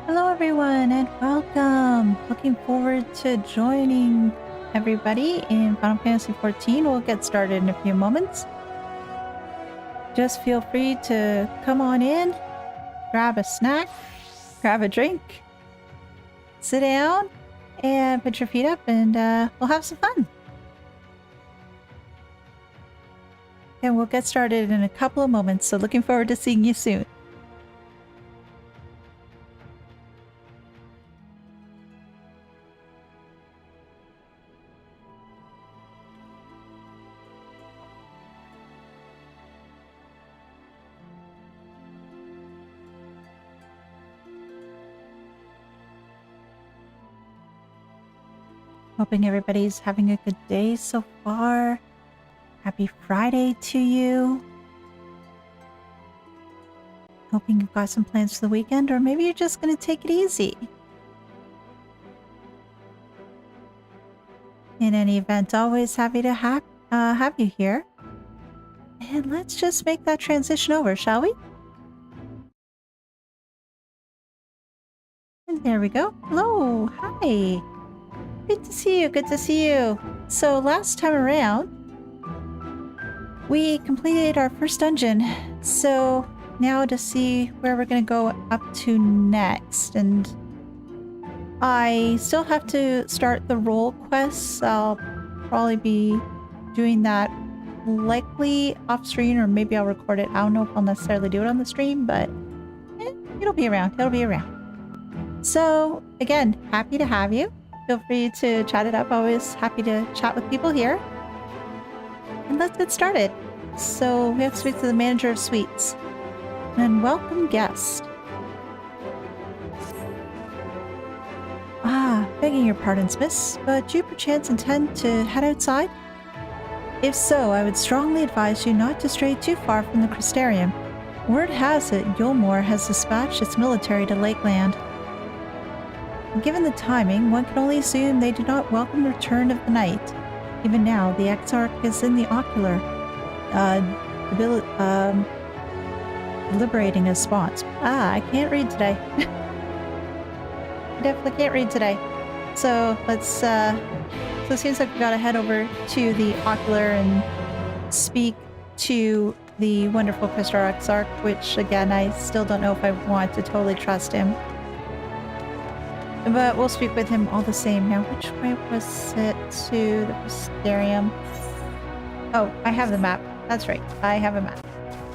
Hello everyone and welcome! Looking forward to joining everybody in Final Fantasy XIV. We'll get started in a few moments. Just feel free to come on in, grab a snack, grab a drink, sit down, and put your feet up and we'll have some fun. And we'll get started in a couple of moments, so looking forward to seeing you soon. Hoping everybody's having a good day so far. Happy Friday to you. Hoping you've got some plans for the weekend, or maybe you're just going to take it easy. In any event, always happy to have you here. And let's just make that transition over, shall we? And there we go. Hello, hi. Good to see you, good to see you. So last time around, we completed our first dungeon. So now to see where we're going to go up to next. And I still have to start the role quests. I'll probably be doing that likely off screen, or maybe I'll record it. I don't know if I'll necessarily do it on the stream, but it'll be around. It'll be around. So again, happy to have you. Feel free to chat it up. Always happy to chat with people here. And let's get started. So we have to speak to the manager of suites. And welcome guest. Begging your pardons, miss, but do you perchance intend to head outside? If so, I would strongly advise you not to stray too far from the Crystarium. Word has it Yulmore has dispatched its military to Lakeland. Given the timing, one can only assume they do not welcome the return of the night. Even now, the Exarch is in the ocular, deliberating a response. I can't read today. I definitely can't read today. So let's, so it seems like we gotta head over to the ocular and speak to the wonderful Crystal Exarch, which again, I still don't know if I want to totally trust him. But we'll speak with him all the same. Now, which way was it to the Crystarium? Oh, I have the map. That's right. I have a map.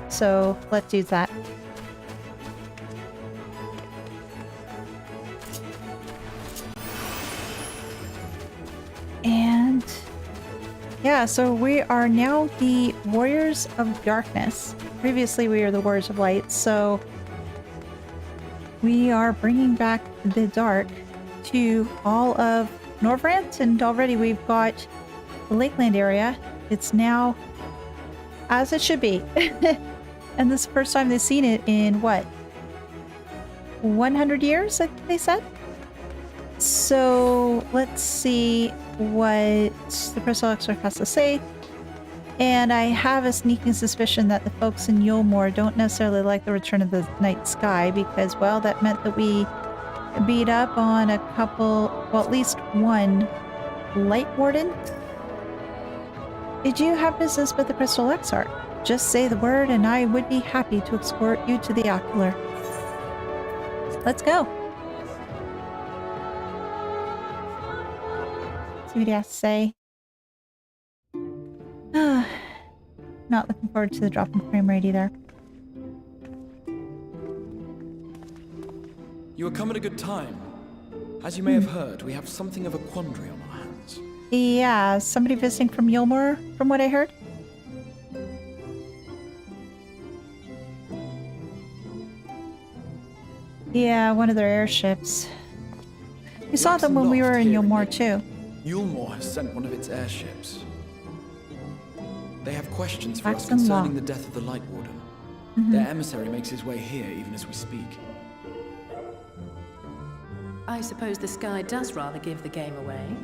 So let's use that. And yeah, so we are now the Warriors of Darkness. Previously, we were the Warriors of Light. So we are bringing back the dark to all of Norvrant, and already we've got the Lakeland area. It's now as it should be. And this is the first time they've seen it in, what, 100 years, I think they said? So let's see what the Crystal Exarch has to say. And I have a sneaking suspicion that the folks in Yulmore don't necessarily like the return of the night sky, because, well, that meant that we beat up on a couple, well, at least one light warden. Did you have business with the Crystal Exarch? Just say the word and I would be happy to escort you to the ocular. Let's go. See what he has to say. Not looking forward to the drop in frame rate either. You have come at a good time. As you may have heard, we have something of a quandary on our hands. Yeah, somebody visiting from Yulmore, from what I heard. Yeah, one of their airships. We saw them when we were in Yulmore too. Yulmore has sent one of its airships. They have questions for us concerning the death of the Light Warden. Their emissary makes his way here even as we speak. I suppose the sky does rather give the game away.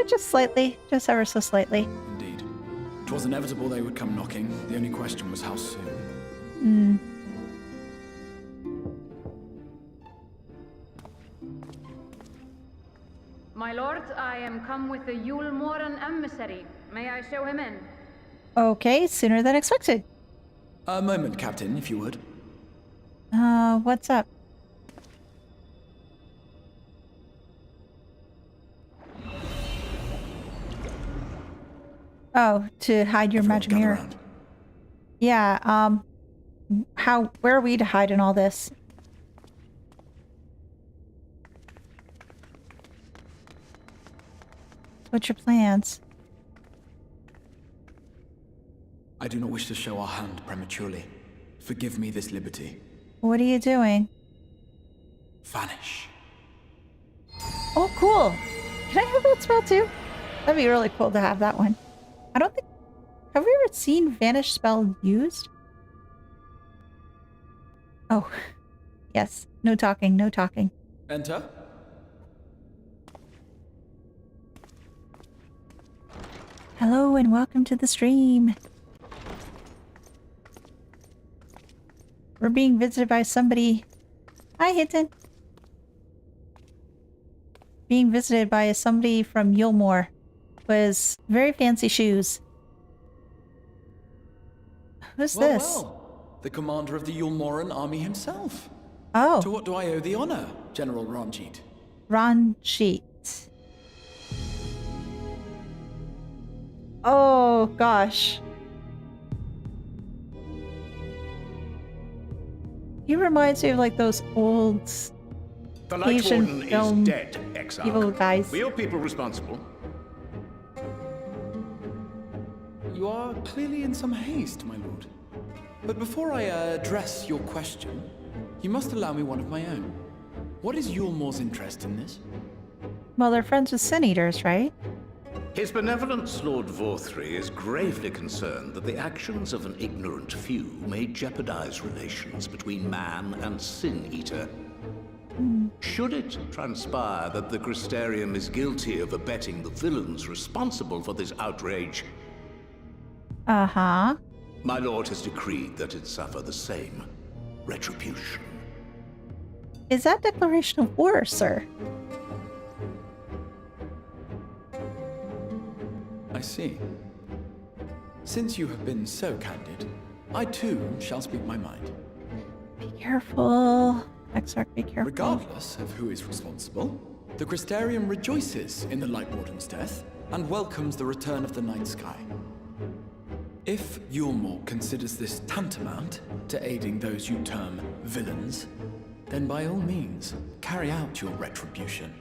Just slightly. Just ever so slightly. Indeed. 'Twas inevitable they would come knocking. The only question was how soon. lord, I am come with the Yulmoran emissary. May I show him in? Okay, sooner than expected. A moment, Captain, if you would. What's up? Oh, to hide your Everyone magic gather mirror. round. Yeah, where are we to hide in all this? What's your plans? I do not wish to show our hand prematurely. Forgive me this liberty. What are you doing? Vanish. Oh, cool. Can I have that spell too? That'd be really cool to have that one. I don't think... Have we ever seen Vanish spell used? Oh. Yes. No talking, no talking. Enter. Hello and welcome to the stream. We're being visited by somebody. Hi, Hinton. Being visited by somebody from Yulmore. Was very fancy shoes. Who's this? Well, the commander of the Yulmoran army himself. Oh, To what do I owe the honor, General Ranjit? Ranjit. Oh, gosh. He reminds me of like those old The Light Asian Warden film is dead, Exarch. evil guys. Were your people responsible? You are clearly in some haste, my lord. But before I address your question, you must allow me one of my own. What is Yulmore's interest in this? Well, they're friends with Sin Eaters, right? His benevolence, Lord Vorthry, is gravely concerned that the actions of an ignorant few may jeopardize relations between man and Sin Eater. Should it transpire that the Crystarium is guilty of abetting the villains responsible for this outrage, Uh-huh. my lord has decreed that it suffer the same retribution. Is that declaration of war, sir? I see. Since you have been so candid, I too shall speak my mind. Be careful. Exarch, be careful. Regardless of who is responsible, the Crystarium rejoices in the Light Warden's death and welcomes the return of the night sky. If Yulmore considers this tantamount to aiding those you term villains, then by all means, carry out your retribution.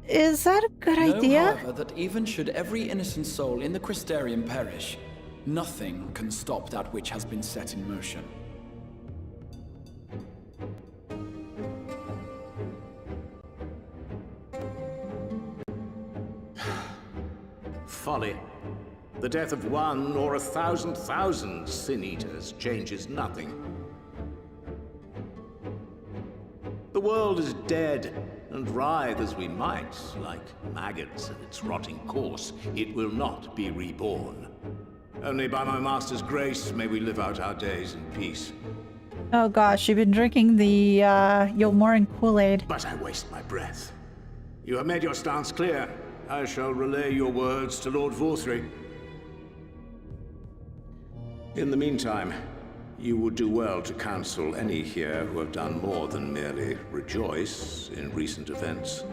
Is that a good Know, idea? however, that even should every innocent soul in the Crystarium perish, nothing can stop that which has been set in motion. Folly. The death of one or 1,000,000 Sin Eaters changes nothing. The world is dead, and writhe as we might, like maggots in its rotting course, it will not be reborn. Only by my master's grace may we live out our days in peace. Oh gosh, you've been drinking the Yulmoran Kool-Aid. But I waste my breath. You have made your stance clear. I shall relay your words to Lord Vorthry. In the meantime, you would do well to counsel any here who have done more than merely rejoice in recent events,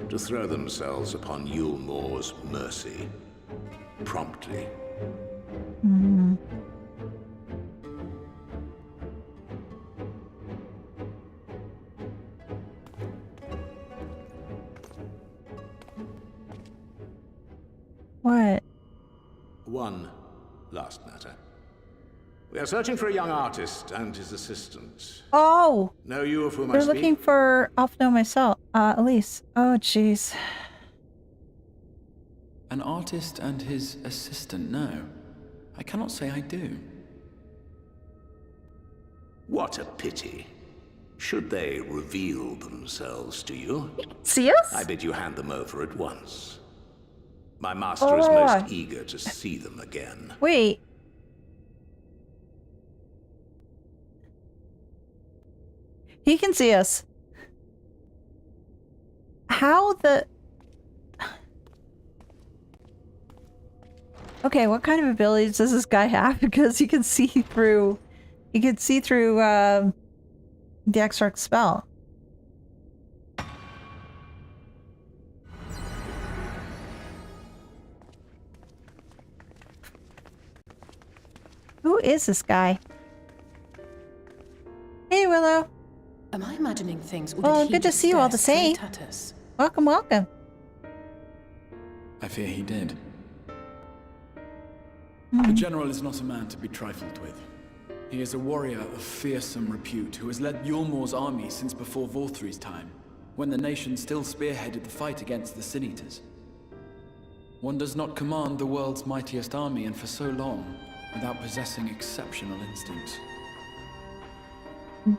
to throw themselves upon Yulmore's mercy. Promptly. What? One last matter. We are searching for a young artist and his assistant. Oh! Know you of whom I They're speak? looking for Alphino myself. Elise. Oh, jeez. An artist and his assistant, no. I cannot say I do. What a pity. Should they reveal themselves to you, See us? I bid you hand them over at once. My master is Oh. most eager to see them again. Wait. He can see us. How the... Okay, what kind of abilities does this guy have? Because he can see through... He can see through, the Exarch spell. Who is this guy? Hey, Willow. Am I imagining things? Or Well, did he good to just see you all stare the same. straight at us? Welcome, welcome. I fear he did. The General is not a man to be trifled with. He is a warrior of fearsome repute who has led Yulmor's army since before Vorthri's time, when the nation still spearheaded the fight against the Sin Eaters. One does not command the world's mightiest army, and for so long, without possessing exceptional instincts.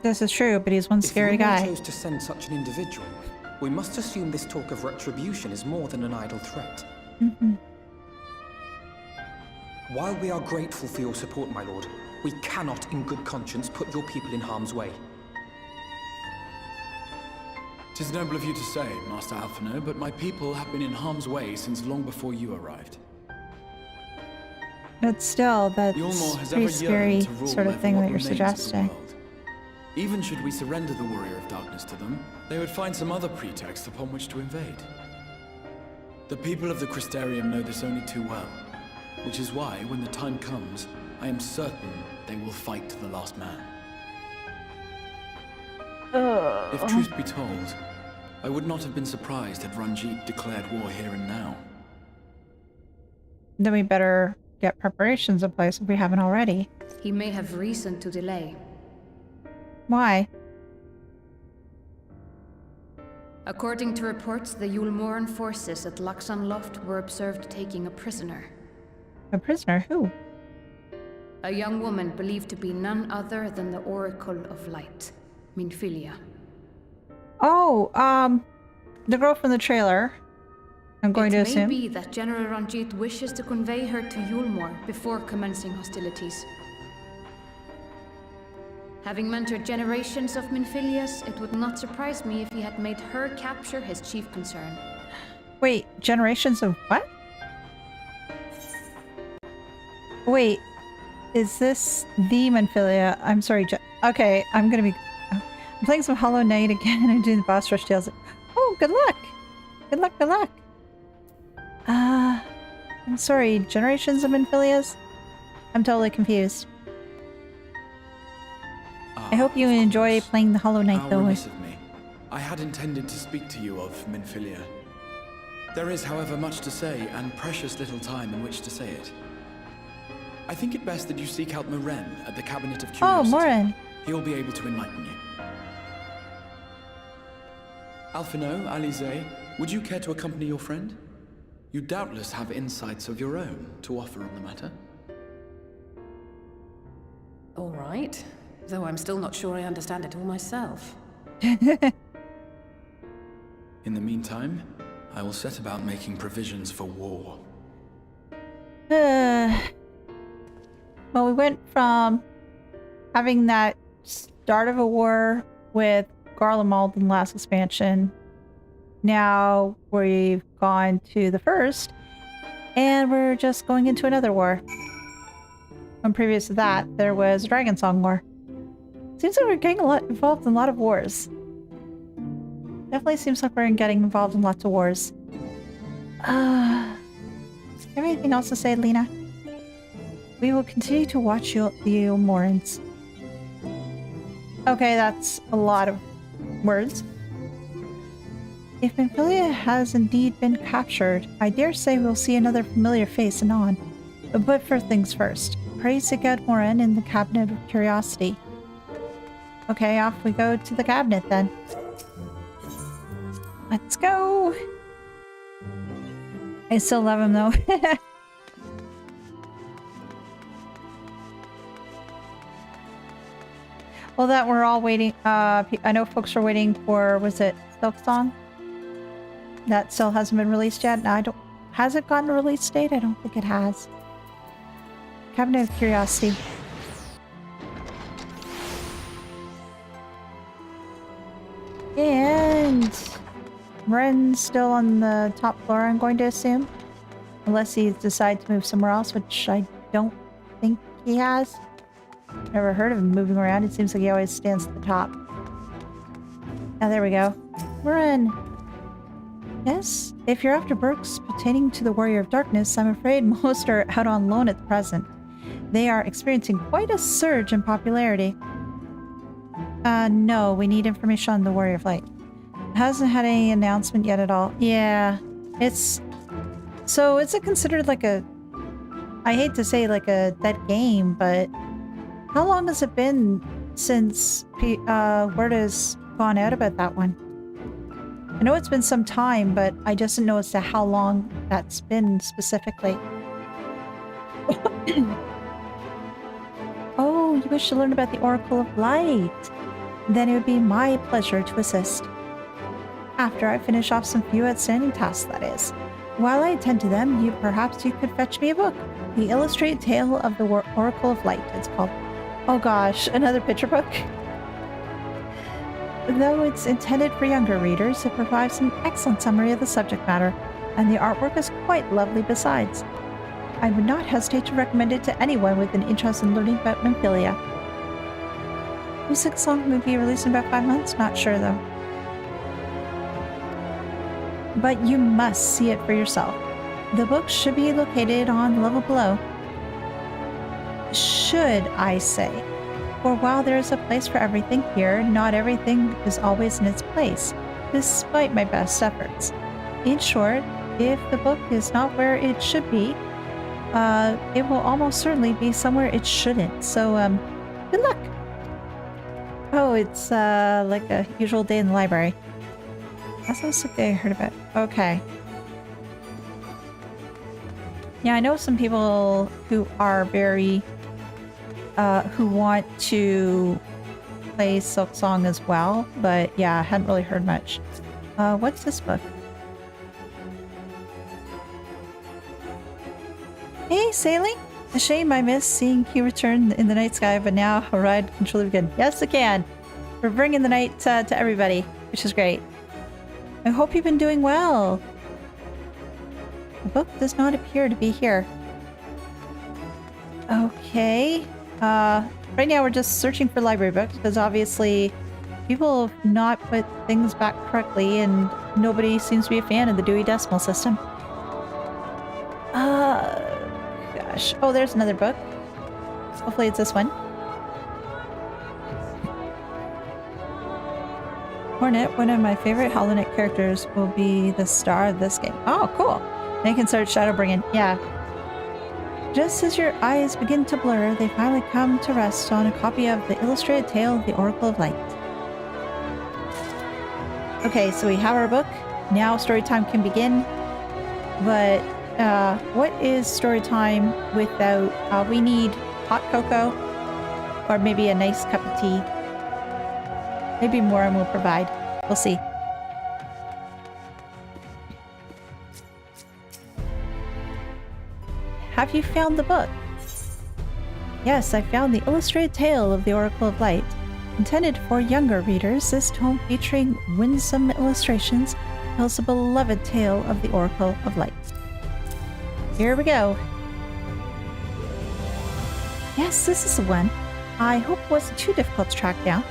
This is true, but he's one scary If guy. Yulmor chose to send such an individual, we must assume this talk of retribution is more than an idle threat. While we are grateful for your support, my lord, we cannot in good conscience put your people in harm's way. 'Tis noble of you to say, Master Alphino, but my people have been in harm's way since long before you arrived. But still, that's Yulmor has pretty ever scary yearned to rule sort of over thing what that you're remains of the suggesting. world. Even should we surrender the Warrior of Darkness to them, they would find some other pretext upon which to invade. The people of the Crystarium know this only too well, which is why, when the time comes, I am certain they will fight to the last man. If truth be told, I would not have been surprised had Ranjit declared war here and now. Then we better get preparations in place if we haven't already. He may have reason to delay. Why? According to reports, the Yulmoran forces at Laxan Loft were observed taking a prisoner. A prisoner? Who? A young woman believed to be none other than the Oracle of Light, Minfilia. Oh, the girl from the trailer. I'm going to It may assume. be that General Ranjit wishes to convey her to Yulmor before commencing hostilities. Having mentored generations of Minfilias, it would not surprise me if he had made her capture his chief concern. Wait, generations of what? Wait, is this the Minfilia? I'm sorry, okay, I'm gonna be... I'm playing some Hollow Knight again and doing the boss rush tales. Oh, good luck! Good luck, good luck! I'm sorry, generations of Minfilias? I'm totally confused. I hope you enjoy playing the Hollow Knight, How though. remiss of me. I had intended to speak to you of Minfilia. There is, however, much to say, and precious little time in which to say it. I think it best that you seek out Moren at the Cabinet of Oh, Curiosity. Moren. He will be able to enlighten you. Alphino, Alize, would you care to accompany your friend? You doubtless have insights of your own to offer on the matter. All right. Though I'm still not sure I understand it all myself. In the meantime, I will set about making provisions for war. Well, we went from having that start of a war with Garlemald in the last expansion. Now we've gone to the first, and we're just going into another war. And previous to that, there was a Dragon Song War. Seems like we're getting involved in a lot of wars. Definitely seems like we're getting involved in lots of wars. Do you have anything else to say, Lena? We will continue to watch the Yulmorans. Okay, that's a lot of words. If Minfilia has indeed been captured, I dare say we'll see another familiar face anon. But first things first. Pray seek out Moren in the Cabinet of Curiosity. Okay, off we go to the cabinet then. Let's go! I still love him though. Well, that we're all waiting. I know folks are waiting for, was it Silksong? That still hasn't been released yet. No, I don't. Has it gotten a release date? I don't think it has. Cabinet of Curiosity. And Ren's still on the top floor, I'm going to assume. Unless he decides to move somewhere else, which I don't think he has. Never heard of him moving around. It seems like he always stands at the top. Oh, there we go. Ren! Yes? If you're after books pertaining to the Warrior of Darkness, I'm afraid most are out on loan at the present. They are experiencing quite a surge in popularity. No, we need information on the Warrior of Light. Hasn't had any announcement yet at all. Yeah, it's... So is it considered like a... I hate to say like a dead game, but... How long has it been since word has gone out about that one? I know it's been some time, but I just didn't know as to how long that's been specifically. Oh, you wish to learn about the Oracle of Light? Then it would be my pleasure to assist. After I finish off some few outstanding tasks, that is. While I attend to them, perhaps you could fetch me a book. The Illustrated Tale of the Oracle of Light, it's called. Oh gosh, another picture book? Though it's intended for younger readers, it provides an excellent summary of the subject matter, and the artwork is quite lovely besides. I would not hesitate to recommend it to anyone with an interest in learning about Minfilia. Music song will be released in about 5 months? Not sure though. But you must see it for yourself. The book should be located on the level below. Should, I say. For while there is a place for everything here, not everything is always in its place, despite my best efforts. In short, if the book is not where it should be, it will almost certainly be somewhere it shouldn't. So, good luck! Oh, it's like a usual day in the library. That's not something I heard about. Okay. Yeah, I know some people who are very... who want to play Silk Song as well, but yeah, I hadn't really heard much. What's this book? Hey, Sailing! A shame I missed seeing you return in the night sky, but now a ride can truly begin. Yes, it can! We're bringing the night to everybody, which is great. I hope you've been doing well. The book does not appear to be here. Okay. Right now we're just searching for library books because obviously people have not put things back correctly and nobody seems to be a fan of the Dewey Decimal System. Gosh. Oh, there's another book. Hopefully it's this one. Hornet, one of my favorite Hollow Knight characters, will be the star of this game. Oh, cool. They can start Shadowbringing. Yeah. Just as your eyes begin to blur, they finally come to rest on a copy of the Illustrated Tale of the Oracle of Light. Okay, so we have our book. Now story time can begin. But what is story time without... we need hot cocoa or maybe a nice cup of tea. Maybe Moram will provide. We'll see. Have you found the book? Yes, I found the Illustrated Tale of the Oracle of Light. Intended for younger readers, this tome featuring winsome illustrations tells the beloved tale of the Oracle of Light. Here we go. Yes, this is the one. I hope it wasn't too difficult to track down.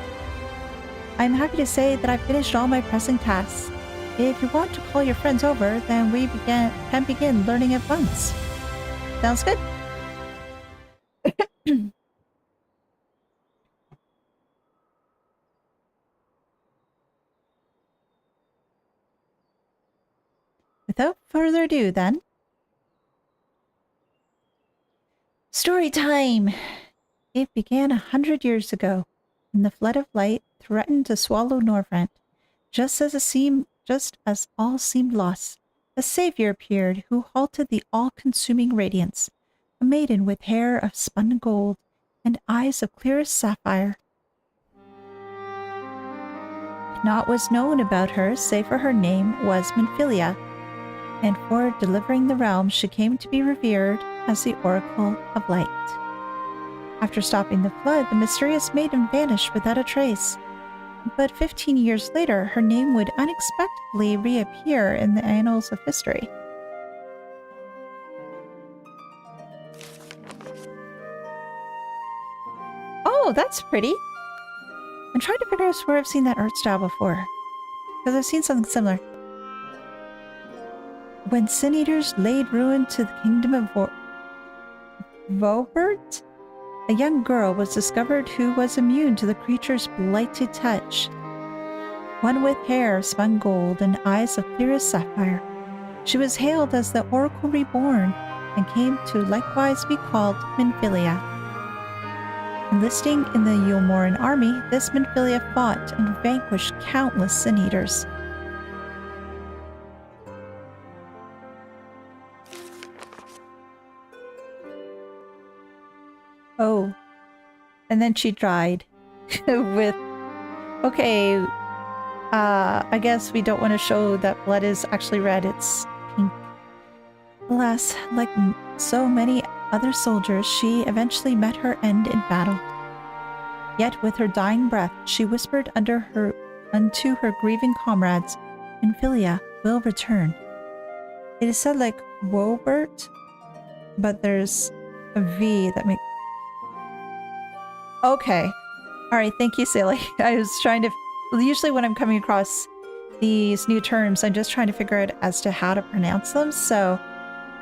I'm happy to say that I've finished all my pressing tasks. If you want to call your friends over, then we can begin learning at once. Sounds good? Without further ado, then. Story time! It began 100 years ago, when the flood of light threatened to swallow Norvrent. Just as all seemed lost, a savior appeared who halted the all-consuming radiance, a maiden with hair of spun gold and eyes of clearest sapphire. Naught was known about her save for her name was Minfilia, and for delivering the realm she came to be revered as the Oracle of Light. After stopping the flood, the mysterious maiden vanished without a trace. but 15 years later, her name would unexpectedly reappear in the annals of history. Oh, that's pretty. I'm trying to figure out where I've seen that art style before, because I've seen something similar. When Sin Eaters laid ruin to the kingdom of Vobert, a young girl was discovered who was immune to the creature's blighted touch. One with hair spun gold and eyes of clearest sapphire. She was hailed as the Oracle Reborn and came to likewise be called Minfilia. Enlisting in the Yulmoran army, this Minfilia fought and vanquished countless Sin Eaters. Oh. And then she died. With... Okay. I guess we don't want to show that blood is actually red. It's pink. Alas, like so many other soldiers, she eventually met her end in battle. Yet with her dying breath, she whispered unto her grieving comrades, Minfilia will return. It is said like Wobert, but there's a V that makes... Okay. Alright, thank you, Silly. I was trying to... Usually when I'm coming across these new terms, I'm just trying to figure out as to how to pronounce them, so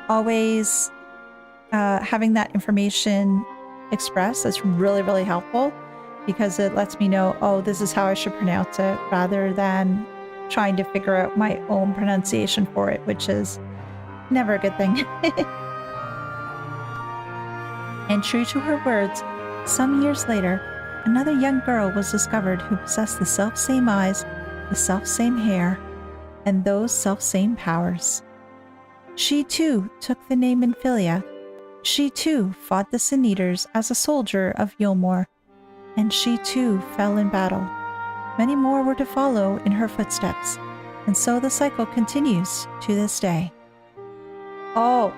always having that information expressed is really, really helpful, because it lets me know, oh, this is how I should pronounce it, rather than trying to figure out my own pronunciation for it, which is never a good thing. And true to her words, some years later, another young girl was discovered who possessed the self-same eyes, the self-same hair, and those self-same powers. She too took the name Minfilia. She too fought the Sin Eaters as a soldier of Yulmor, and she too fell in battle. Many more were to follow in her footsteps, and so the cycle continues to this day. Oh.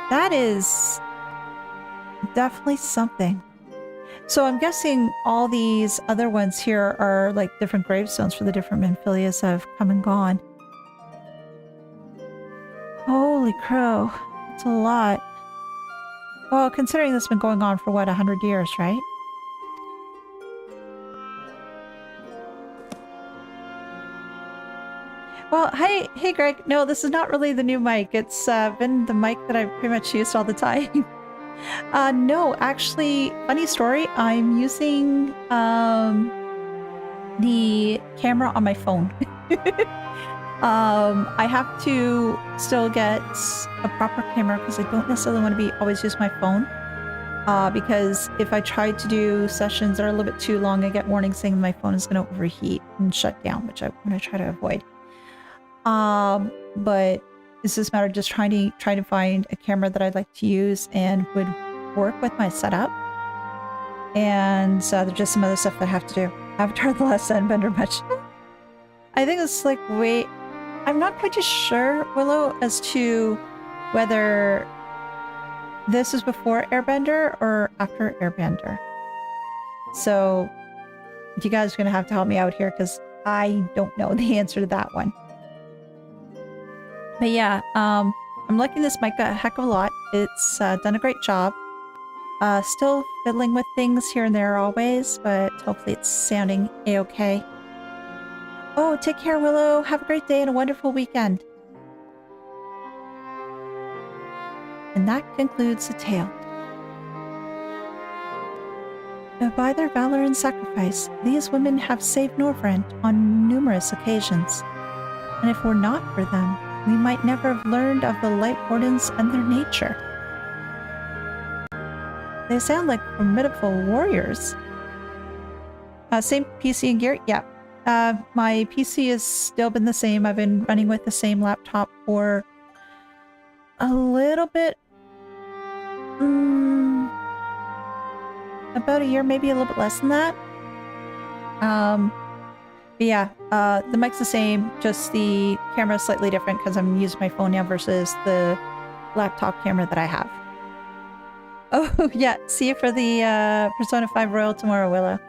That is definitely something. So I'm guessing all these other ones here are like different gravestones for the different Minfilias that have come and gone. Holy crow. That's a lot. Well, considering this has been going on for what, 100 years, right? Well, hey Greg. No, this is not really the new mic. It's been the mic that I've pretty much used all the time. No, actually, funny story. I'm using the camera on my phone. I have to still get a proper camera because I don't necessarily want to always use my phone. Because if I try to do sessions that are a little bit too long, I get warnings saying my phone is going to overheat and shut down, which I want to try to avoid. But it's just a matter of just trying to find a camera that I'd like to use and would work with my setup. And there's just some other stuff that I have to do. Avatar the Last Airbender much. I think it's like, wait, I'm not quite sure, Willow, as to whether this is before Airbender or after Airbender. So you guys are going to have to help me out here because I don't know the answer to that one. But yeah, I'm liking this mic a heck of a lot. It's done a great job. Still fiddling with things here and there always, but hopefully it's sounding a-okay. Oh, take care, Willow. Have a great day and a wonderful weekend. And that concludes the tale. But by their valor and sacrifice, these women have saved Norvrent on numerous occasions. And if it were not for them, we might never have learned of the Light Wardens and their nature. They sound like formidable warriors. Same PC and gear? Yeah. My PC has still been the same. I've been running with the same laptop for a little bit. About a year, maybe a little bit less than that. But yeah, the mic's the same, just the camera's slightly different because I'm using my phone now versus the laptop camera that I have. Oh, yeah. See you for the Persona 5 Royal tomorrow, Willow.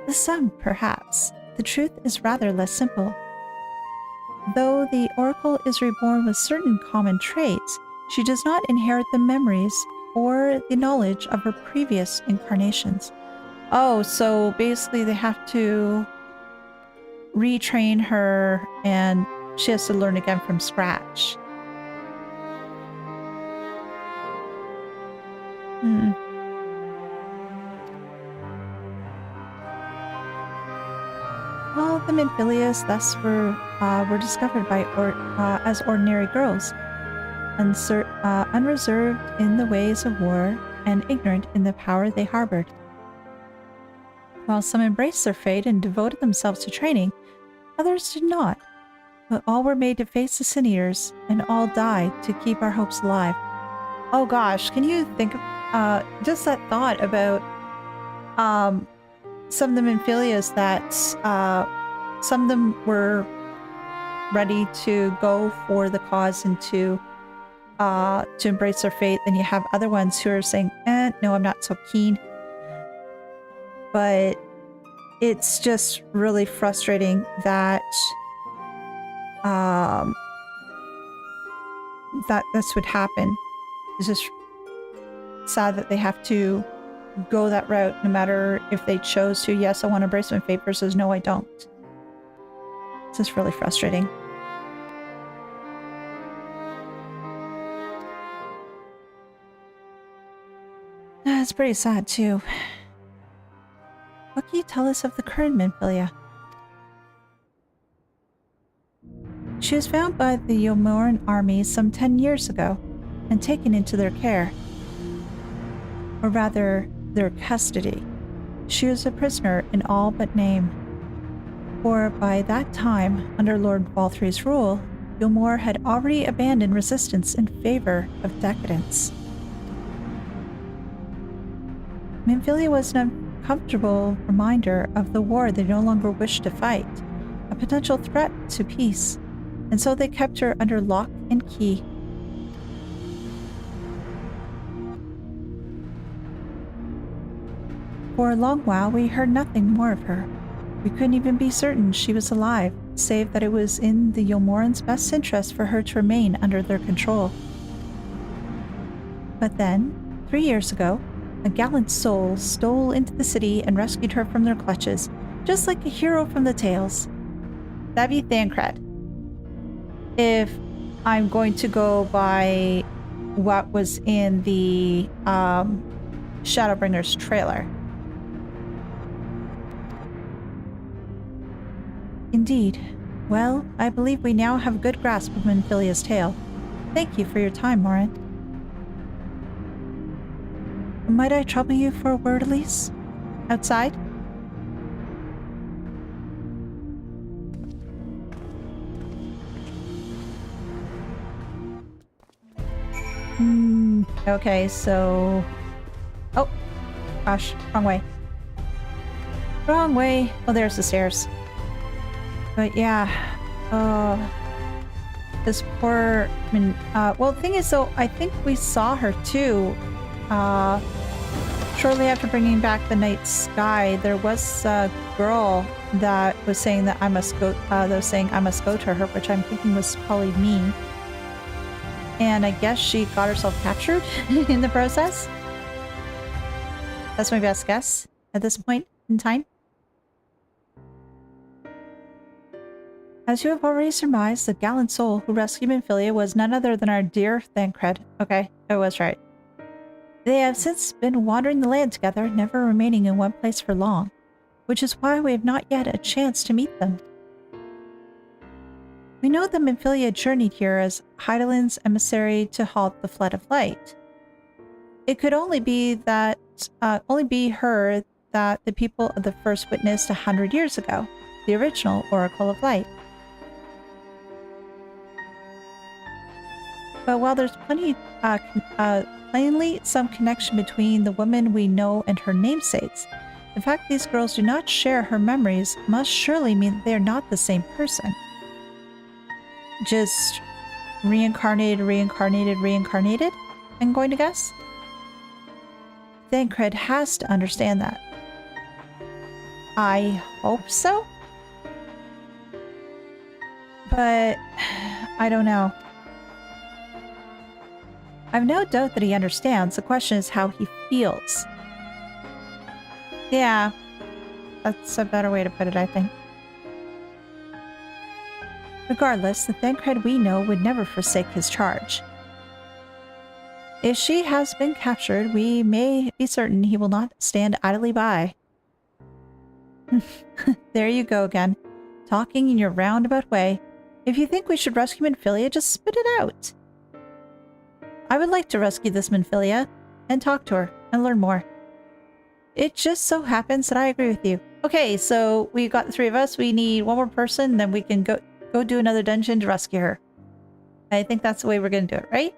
The some, perhaps. The truth is rather less simple. Though the Oracle is reborn with certain common traits, she does not inherit the memories or the knowledge of her previous incarnations. Oh, so basically they have to retrain her and she has to learn again from scratch. Well, the Minfilius thus were discovered by as ordinary girls, unreserved in the ways of war and ignorant in the power they harbored. While some embraced their fate and devoted themselves to training, others did not. But all were made to face the Sin Eaters, and all died to keep our hopes alive. Oh gosh, can you think of just that thought about some of the Minfilius that some of them were ready to go for the cause and to embrace their fate. Then you have other ones who are saying, no, I'm not so keen. But it's just really frustrating that that's what happened. It's just sad that they have to go that route, no matter if they chose to. Yes, I want to embrace my fate versus no, I don't. It's just really frustrating. It's pretty sad too. What can you tell us of the current Minfilia? She was found by the Yomoran army some 10 years ago and taken into their care. Or rather, their custody. She was a prisoner in all but name. For by that time, under Lord Valthry's rule, Yomor had already abandoned resistance in favor of decadence. Minfilia was an uncomfortable reminder of the war they no longer wished to fight, a potential threat to peace, and so they kept her under lock and key. For a long while, we heard nothing more of her. We couldn't even be certain she was alive, save that it was in the Yomorans' best interest for her to remain under their control. But then, 3 years ago, a gallant soul stole into the city and rescued her from their clutches, just like a hero from the tales. That'd be Thancred. If I'm going to go by what was in the Shadowbringers trailer. Indeed. Well, I believe we now have a good grasp of Minfilia's tale. Thank you for your time, Morin. Might I trouble you for a word, Elise? Outside? Okay, so... Oh! Gosh, wrong way. Wrong way! Oh, there's the stairs. But yeah, this poor... well, the thing is, though, I think we saw her, too. Shortly after bringing back the night sky, there was a girl that was saying that I must go, I must go to her, which I'm thinking was probably me. And I guess she got herself captured in the process. That's my best guess at this point in time. As you have already surmised, the gallant soul who rescued Minfilia was none other than our dear Thancred. Okay, I was right. They have since been wandering the land together, never remaining in one place for long, which is why we have not yet a chance to meet them. We know that Minfilia journeyed here as Hydaelyn's emissary to halt the Flood of Light. It could only be her that the people of the first witnessed 100 years ago, the original Oracle of Light. But while there's plainly some connection between the woman we know and her namesakes, the fact these girls do not share her memories must surely mean that they are not the same person. Just reincarnated, I'm going to guess. Thancred has to understand that. I hope so. But I don't know. I've no doubt that he understands. The question is how he feels. Yeah, that's a better way to put it, I think. Regardless, the Thancred we know would never forsake his charge. If she has been captured, we may be certain he will not stand idly by. There you go again, talking in your roundabout way. If you think we should rescue Minfilia, just spit it out. I would like to rescue this Minfilia and talk to her and learn more. It just so happens that I agree with you. Okay, so we got the three of us. We need one more person, then we can go do another dungeon to rescue her. I think that's the way we're going to do it, right?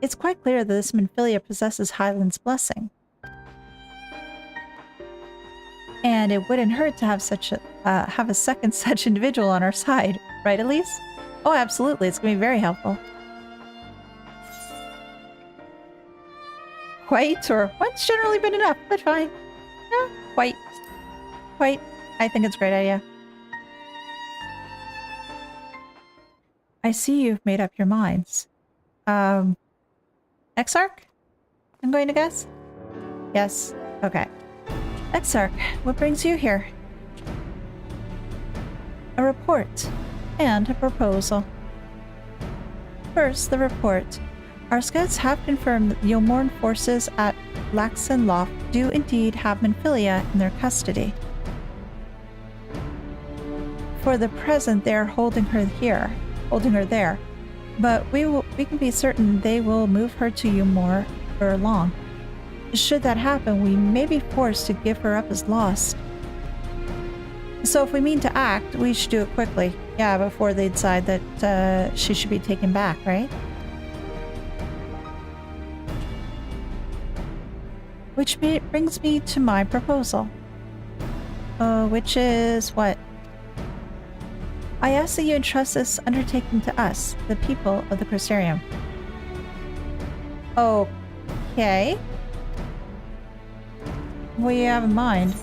It's quite clear that this Minfilia possesses Highland's blessing. And it wouldn't hurt to have have a second such individual on our side, right, Elise? Oh, absolutely. It's going to be very helpful. Quite, or what's generally been enough, but fine. Yeah, quite. Quite. I think it's a great idea. I see you've made up your minds. Exarch? I'm going to guess? Yes. Okay. Exarch, what brings you here? A report and a proposal. First, the report. Our scouts have confirmed that the Yulmorn forces at Lakeland do indeed have Minfilia in their custody. For the present, they are holding her there, but we can be certain they will move her to Yulmor ere long. Should that happen, we may be forced to give her up as lost. So if we mean to act, we should do it quickly. Yeah, before they decide that she should be taken back, right? Which brings me to my proposal. Which is what? I ask that you entrust this undertaking to us, the people of the Crystarium. Okay. What do you have in mind?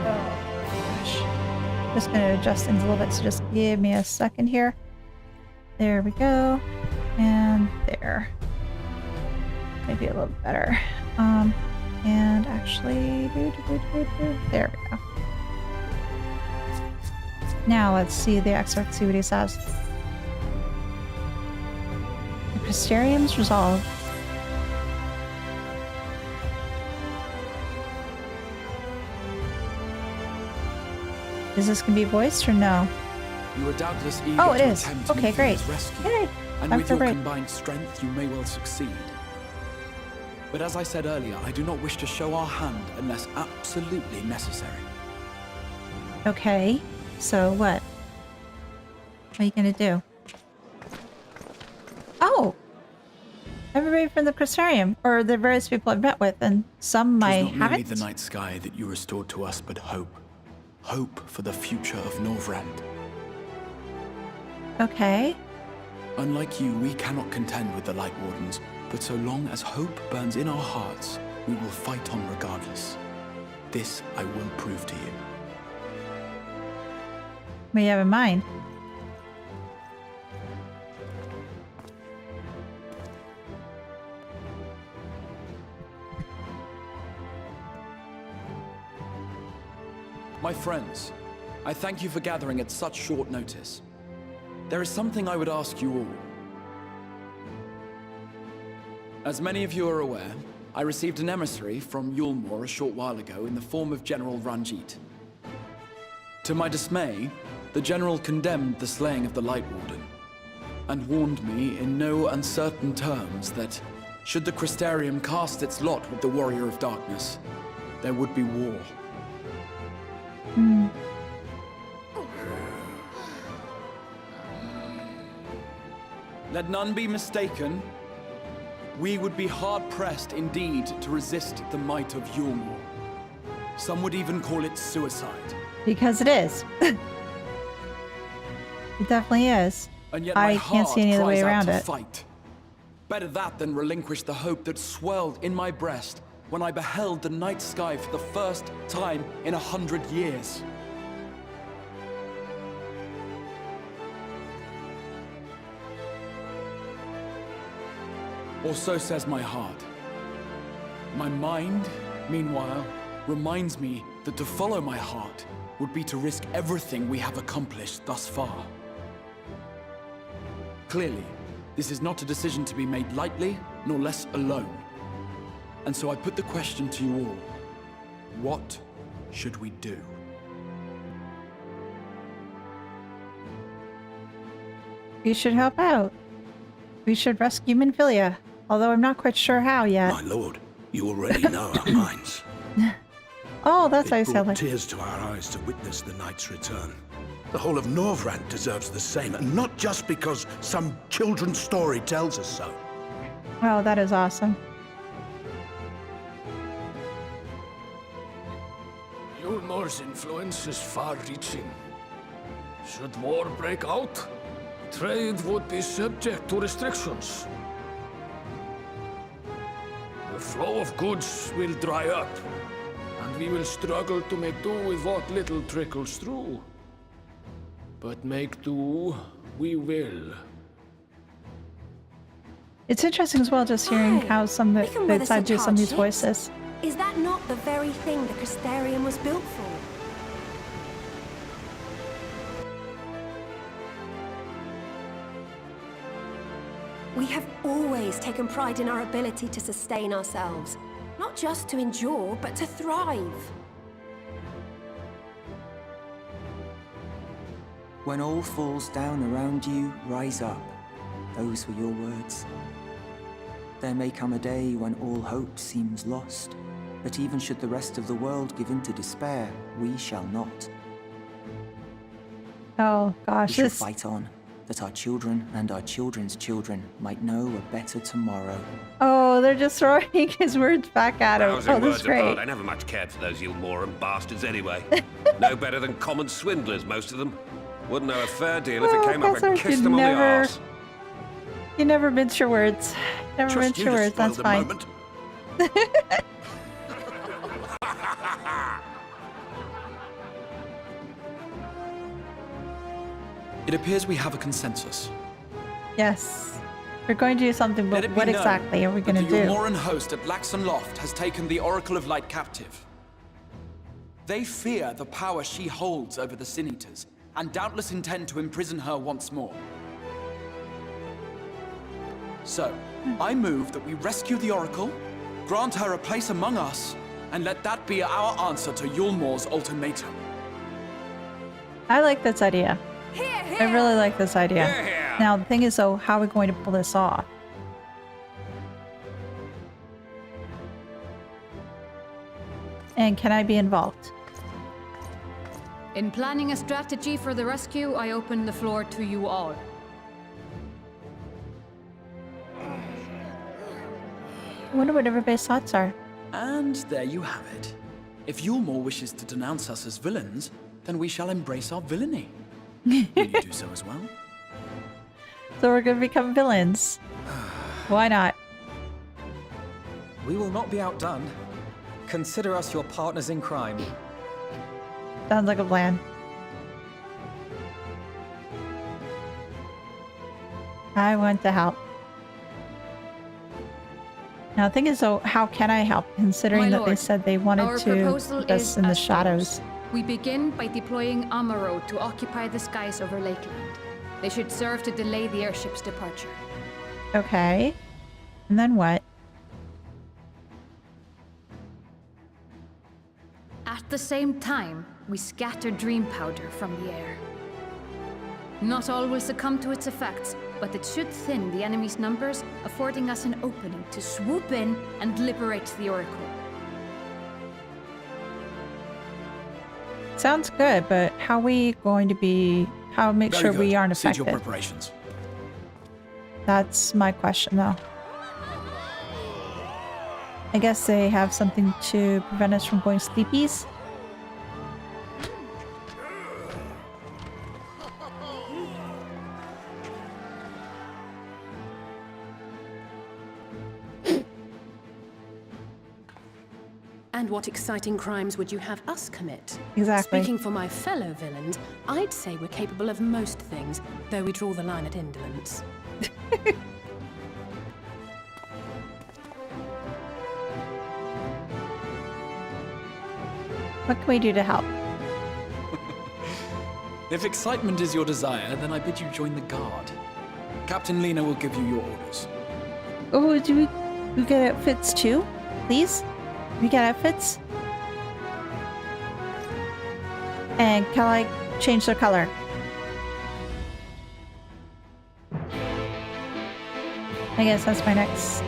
Oh, gosh. Just going to adjust things a little bit, so just give me a second here. There we go. And there. Maybe a little better. And actually, there we go. Now let's see the excerpt, see what he says. The Crystarium's resolved. Is this going to be voiced or no? You are doubtless eager Oh, it to is. attempt Okay, great. Minfilia's rescue. Yay. And I'm with for your break. combined strength, you may well succeed. But as I said earlier, I do not wish to show our hand unless absolutely necessary. Okay, so what? What are you gonna do? Oh! Everybody from the Crystarium, or the various people I've met with, and some I It was not merely haven't. the night sky that you restored to us, but hope. Hope for the future of Norvrand. Okay. Unlike you, we cannot contend with the Light Wardens, but so long as hope burns in our hearts, we will fight on regardless. This I will prove to you. What do you have in mind? My friends, I thank you for gathering at such short notice. There is something I would ask you all. As many of you are aware, I received an emissary from Yulmor a short while ago in the form of General Ranjit. To my dismay, the General condemned the slaying of the Light Warden, and warned me in no uncertain terms that, should the Crystarium cast its lot with the Warrior of Darkness, there would be war. Let none be mistaken. We would be hard-pressed indeed to resist the might of Yulmor. Some would even call it suicide. Because it is. It definitely is. And yet I my can't heart see any other way cries out around to it. fight. Better that than relinquish the hope that swelled in my breast when I beheld the night sky for the first time in 100 years. Or so says my heart. My mind, meanwhile, reminds me that to follow my heart would be to risk everything we have accomplished thus far. Clearly, this is not a decision to be made lightly, nor less alone. And so I put the question to you all. What should we do? We should help out. We should rescue Minfilia, although I'm not quite sure how yet. My lord, you already know our minds. Oh, that's how you It sound brought like. tears to our eyes to witness the knight's return. The whole of Norvrand deserves the same, and not just because some children's story tells us so. Oh, that is awesome. Yulmor's influence is far-reaching. Should war break out, trade would be subject to restrictions. The flow of goods will dry up, and we will struggle to make do with what little trickles through. But make do, we will. It's interesting as well just hearing how some we of can the weather sides do such some of these hardships. voices. Is that not the very thing the Crystarium was built for? We have always taken pride in our ability to sustain ourselves. Not just to endure, but to thrive. When all falls down around you, rise up. Those were your words. There may come a day when all hope seems lost, but even should the rest of the world give in to despair, we shall not. Oh We gosh, shall this fight on, that our children and our children's children might know a better tomorrow. oh, they're just throwing his words back at him. Rousing Oh, this words is great. apart, I never much cared for those Yulmoran bastards anyway. No better than common swindlers, most of them. Wouldn't know a fair deal if it Oh, came up Professor, and kissed you them on the never- arse. You never mince your words. Never Trust mince you your to words, spoil that's the fine. moment. It appears we have a consensus. Yes. We're going to do something, Let but it be what known exactly are we that going to the do? Yulmoran host at Laxon Loft has taken the Oracle of Light captive. They fear the power she holds over the Sin Eaters, and doubtless intend to imprison her once more. So, I move that we rescue the Oracle, grant her a place among us, and let that be our answer to Yulmor's ultimatum. I like this idea. I really like this idea. Hear, hear. Now, the thing is, though, how are we going to pull this off? And can I be involved? In planning a strategy for the rescue, I open the floor to you all. I wonder what everybody's thoughts are. And there you have it. If Yulmor wishes to denounce us as villains, then we shall embrace our villainy. Will you do so as well? So we're going to become villains. Why not? We will not be outdone. Consider us your partners in crime. Sounds like a plan. I want to help. Now, the thing is, though, how can I help, considering My that they lord, said they wanted our to proposal put us is in the as shadows? follows. We begin by deploying Amaro to occupy the skies over Lakeland. They should serve to delay the airship's departure. Okay. And then what? At the same time, we scatter dream powder from the air. Not all will succumb to its effects, but it should thin the enemy's numbers, affording us an opening to swoop in and liberate the Oracle. Sounds good, but how are we going to be... How make Very sure good. we aren't Cease your affected? preparations. That's my question, though. I guess they have something to prevent us from going sleepies? And what exciting crimes would you have us commit? Exactly. Speaking for my fellow villains, I'd say we're capable of most things, though we draw the line at indolence. What can we do to help? If excitement is your desire, then I bid you join the guard. Captain Lena will give you your orders. Oh, do we get outfits too? Please? We get outfits? And can I change their color? I guess that's my next.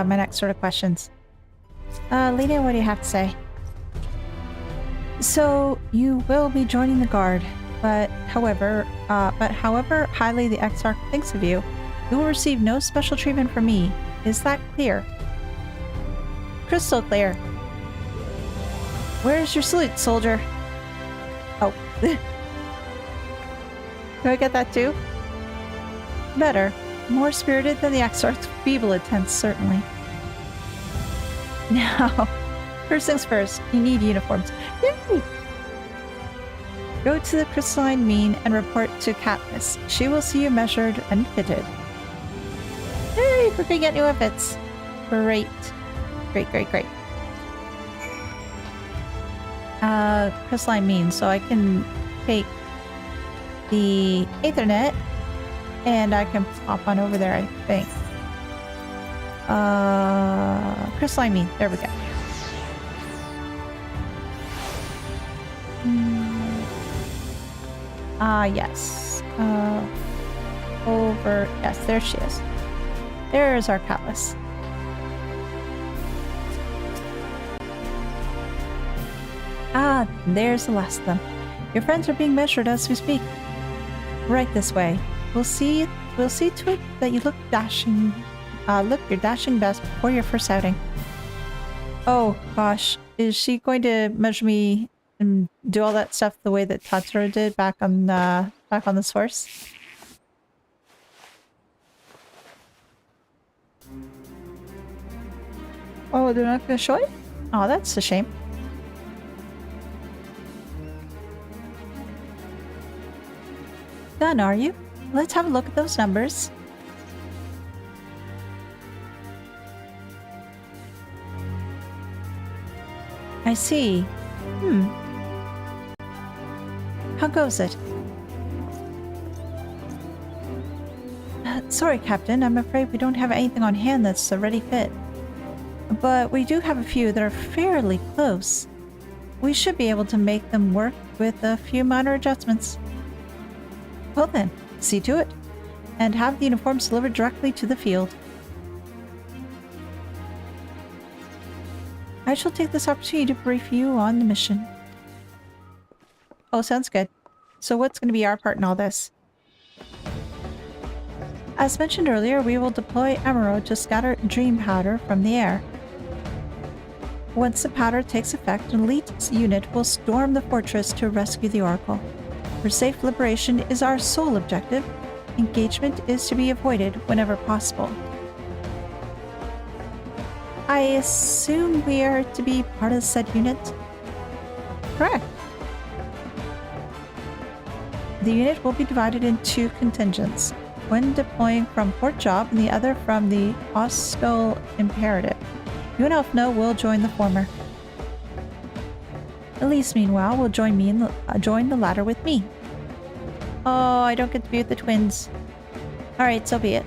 My next sort of questions. Lena, what do you have to say? So you will be joining the guard, but however highly the Exarch thinks of you, you will receive no special treatment from me. Is that clear? Crystal clear. Where's your salute, soldier? Oh. Do I get that too? Better. More spirited than the Exarch's feeble attempts, certainly. Now, first things first, you need uniforms. Yay! Go to the crystalline mean and report to Katniss. She will see you measured and fitted. Hey, we're gonna get new outfits. Great. Great. Crystalline mean, so I can take the Aethernet and I can pop on over there, I think. Crystalline mean, there we go. Yes. Yes, there she is. There's our Cutlass. There's the last of them. Your friends are being measured as we speak. Right this way. We'll see to it that you look dashing. Look your dashing best before your first outing. Oh gosh, is she going to measure me and do all that stuff the way that Tatsuro did back on the source? Oh, they're not going to show it? Oh, that's a shame. Done, are you? Let's have a look at those numbers. I see. How goes it? Sorry, Captain. I'm afraid we don't have anything on hand that's a ready fit. But we do have a few that are fairly close. We should be able to make them work with a few minor adjustments. Well then, see to it. And have the uniforms delivered directly to the field. I shall take this opportunity to brief you on the mission. Oh, sounds good. So what's going to be our part in all this? As mentioned earlier, we will deploy Emerald to scatter dream powder from the air. Once the powder takes effect, an elite unit will storm the fortress to rescue the Oracle. For safe liberation is our sole objective. Engagement is to be avoided whenever possible. I assume we are to be part of said unit? Correct. The unit will be divided in two contingents, one deploying from Port Job and the other from the Hostile Imperative. You and Elfno will join the former. Elise, meanwhile, will join the latter with me. Oh, I don't get to be with the twins. Alright, so be it.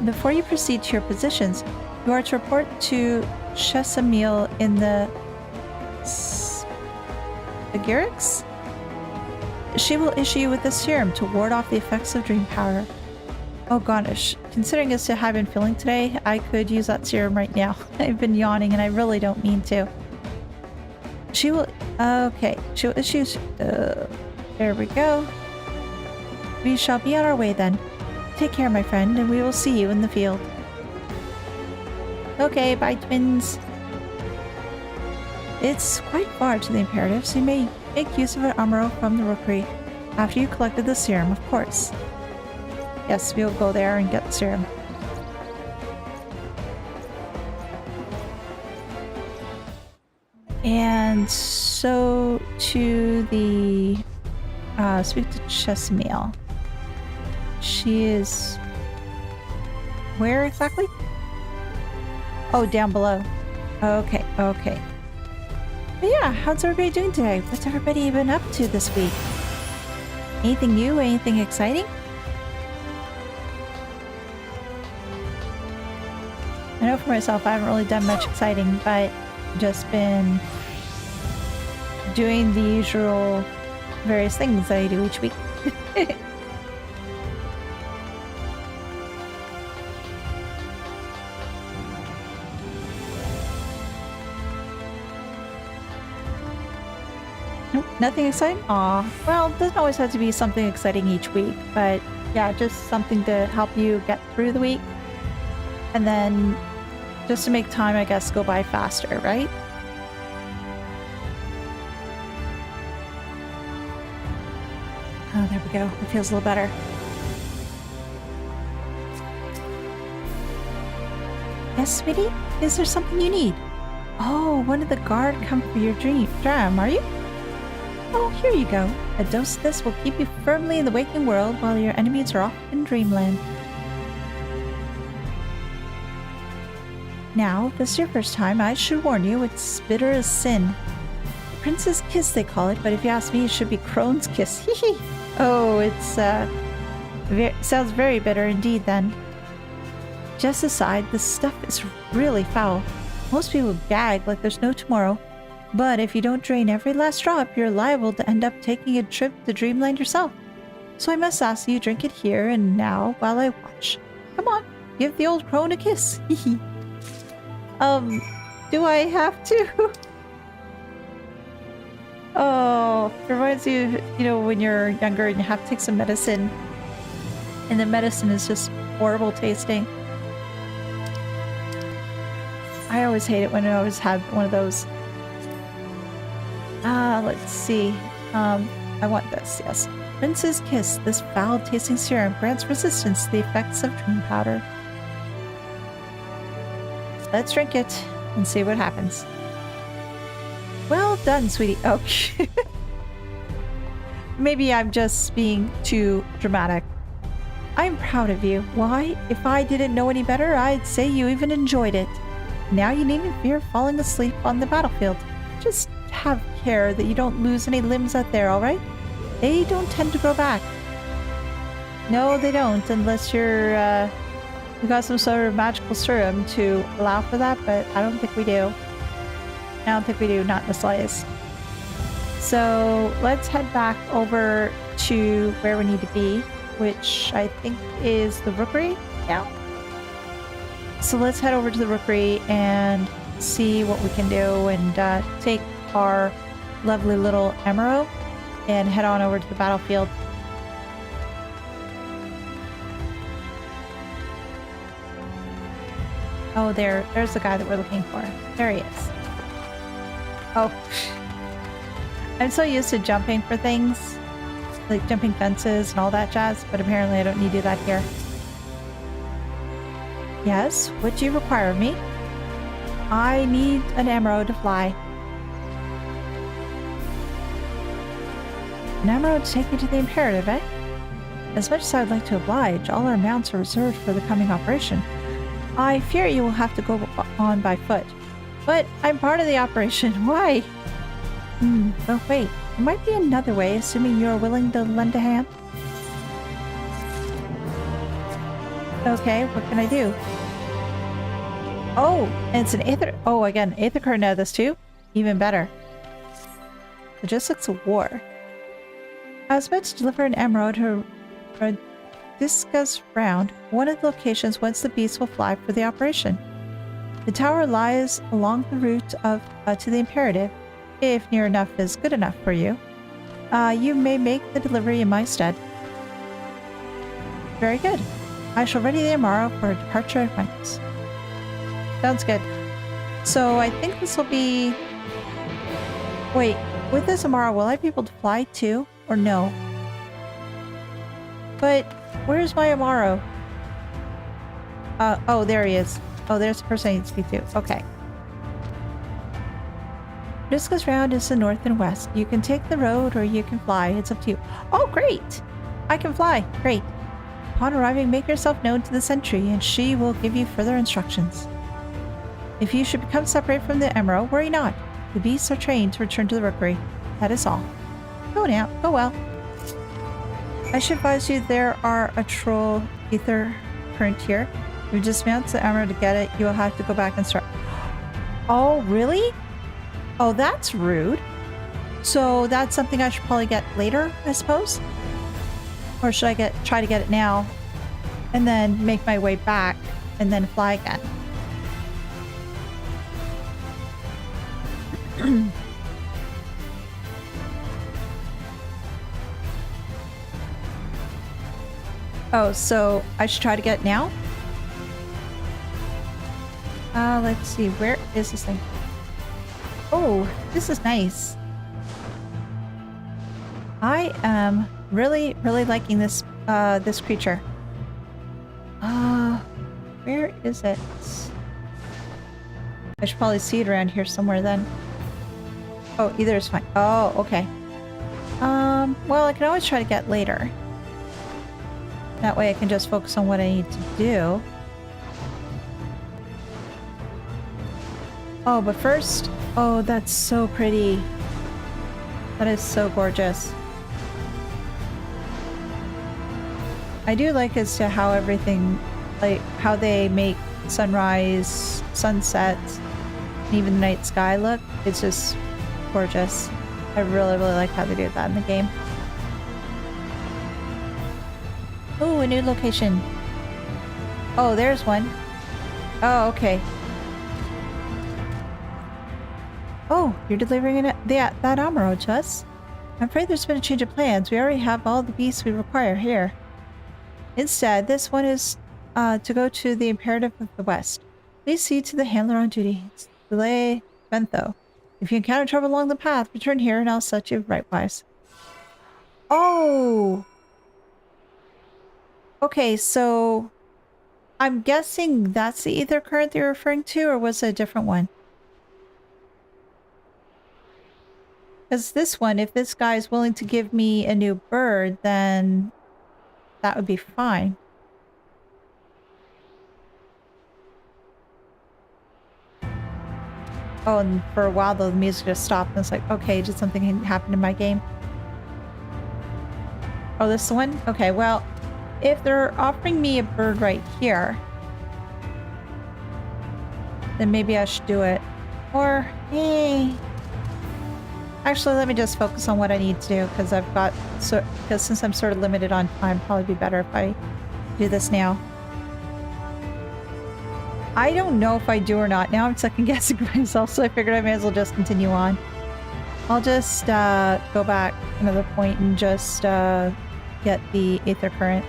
Before you proceed to your positions, you are to report to Chesamil in the Agirix? She will issue you with a serum to ward off the effects of dream powder. Oh gosh, considering as to how I've been feeling today, I could use that serum right now. I've been yawning and I really don't mean to. She will... Okay, she will issue... there we go. We shall be on our way then. Take care, my friend, and we will see you in the field. Okay, bye, twins. It's quite far to the Imperative, so you may make use of an Amuro from the rookery after you collected the serum, of course. Yes, we'll go there and get the serum. And so to the... speak to Chesamil. She is... Where exactly? Oh, down below. Okay, okay. But yeah, how's everybody doing today? What's everybody been up to this week? Anything new? Anything exciting? I know for myself, I haven't really done much exciting, but just been doing the usual various things that I do each week. Nope, nothing exciting? Aw. Well, it doesn't always have to be something exciting each week, but yeah, just something to help you get through the week. And then just to make time, I guess, go by faster, right? Oh, there we go. It feels a little better. Yes, sweetie? Is there something you need? Oh, one of the guard come for your dram, are you? Oh, here you go. A dose of this will keep you firmly in the waking world while your enemies are off in dreamland. Now, if this is your first time, I should warn you, it's bitter as sin. Prince's Kiss, they call it, but if you ask me, it should be Crone's Kiss. Hee. Oh, it's, sounds very bitter indeed, then. Just aside, this stuff is really foul. Most people gag like there's no tomorrow. But if you don't drain every last drop, you're liable to end up taking a trip to Dreamland yourself. So I must ask you drink it here and now while I watch. Come on, give the old crone a kiss. Do I have to? Oh, it reminds you, you know, when you're younger and you have to take some medicine. And the medicine is just horrible tasting. I always hate it when I always have one of those. Let's see. I want this, yes. Prince's Kiss. This foul-tasting serum grants resistance to the effects of dream powder. Let's drink it and see what happens. Well done, sweetie. Oh, maybe I'm just being too dramatic. I'm proud of you. Why? If I didn't know any better, I'd say you even enjoyed it. Now you needn't fear falling asleep on the battlefield. Just have care that you don't lose any limbs out there, alright? They don't tend to grow back. No, they don't, unless you're, you got some sort of magical serum to allow for that, but I don't think we do. I don't think we do, not in the slightest. So let's head back over to where we need to be, which I think is the Rookery. Yeah. So let's head over to the Rookery and see what we can do and take our lovely little Emerald and head on over to the battlefield. Oh, there's the guy that we're looking for. There he is. Oh. I'm so used to jumping for things, like jumping fences and all that jazz, but apparently I don't need to do that here. Yes, what do you require of me? I need an emerald to fly. An emerald to take me to the Imperative, eh? As much as I would like to oblige, all our mounts are reserved for the coming operation. I fear you will have to go on by foot. But I'm part of the operation. Why? Oh wait, there might be another way, assuming you are willing to lend a hand. Okay, what can I do? Oh, and it's an Aether... Oh, again, Aether card now this too? Even better. Logistics of War. I was meant to deliver an emerald to discuss round one of the locations whence the beast will fly for the operation. The tower lies along the route of to the Imperative. If near enough is good enough for you, you may make the delivery in my stead. Very good. I shall ready there tomorrow for a departure at once. Sounds good. So I think this will be... Wait, with this tomorrow, will I be able to fly too? Or no? But where's my Amaro? Oh, there he is. Oh, there's the person I need to speak to. Okay. This goes round is the north and west. You can take the road or you can fly. It's up to you. Oh, great! I can fly. Great. Upon arriving, make yourself known to the sentry, and she will give you further instructions. If you should become separated from the emerald, worry not. The beasts are trained to return to the rookery. That is all. Go now. Go well. I should advise you there are a troll ether current here. If you dismount the emerald to get it, you will have to go back and start. Oh, really? Oh, that's rude. So that's something I should probably get later, I suppose? Or should I try to get it now and then make my way back and then fly again? Oh, so I should try to get it now? Let's see, where is this thing? Oh, this is nice. I am really liking this this creature. Where is it? I should probably see it around here somewhere then. Oh, either is fine. Oh, okay. Well, I can always try to get later. That way I can just focus on what I need to do. Oh, but first... Oh, that's so pretty. That is so gorgeous. I do like as to how everything... Like, how they make sunrise, sunset, and even the night sky look. It's just gorgeous. I really like how they do that in the game. Oh, a new location. Oh, there's one. Oh, okay. Oh, you're delivering that armor to us? I'm afraid there's been a change of plans. We already have all the beasts we require here. Instead, this one is to go to the Imperative of the West. Please see to the handler on duty. It's Delay Bentho. If you encounter trouble along the path, return here and I'll set you rightwise. Oh! Okay, so I'm guessing that's the ether current they're referring to, or was it a different one? Because this one, if this guy is willing to give me a new bird, then that would be fine. Oh, and for a while though, the music just stopped and it's like, okay, did something happen in my game? Oh, this one? Okay, well, if they're offering me a bird right here, then maybe I should do it. Or, hey... Actually, let me just focus on what I need to do, because because since I'm sort of limited on time, probably be better if I do this now. I don't know if I do or not. Now I'm second guessing myself, so I figured I may as well just continue on. I'll just go back another point and just get the Aether Current.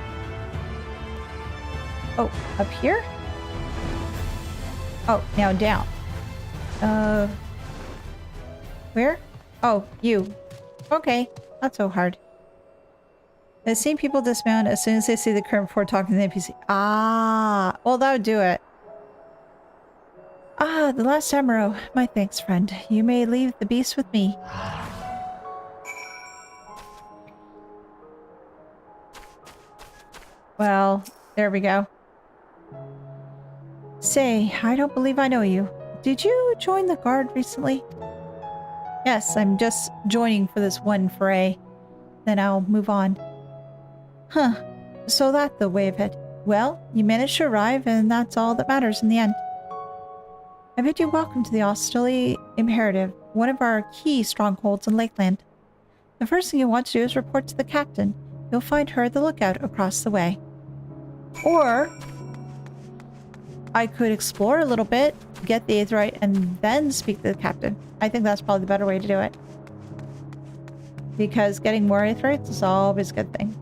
Oh, up here? Oh, now down. Where? Oh, you. Okay, not so hard. I've seen people dismount as soon as they see the current before talking to the NPC. Ah, well that would do it. Ah, the last arrow. My thanks, friend. You may leave the beast with me. Well, there we go. Say, I don't believe I know you. Did you join the guard recently? Yes, I'm just joining for this one foray. Then I'll move on. Huh. So that's the way of it. Well, you managed to arrive, and that's all that matters in the end. I bid you welcome to the Austerity Imperative, one of our key strongholds in Lakeland. The first thing you want to do is report to the captain. You'll find her at the lookout across the way. Or I could explore a little bit, get the Aetherite, and then speak to the captain. I think that's probably the better way to do it. Because getting more Aetherites is always a good thing.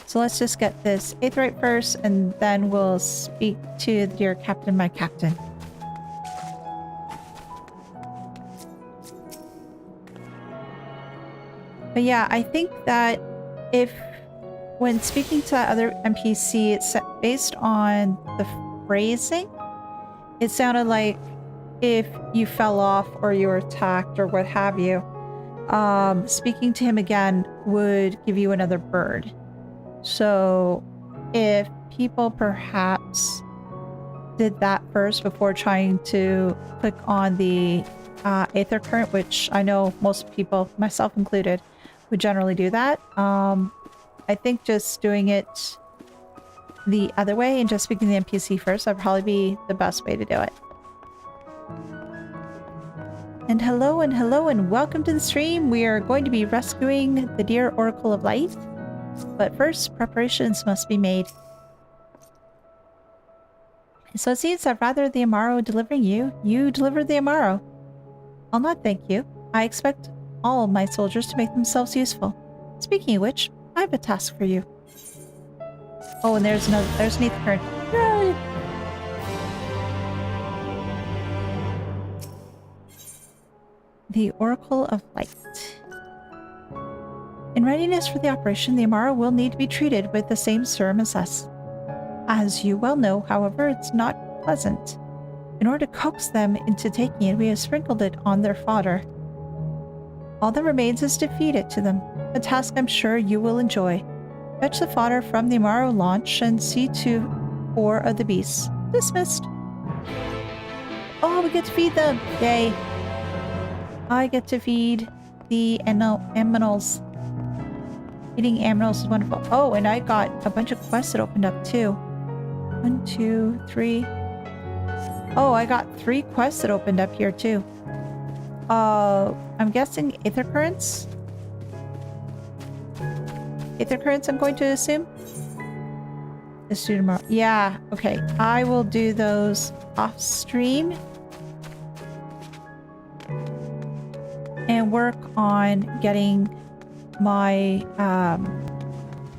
So let's just get this Aetherite first, and then we'll speak to the dear captain, my captain. But yeah, I think that when speaking to that other NPC, it's based on the phrasing. It sounded like if you fell off or you were attacked or what have you, speaking to him again would give you another bird. So if people perhaps did that first before trying to click on the Aether Current, which I know most people, myself included, would generally do that. I think just doing it the other way and just speaking to the NPC first would probably be the best way to do it. And hello and welcome to the stream. We are going to be rescuing the dear Oracle of Light, but first preparations must be made. So it seems that rather the Amaro delivering you, you delivered the Amaro. I'll not thank you. I expect all of my soldiers to make themselves useful. Speaking of which, I have a task for you. Oh, and there's an Aether Current. Yay! The Oracle of Light. In readiness for the operation, the Amaro will need to be treated with the same serum as us. As you well know, however, it's not pleasant. In order to coax them into taking it, we have sprinkled it on their fodder. All that remains is to feed it to them, a task I'm sure you will enjoy. Fetch the fodder from the Amaro launch and see to 4 of the beasts. Dismissed. Oh, we get to feed them! Yay! I get to feed the aminals. Feeding aminals is wonderful. Oh, and I got a bunch of quests that opened up too. 1, 2, 3. Oh, I got 3 quests that opened up here too. I'm guessing Aether Currents? Aether Currents, I'm going to assume? Let's do tomorrow. Yeah, okay. I will do those off stream. And work on getting my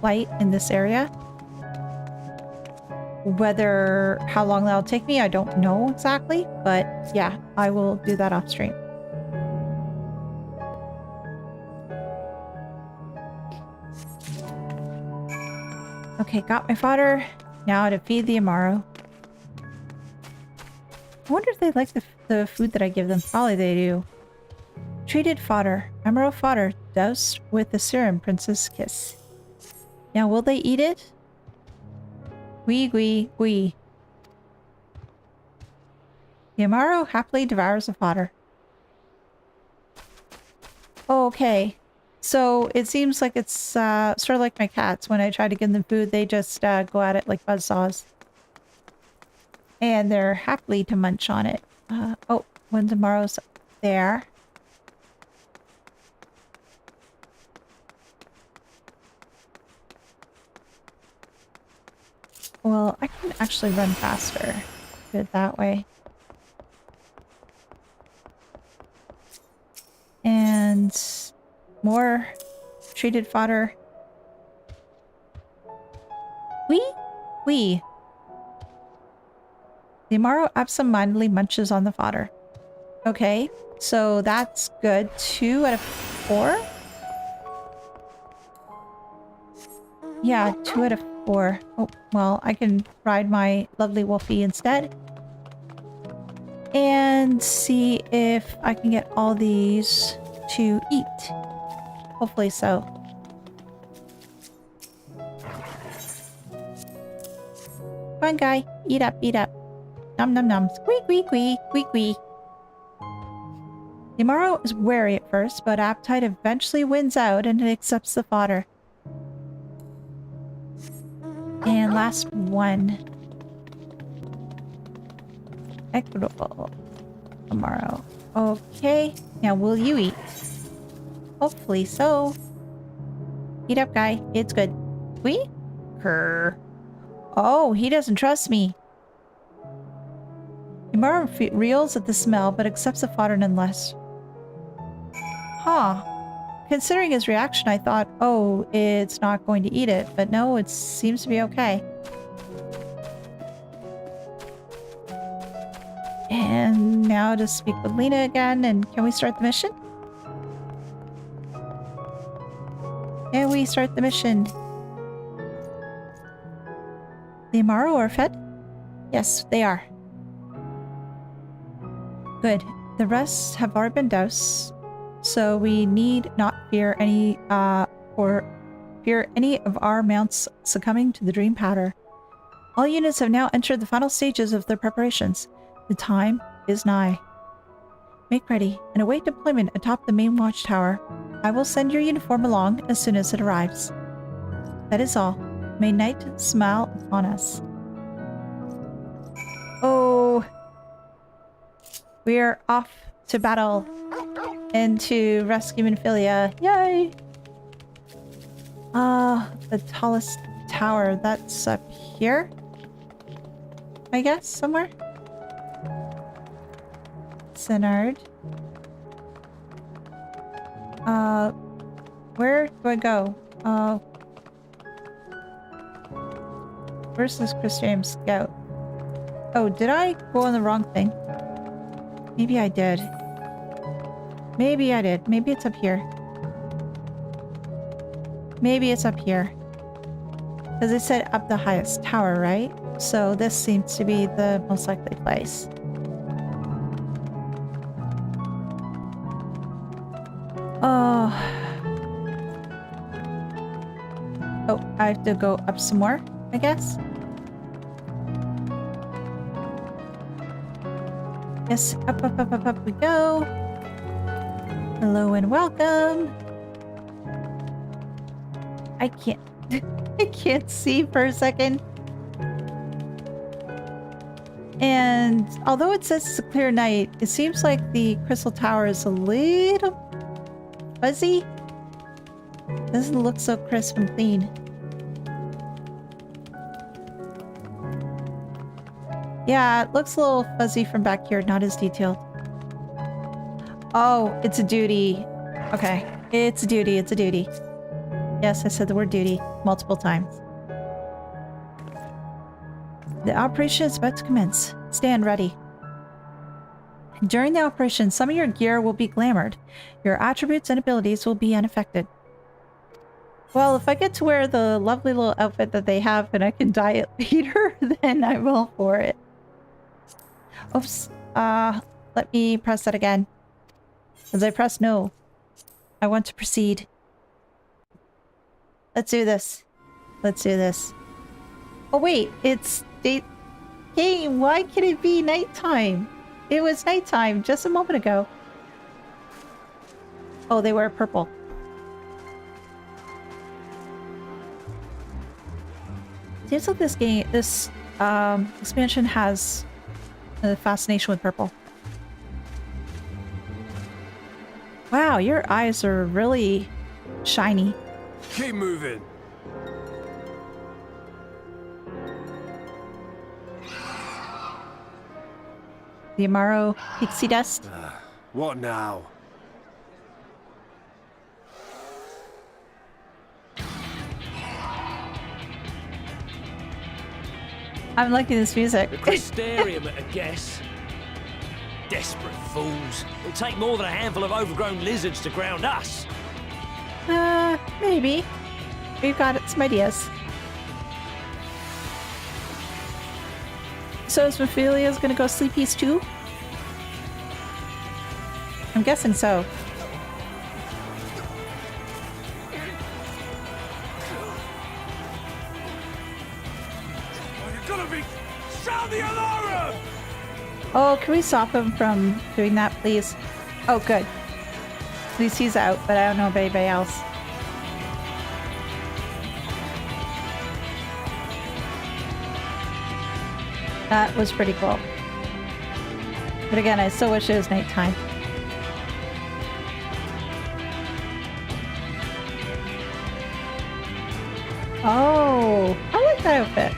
light in this area. How long that'll take me, I don't know exactly, but yeah, I will do that off stream. Okay, got my fodder. Now to feed the Amaro. I wonder if they like the food that I give them. Probably they do. Treated fodder. Amaro fodder doused with the serum Princess Kiss. Now will they eat it? Wee. The Amaro happily devours the fodder. Oh, okay. So it seems like it's sort of like my cats. When I try to give them food, they just go at it like buzzsaws. And they're happily to munch on it. Oh, when Amaro's there. Well, I can actually run faster. Do it that way. And more treated fodder. Wee. The Amaro absentmindedly munches on the fodder. Okay, so that's good. 2 out of 4? Yeah, 2 out of 4. Oh, well, I can ride my lovely Wolfie instead. And see if I can get all these to eat. Hopefully so. Come on, guy. Eat up. Nom nom nom. Squeak. The Amaro is wary at first, but appetite eventually wins out and it accepts the fodder. And last one. Equitable. Amaro. Okay. Now will you eat? Hopefully so. Eat up, guy. It's good. We? Grr. Oh, he doesn't trust me. Amaro reels at the smell, but accepts the fodder nonetheless. Huh. Considering his reaction, I thought, oh, it's not going to eat it. But no, it seems to be okay. And now to speak with Lena again, and can we start the mission? Can we start the mission? The Amaro are fed? Yes, they are. Good. The rest have already been doused, so we need not fear any of our mounts succumbing to the dream powder. All units have now entered the final stages of their preparations. The time is nigh. Make ready and await deployment atop the main watchtower. I will send your uniform along as soon as it arrives. That is all. May night smile upon us. Oh, we are off to battle and to rescue Minfilia. Yay! The tallest tower, that's up here? I guess, somewhere? Sinard. Where do I go? Where's this Crystarium scout? Oh, did I go on the wrong thing? Maybe I did. Maybe I did. Maybe it's up here. Maybe it's up here. Because it said up the highest tower, right? So this seems to be the most likely place. Oh. Oh, I have to go up some more, I guess. Yes, up, up, up, up, up we go. Hello and welcome. I can't... I can't see for a second. And although it says it's a clear night, it seems like the crystal tower is a little fuzzy. Doesn't look so crisp and clean. Yeah, it looks a little fuzzy from back here, not as detailed. Oh, it's a duty. Okay, it's a duty, it's a duty. Yes, I said the word duty multiple times. The operation is about to commence. Stand ready. During the operation, some of your gear will be glamored. Your attributes and abilities will be unaffected. Well, if I get to wear the lovely little outfit that they have and I can dye it later, then I'm all for it. Oops. Let me press that again. As I press no. I want to proceed. Let's do this. Let's do this. Oh wait, it's date game. Why can it be nighttime? It was nighttime just a moment ago. Oh, they wear purple. Seems like this expansion has a fascination with purple. Wow, your eyes are really shiny. Keep moving. The Amaro pixie dust. What now? I'm liking this music. The Crystarium, I guess. Desperate fools. It'll take more than a handful of overgrown lizards to ground us. Maybe. We've got some ideas. So is Minfilia's gonna go sleepies too? I'm guessing so. Sound the alarm! Oh, can we stop him from doing that, please? Oh, good. At least he's out, but I don't know about anybody else. That was pretty cool. But again, I still wish it was nighttime. Oh, I like that outfit.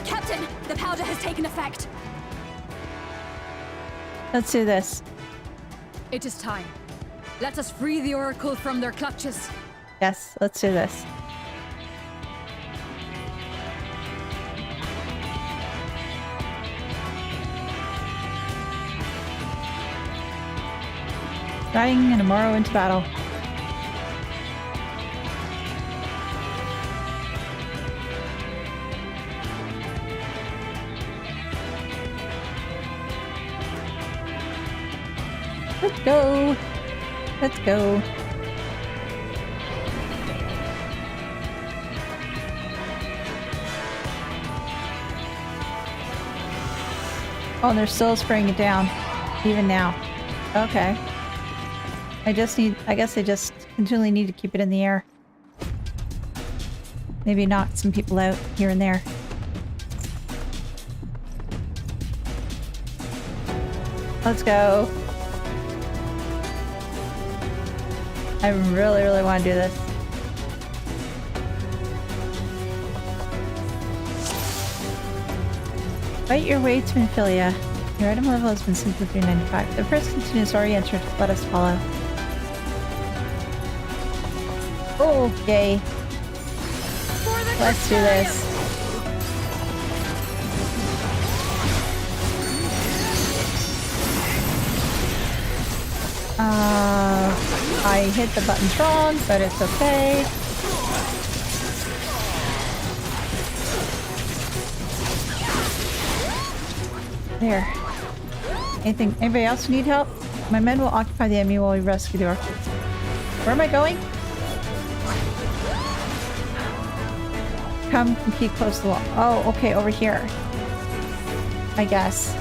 Captain, the powder has taken effect. Let's do this. It is time. Let us free the Oracle from their clutches. Yes, let's do this. Riding an Amaro into battle. go. Let's go. Oh, they're still spraying it down. Even now. Okay. I guess I just continually need to keep it in the air. Maybe knock some people out here and there. Let's go. I really, really want to do this. Fight your way to Minfilia. Your item level has been set to 395. The first continuous orienter to let us follow. Okay. Let's do this. I hit the buttons wrong, but it's okay. There. Anybody else need help? My men will occupy the enemy while we rescue the orphans. Where am I going? Come and keep close to the wall. Oh, okay, over here. I guess.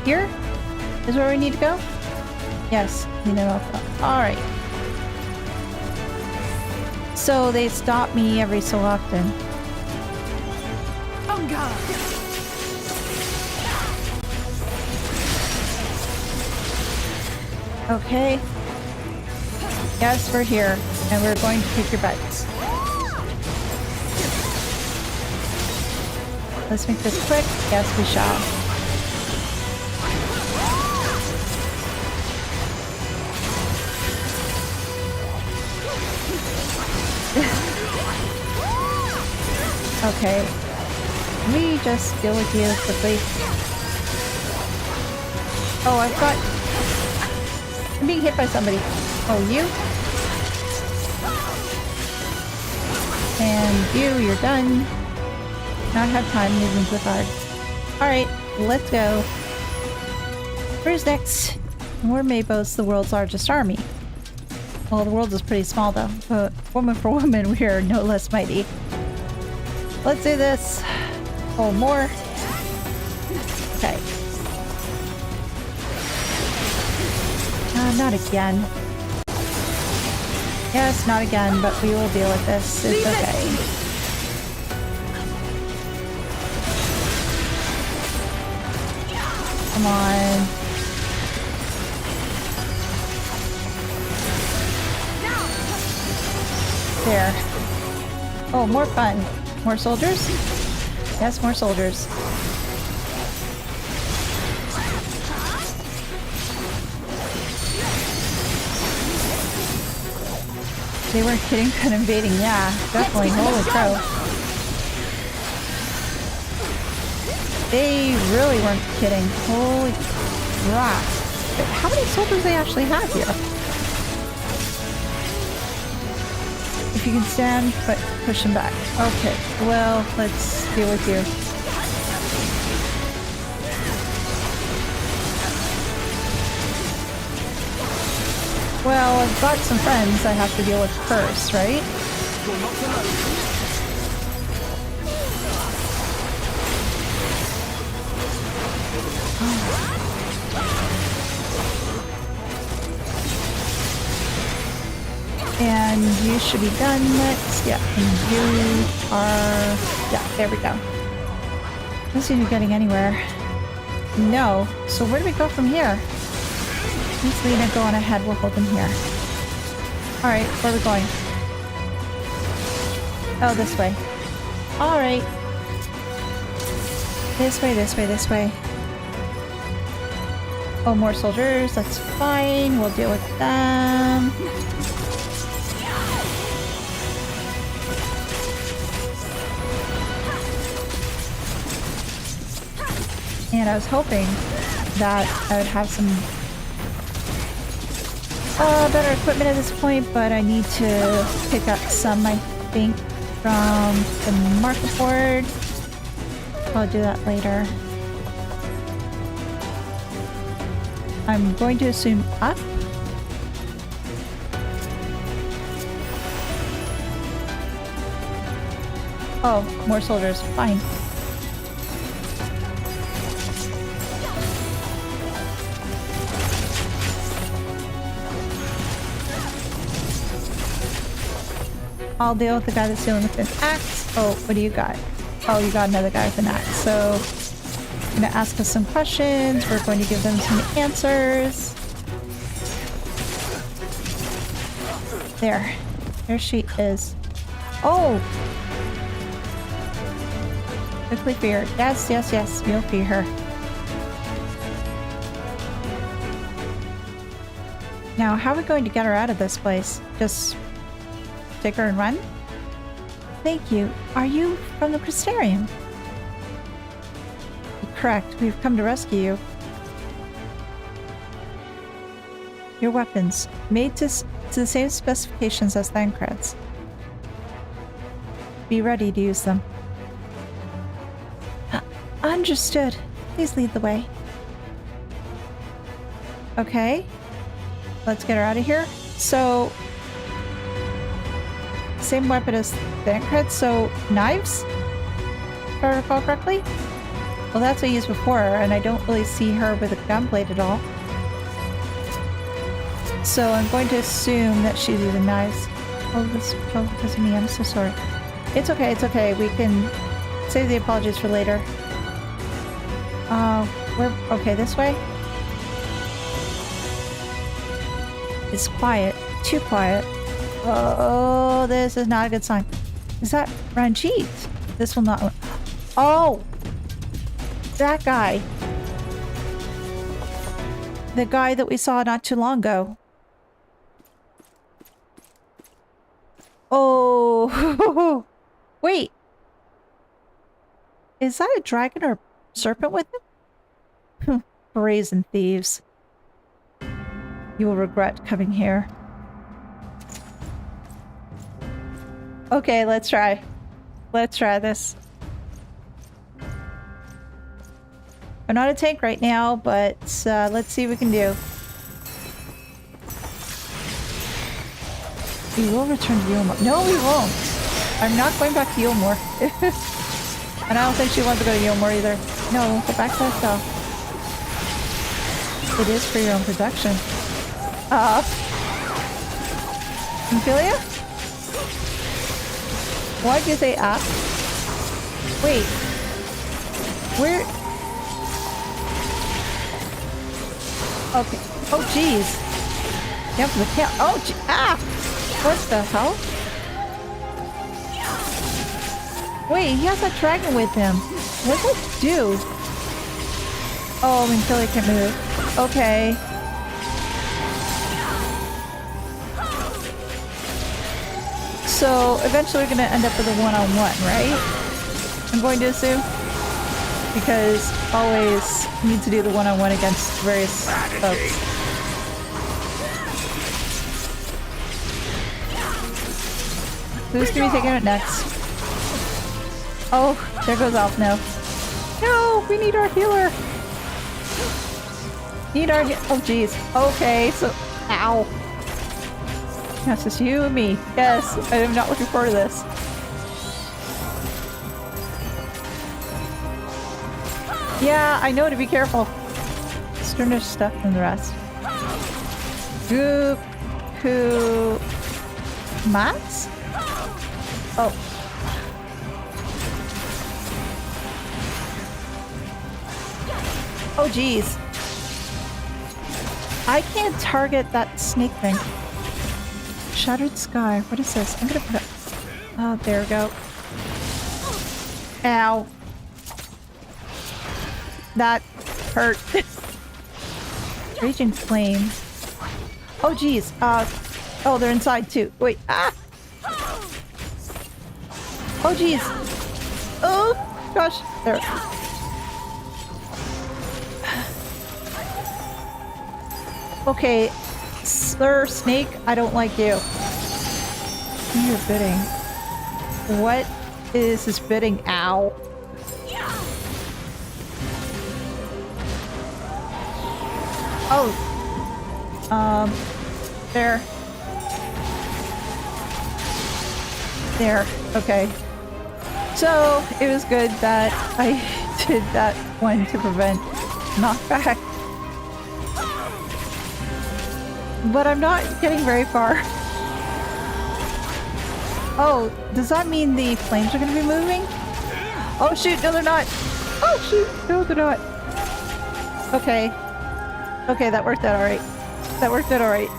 Here is where we need to go? Yes, you know. Alright. So they stop me every so often. On guard. Okay. Yes, we're here, and we're going to kick your butts. Let's make this quick. Yes, we shall. Okay. Can we just deal with you quickly? Oh, I've got... I'm being hit by somebody. Oh, you? And you're done. Not have time moving too hard. Alright, let's go. Where's next? We're Maybos, the world's largest army. Well, the world is pretty small though, but woman for woman, we are no less mighty. Let's do this. Oh, more. Okay. Not again. Yes, not again, but we will deal with this. It's okay. Come on. There. Oh, more fun. More soldiers? Yes, more soldiers. They weren't kidding about invading. Yeah, definitely. Holy crow. They really weren't kidding. Holy crap. How many soldiers do they actually have here? If you can stand, but push them back. Okay, well, let's deal with you. Well, I've got some friends I have to deal with first, right? And you should be done next. Yeah, and you are... Yeah, there we go. Doesn't seem to be getting anywhere. No. So where do we go from here? Let's Lena go on ahead. We'll hold them here. Alright, where are we going? Oh, this way. Alright. This way, this way, this way. Oh, more soldiers. That's fine. We'll deal with them. And I was hoping that I would have some better equipment at this point, but I need to pick up some, I think, from the market board. I'll do that later. I'm going to assume up. Oh, more soldiers. Fine. I'll deal with the guy that's dealing with an axe. Oh, what do you got? Oh, you got another guy with an axe. So, I'm going to ask us some questions. We're going to give them some answers. There. There she is. Oh! Quickly free her. Yes, yes, yes. We'll free her. Now, how are we going to get her out of this place? Just take her and run? Thank you. Are you from the Crystarium? Correct. We've come to rescue you. Your weapons. Made to the same specifications as Thancred's. Be ready to use them. Understood. Please lead the way. Okay. Let's get her out of here. So, same weapon as Thancred, so knives? If I recall correctly? Well, that's what I used before, and I don't really see her with a gunblade at all. So I'm going to assume that she's using knives. Oh, this because of me. I'm so sorry. It's okay, it's okay. We can save the apologies for later. Okay, this way? It's quiet. Too quiet. Oh, this is not a good sign. Is that Ranjit? This will not... Oh! That guy. The guy that we saw not too long ago. Oh! Wait. Is that a dragon or serpent with him? Brazen thieves. You will regret coming here. Okay, let's try. Let's try this. I'm not a tank right now, but let's see what we can do. We will return to Yulmore. No, we won't. I'm not going back to Yulmore. And I don't think she wants to go to Yulmore either. No, go back to that stuff. It is for your own protection. Amphilia? Why'd you say up? Wait. Where? Okay. Oh, jeez. Yep, the tail. Oh, ah! What the hell? Wait, he has a dragon with him. What does it do? Oh, I mean, Philly can't move. Okay. So, eventually we're going to end up with a one-on-one, right? I'm going to assume? Because always need to do the one-on-one against various folks. Who's going to be taking it next? Oh, there goes Alf now. No, we need our healer. Need our oh, jeez. Okay, so... Ow. Yes, it's you and me. Yes, I am not looking forward to this. Yeah, I know to be careful. Sterner stuff than the rest. Goop. Who... Mats? Oh. Oh, jeez. I can't target that snake thing. Shattered sky. What is this? I'm gonna put it... Oh, there we go. Ow. That hurt. Raging flame. Oh, jeez. Oh, they're inside too. Wait. Ah! Oh, jeez. Oh, gosh. There. Okay. Sir Snake, I don't like you. Do your bidding. What is his bidding? Ow. Oh. There. There. Okay. So, it was good that I did that one to prevent knockback. But I'm not getting very far. Oh, does that mean the flames are going to be moving? Oh shoot, no they're not! Oh shoot, no they're not! Okay. Okay, that worked out alright. That worked out alright.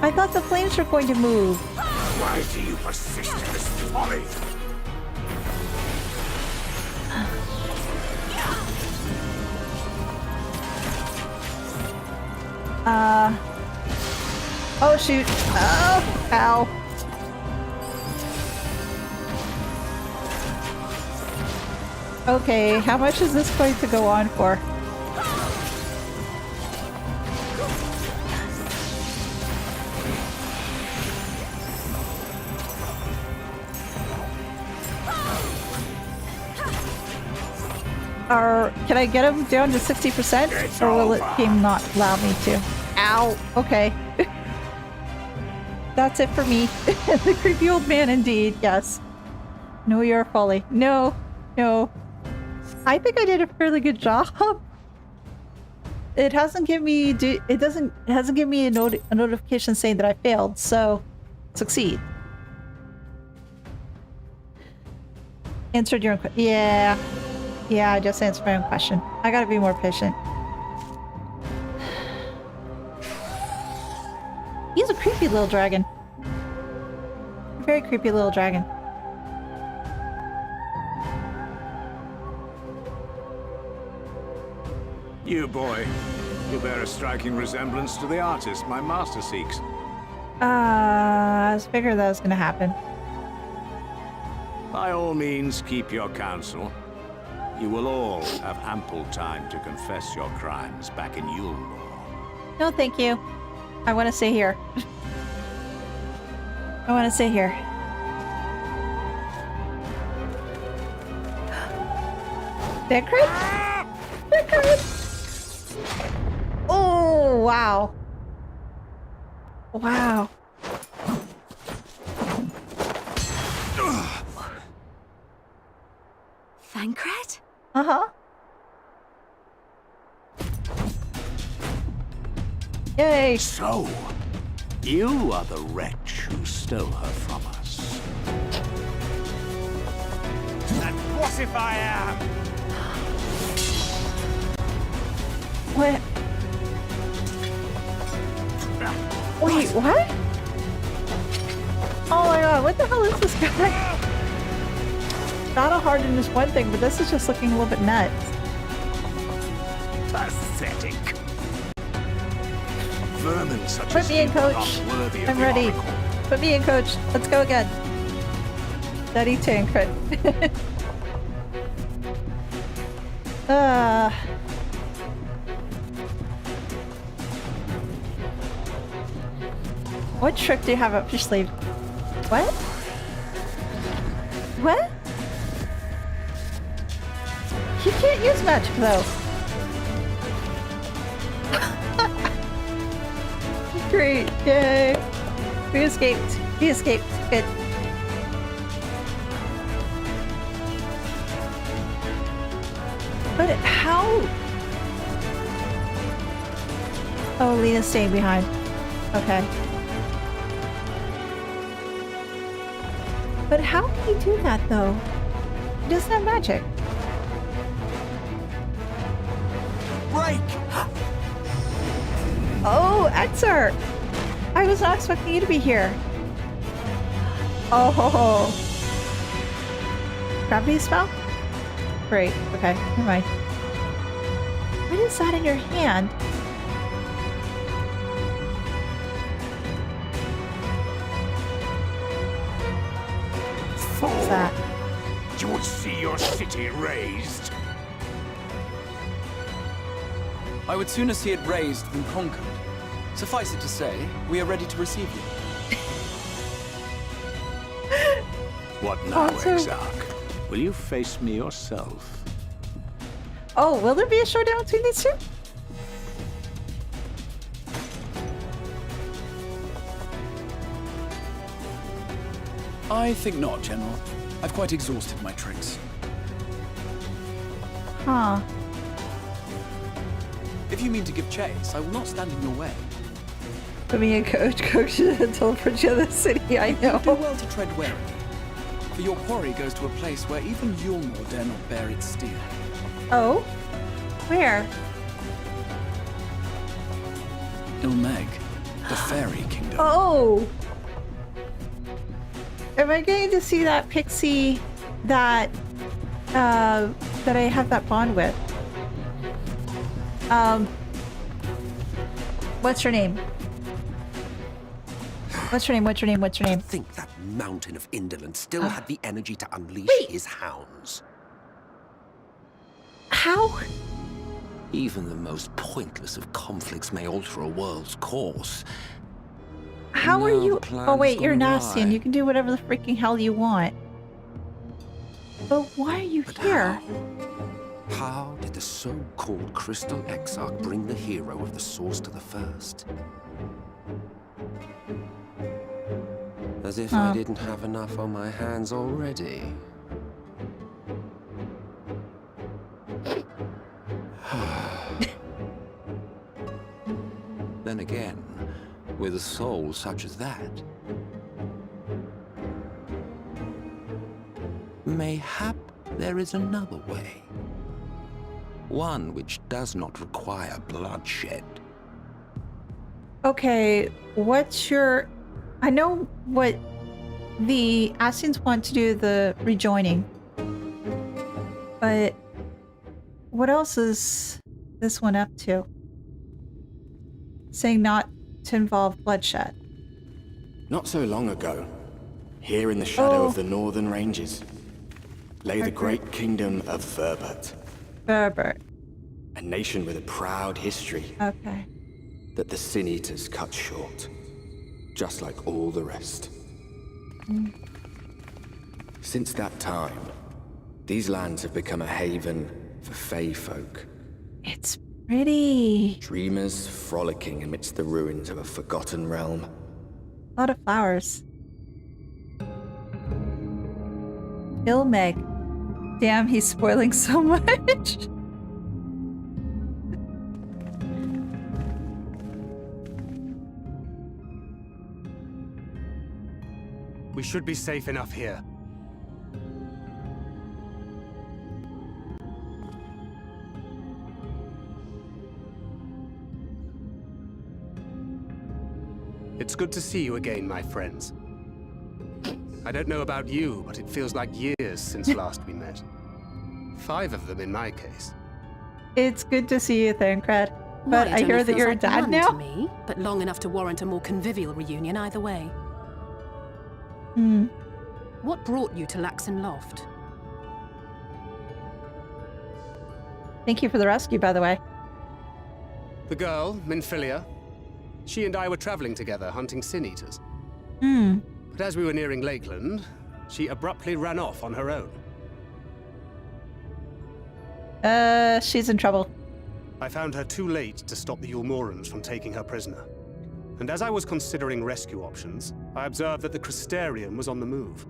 I thought the flames were going to move. Why do you persist in this folly? Oh shoot. Oh, ow. Okay, how much is this going to go on for? Can I get him down to 60%? Or will it game not allow me to? Ow! Okay. That's it for me. The creepy old man indeed, yes. No, you're folly. No, no. I think I did a fairly good job. It hasn't given me it hasn't given me a notification saying that I failed, so succeed. Answered your own question. Yeah. Yeah, I just answered my own question. I gotta be more patient. He's a creepy little dragon. A very creepy little dragon. You boy, you bear a striking resemblance to the artist my master seeks. I was figured that was gonna happen. By all means, keep your counsel. You will all have ample time to confess your crimes back in Yulmore. No, thank you. I want to stay here. I want to stay here. That crit? That crit? Oh, wow. Wow. Thancred? Uh-huh. Yay! So, you are the wretch who stole her from us. And what if I am? What? Wait, what? Oh my god, what the hell is this guy? Battle hardened is one thing, but this is just looking a little bit nuts. Pathetic. Vermin such Put as me in, you are coach. not worthy of I'm the ready. Oracle. Put me in, coach. Let's go again. Steady Tancred. What trick do you have up your sleeve? What? What? You can't use magic though. Great, yay. We escaped. We escaped. Good. But how? Oh, Lena's staying behind. Okay. But how can he do that though? He doesn't have magic. Break! Oh, Exarch! I was not expecting you to be here. Oh ho ho. Gravity spell? Great. Okay, never mind. What is that in your hand? What's that? You would see your city razed. I would sooner see it razed than conquered. Suffice it to say, we are ready to receive you. What now, Also- Exarch? Will you face me yourself? Oh, will there be a showdown between these two? I think not, General. I've quite exhausted my tricks. Huh. If you mean to give chase, I will not stand in your way. Put me in coach to teleport you to the city, I know. You do well to tread warily, for your quarry goes to a place where even Yulmor dare not bear its steel. Oh? Where? Ilmeg, the fairy kingdom. Oh! Am I getting to see that pixie that that I have that bond with? What's her name? What's her name? What's her name? What's her name? I think that mountain of indolence still had the energy to unleash his hounds. How? Even the most pointless of conflicts may alter a world's course. How are No you? Oh wait, you're plan's gone nasty and awry. you can do whatever the freaking hell you want. But why are you here? How did the so-called Crystal Exarch bring the hero of the source to the first? As if I didn't have enough on my hands already. Then again, with a soul such as that, mayhap there is another way. One which does not require bloodshed. Okay, what's your... I know what the Ascians want to do, the rejoining. But what else is this one up to? Saying not to involve bloodshed. Not so long ago, here in the shadow of the northern ranges, lay the great kingdom of Verbert. Verbert. A nation with a proud history Okay. that the Sin Eaters cut short, just like all the rest. Since that time, these lands have become a haven for Fey folk. It's pretty. Dreamers frolicking amidst the ruins of a forgotten realm. A lot of flowers. Ilmeg. Damn, he's spoiling so much. We should be safe enough here. It's good to see you again, my friends. I don't know about you, but it feels like years since last we met. 5 of them in my case. It's good to see you, Thancred. But Well, it I hear only that feels you're a like dad one now? to me, but long enough to warrant a more convivial reunion either way. Hmm. What brought you to Laxon Loft? Thank you for the rescue, by the way. The girl, Minfilia, she and I were traveling together, hunting Sin Eaters. Hmm. But as we were nearing Lakeland, she abruptly ran off on her own. She's in trouble. I found her too late to stop the Yulmorans from taking her prisoner. And as I was considering rescue options, I observed that the Crystarium was on the move.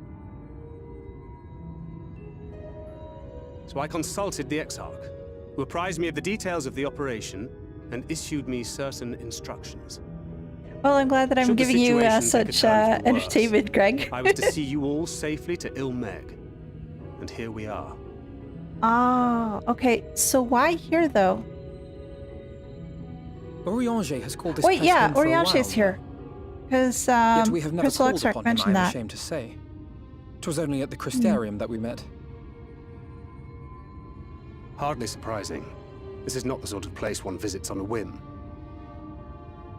So I consulted the Exarch, who apprised me of the details of the operation and issued me certain instructions. Well, I'm glad that I'm Should the giving you situation take a such turn for the worse, entertainment, Greg. I was to see you all safely to Ilmeg. And here we are. Oh, okay. So why here, though? Orianger has called this Wait, place yeah, home for a Orianger's while. here. Because, Yet we have never Crystal called Exarch upon him, mentioned I am that. ashamed to say. 'Twas only at the Crystarium that we met. Hardly surprising. This is not the sort of place one visits on a whim.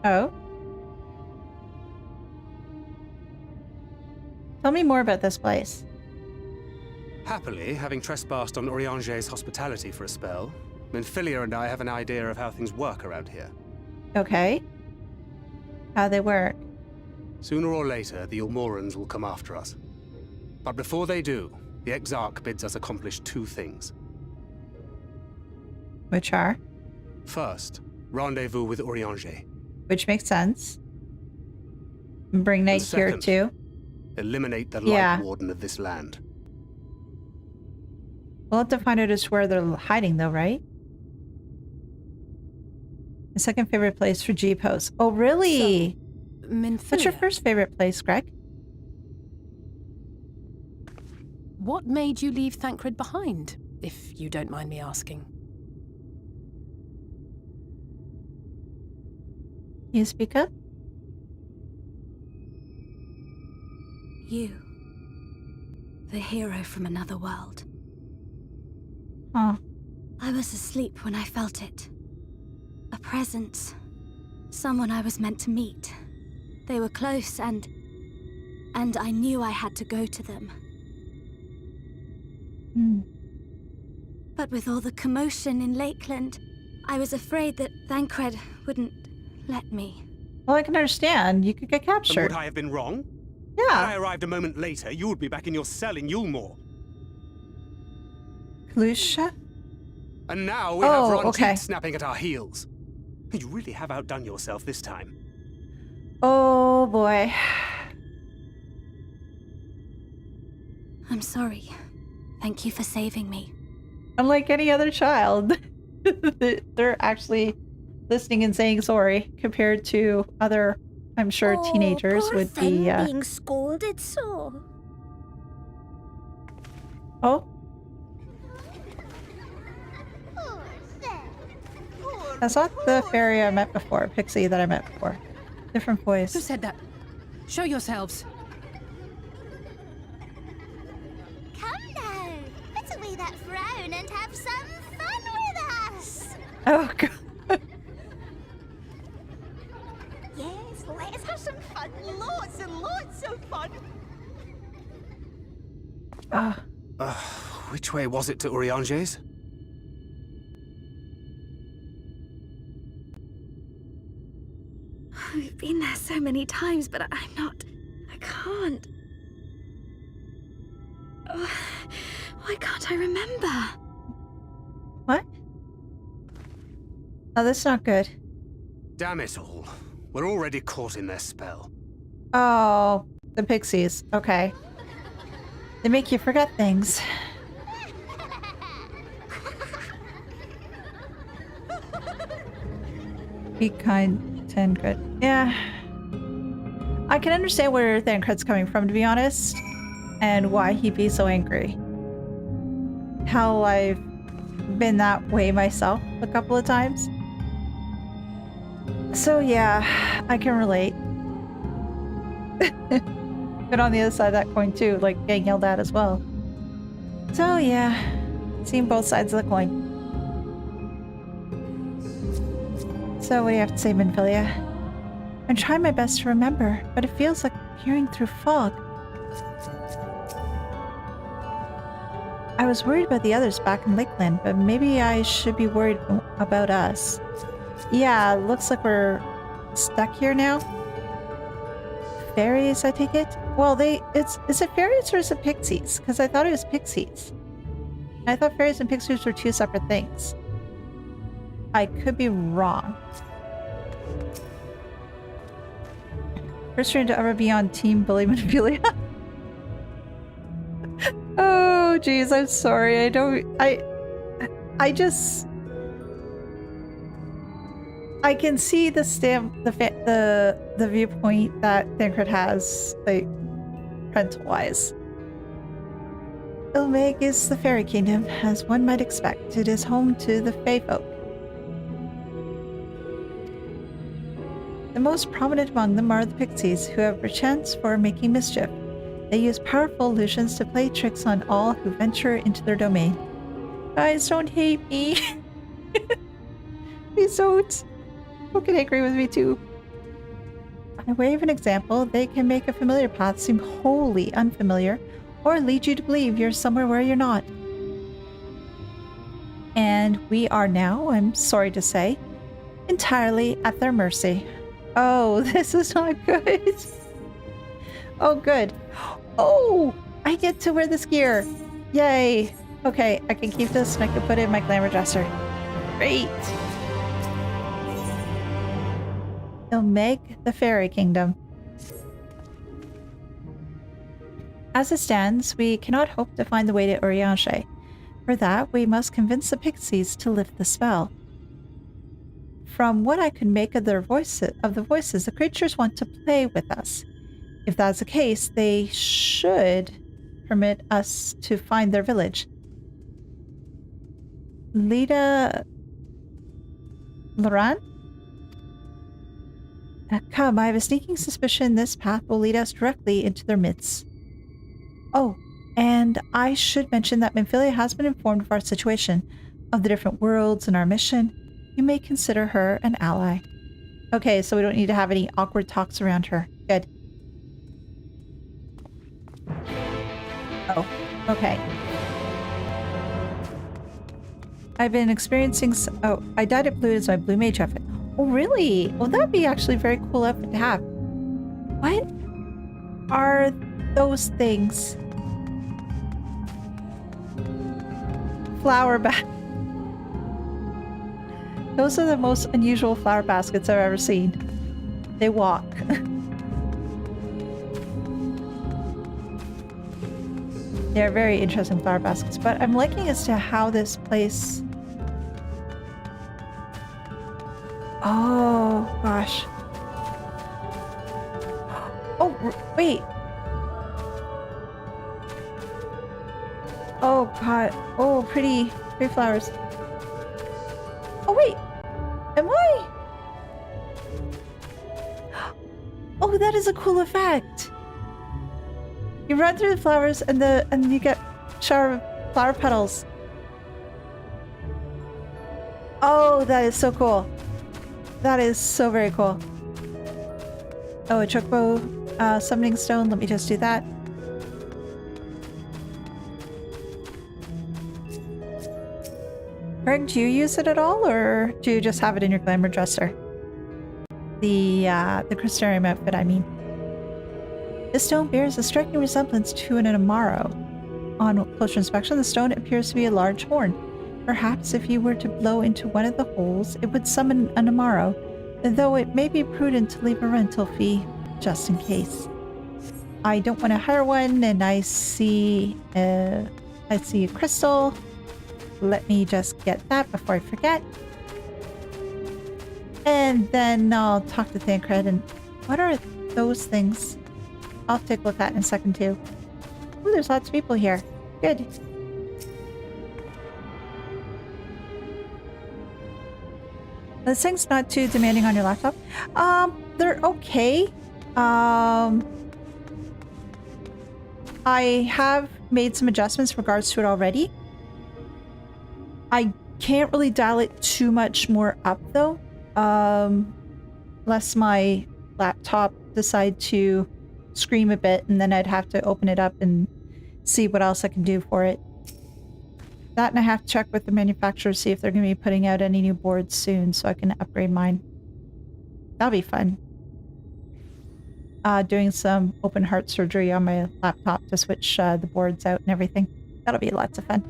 Oh? Tell me more about this place. Happily, having trespassed on Orianger's hospitality for a spell, Minfilia and I have an idea of how things work around here. Okay. How they work. Sooner or later, the Yulmorans will come after us. But before they do, the Exarch bids us accomplish 2 things. Which are? First, rendezvous with Orianger. Which makes sense. Bring Knight here second, too. Eliminate the Yeah. Light Warden of this land. We'll have to find out as to where they're hiding, though, right? My second favorite place for G-Pose. Oh, really? What's your first favorite place, Greg? What made you leave Thancred behind, if you don't mind me asking? You speak up? You. The hero from another world. Oh. I was asleep when I felt it. A presence. Someone I was meant to meet. They were close and I knew I had to go to them. But with all the commotion in Lakeland, I was afraid that Thancred wouldn't let me. Well, I can understand. You could get And captured. would I have been wrong? Yeah. Had I arrived a moment later, you would be back in your cell in Yulmore. Kalusha? And now we have Ron okay. snapping at our heels. You really have outdone yourself this time. Oh, boy. I'm sorry. Thank you for saving me. Unlike any other child, they're actually listening and saying sorry compared to other, I'm sure, teenagers poor would thing be. being scolded so. Oh. That's not the fairy I met before, Pixie that I met before. Different voice. Who said that? Show yourselves. Come now, put away that frown and have some fun with us. Oh, God. Yes, let's have some fun. Lots and lots of fun. Which way was it to Urianger's? We've been there so many times, but I can't. Oh, why can't I remember? What? Oh, that's not good. Damn it all. We're already caught in their spell. Oh, the pixies. Okay. They make you forget things. Be kind, Thancred. Yeah. I can understand where Thancred's coming from, to be honest, and why he'd be so angry. How I've been that way myself a couple of times. So yeah, I can relate. But on the other side of that coin too, like getting yelled at as well. So yeah, seen both sides of the coin. So what do you have to say, Minfilia? I'm trying my best to remember, but it feels like peering through fog. I was worried about the others back in Lakeland, but maybe I should be worried about us. Yeah, looks like we're stuck here now. Fairies, I take it? Well, is it fairies or is it pixies? Because I thought it was pixies. I thought fairies and pixies were two separate things. I could be wrong. First train to ever be on Team Bully Minfilia. Oh, geez, I'm sorry. I can see the the viewpoint that Thancred has, like, parental-wise. Elehayyme is the fairy kingdom, as one might expect. It is home to the Fae folk. The most prominent among them are the pixies, who have a chance for making mischief. They use powerful illusions to play tricks on all who venture into their domain. Guys, don't hate me. Please don't. Don't get angry with me too. By way of an example, they can make a familiar path seem wholly unfamiliar, or lead you to believe you're somewhere where you're not. And we are now, I'm sorry to say, entirely at their mercy. Oh, this is not good. Oh, good. Oh, I get to wear this gear. Yay. Okay, I can keep this and I can put it in my glamour dresser. Great. Elehayyme, the Fairy Kingdom. As it stands, we cannot hope to find the way to Urianger. For that, we must convince the pixies to lift the spell. From what I could make of the voices, the creatures want to play with us. If that's the case, they should permit us to find their village. Lida... Laurent? Come, I have a sneaking suspicion this path will lead us directly into their midst. Oh, and I should mention that Minfilia has been informed of our situation, of the different worlds and our mission. You may consider her an ally. Okay, so we don't need to have any awkward talks around her. Good. Oh, okay. I've been experiencing... Oh, I dyed it blue as my blue mage outfit. Oh, really? Well, that'd be actually a very cool outfit to have. What are those things? Flower basket. Those are the most unusual flower baskets I've ever seen. They walk. They're very interesting flower baskets, but I'm liking as to how this place... Oh, gosh. Oh, wait. Oh, God. Oh, pretty flowers. Oh, wait. Am I? Oh, that is a cool effect. You run through the flowers and you get shower of flower petals. Oh, that is so cool. That is so very cool. Oh, a chocobo summoning stone. Let me just do that. Greg, do you use it at all, or do you just have it in your glamour dresser? The Crystarium outfit, I mean. This stone bears a striking resemblance to an Amaro. On closer inspection, the stone appears to be a large horn. Perhaps if you were to blow into one of the holes, it would summon an Amaro, though it may be prudent to leave a rental fee, just in case. I don't want to hire one, and I see a crystal. Let me just get that before I forget. And then I'll talk to Thancred, and what are those things? I'll take a look at in a second too. Ooh, there's lots of people here. Good. This thing's not too demanding on your laptop. They're okay. I have made some adjustments in regards to it already. I can't really dial it too much more up though. Unless my laptop decide to scream a bit, and then I'd have to open it up and see what else I can do for it. That, and I have to check with the manufacturer, see if they're going to be putting out any new boards soon so I can upgrade mine. That'll be fun. Doing some open heart surgery on my laptop to switch the boards out and everything. That'll be lots of fun.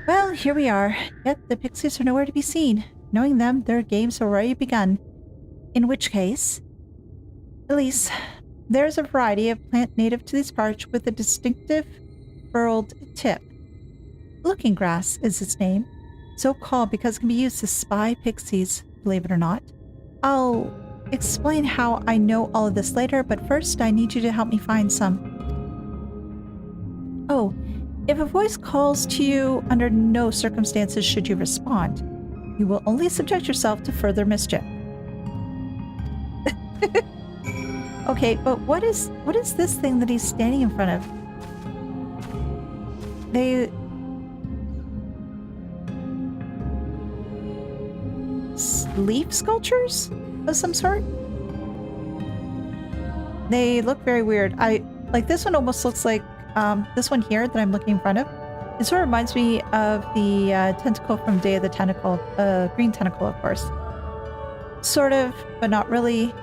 Well, here we are. Yet the pixies are nowhere to be seen. Knowing them, their games have already begun. In which case... Elise, there's a variety of plant native to these parts with a distinctive furled tip. Looking grass is its name, so called because it can be used to spy pixies, believe it or not. I'll explain how I know all of this later, but first I need you to help me find some. Oh, if a voice calls to you, under no circumstances should you respond. You will only subject yourself to further mischief. Okay, but what is this thing that he's standing in front of? Leaf sculptures of some sort? They look very weird. Like this one almost looks like this one here that I'm looking in front of. It sort of reminds me of the tentacle from Day of the Tentacle, green tentacle, of course. Sort of, but not really.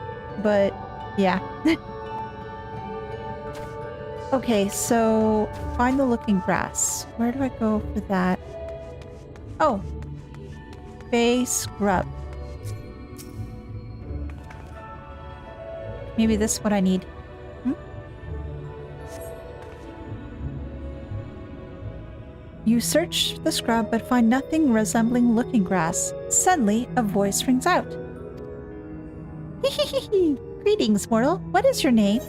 But yeah. Okay, so find the looking grass. Where do I go for that? Oh, Bay Scrub. Maybe this is what I need. You search the scrub but find nothing resembling looking grass. Suddenly, a voice rings out. Greetings, mortal. What is your name?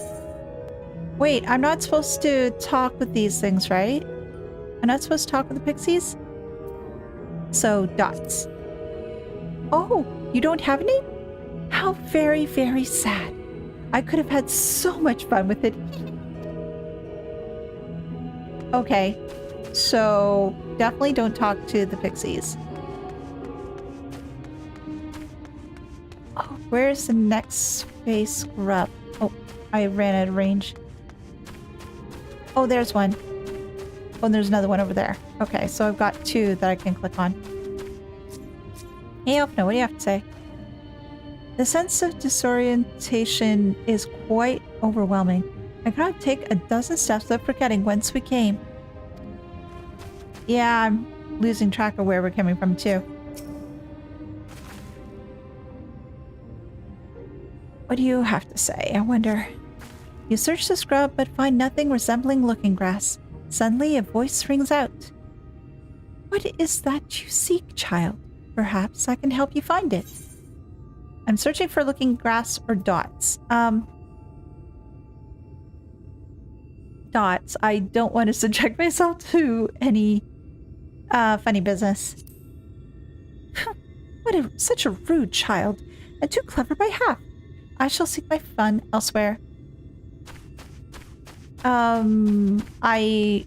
Wait, I'm not supposed to talk with these things, right? I'm not supposed to talk with the pixies? So, Dots. Oh, you don't have a name? How very, very sad. I could have had so much fun with it. Okay, so definitely don't talk to the pixies. Oh, where's the next space scrub? Oh, I ran out of range. Oh, there's one. Oh, and there's another one over there. Okay, so I've got two that I can click on. Hey, Elfna, what do you have to say? The sense of disorientation is quite overwhelming. I cannot take a dozen steps without forgetting whence we came. Yeah, I'm losing track of where we're coming from, too. What do you have to say, I wonder? You search the scrub, but find nothing resembling looking grass. Suddenly, a voice rings out. What is that you seek, child? Perhaps I can help you find it. I'm searching for looking grass or dots. Dots. I don't want to subject myself to any funny business. Such a rude child, and too clever by half. I shall seek my fun elsewhere. I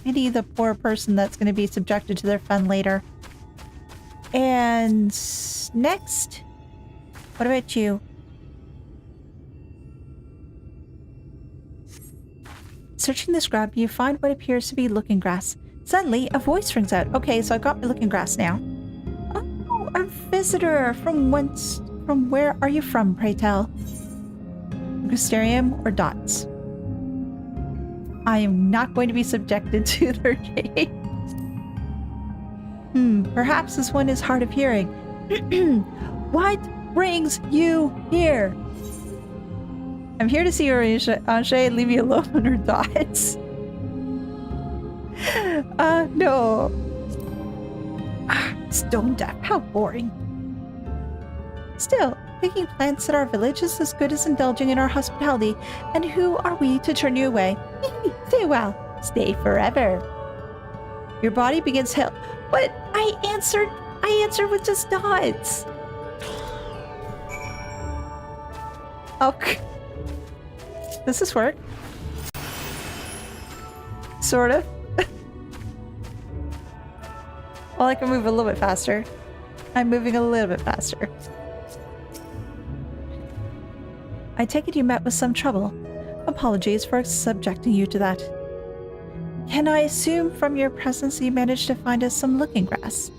pity the poor person that's going to be subjected to their fun later. And next, what about you? Searching the scrub, you find what appears to be looking grass. Suddenly, a voice rings out. Okay, so I got my looking grass now. Oh, a visitor. From where are you from, pray tell? Crystarium or Dots? I am not going to be subjected to their gaze. Perhaps this one is hard of hearing. What brings you here? I'm here to see Ange and leave you alone on her Dots. No. Stone deaf, how boring. Still, picking plants at our village is as good as indulging in our hospitality, and who are we to turn you away? Stay well, stay forever. Your body begins to... But I answered with just Dots. Okay. Does this work? Sort of. Well, I can move a little bit faster. I'm moving a little bit faster. I take it you met with some trouble. Apologies for subjecting you to that. Can I assume from your presence you managed to find us some looking grass?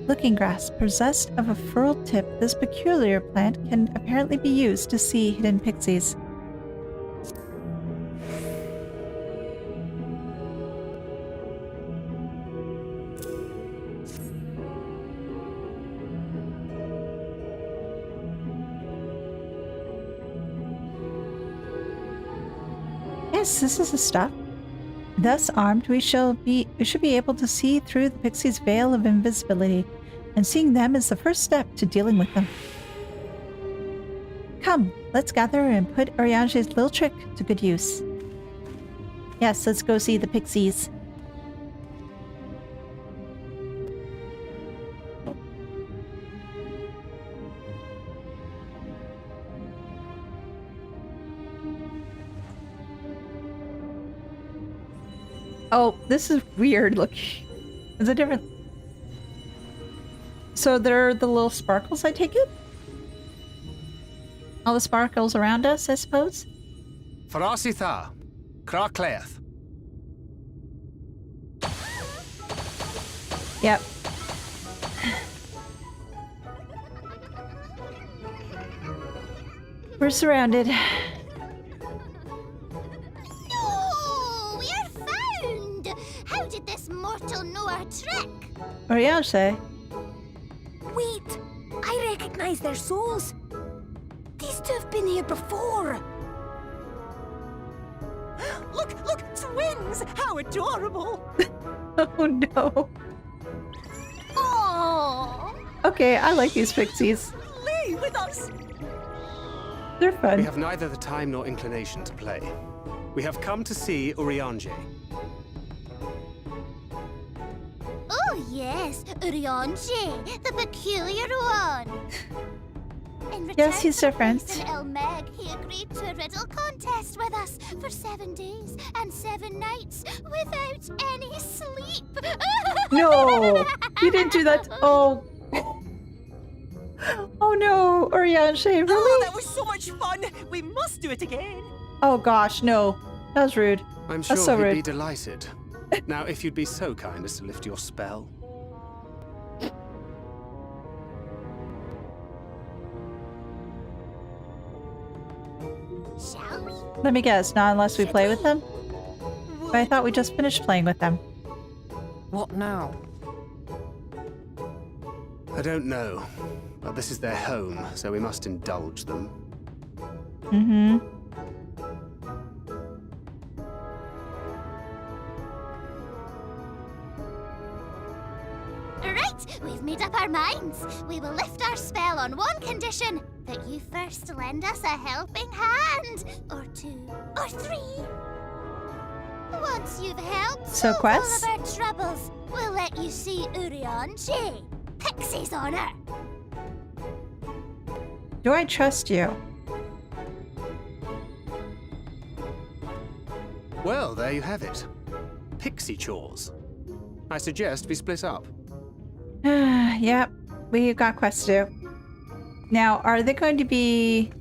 Looking grass, possessed of a furrowed tip, this peculiar plant can apparently be used to see hidden pixies. Yes, this is the stuff. Thus armed, we should be able to see through the pixie's veil of invisibility, and seeing them is the first step to dealing with them. Come, let's gather and put Oriange's little trick to good use. Yes, let's go see the pixies. Oh, this is weird looking. Is it different? So they're the little sparkles, I take it? All the sparkles around us, I suppose? Farasitha, Krakleath. Yep. We're surrounded. Mortal know our trick. Oriange. Wait, I recognize their souls. These two have been here before. Look, twins! pixies! How adorable! Oh no. Oh. Okay, I like these pixies. Play with us! They're fun. We have neither the time nor inclination to play. We have come to see Urianger. Oh yes, Urianger, the peculiar one. In return Yes, he's for different. peace in Elhayyme, he agreed to a riddle contest with us for 7 days and 7 nights without any sleep. No, you didn't do that. Oh. Oh no, Urianger, really? Oh, that was so much fun! We must do it again! Oh gosh, no. That was rude. I'm sure That's so he'd rude. be delighted. Now, if you'd be so kind as to lift your spell. Shall we? Let me guess, not unless we play with them? But I thought we just finished playing with them. What now? I don't know. But this is their home, so we must indulge them. Mm-hmm. Right, we've made up our minds. We will lift our spell on one condition. That you first lend us a helping hand. Or 2. Or 3. Once you've helped So solve quests? all of our troubles, we'll let you see Urianger. Pixie's honor. Do I trust you? Well, there you have it. Pixie chores. I suggest we split up. Yep, we've got quests to do. Now, are they going to be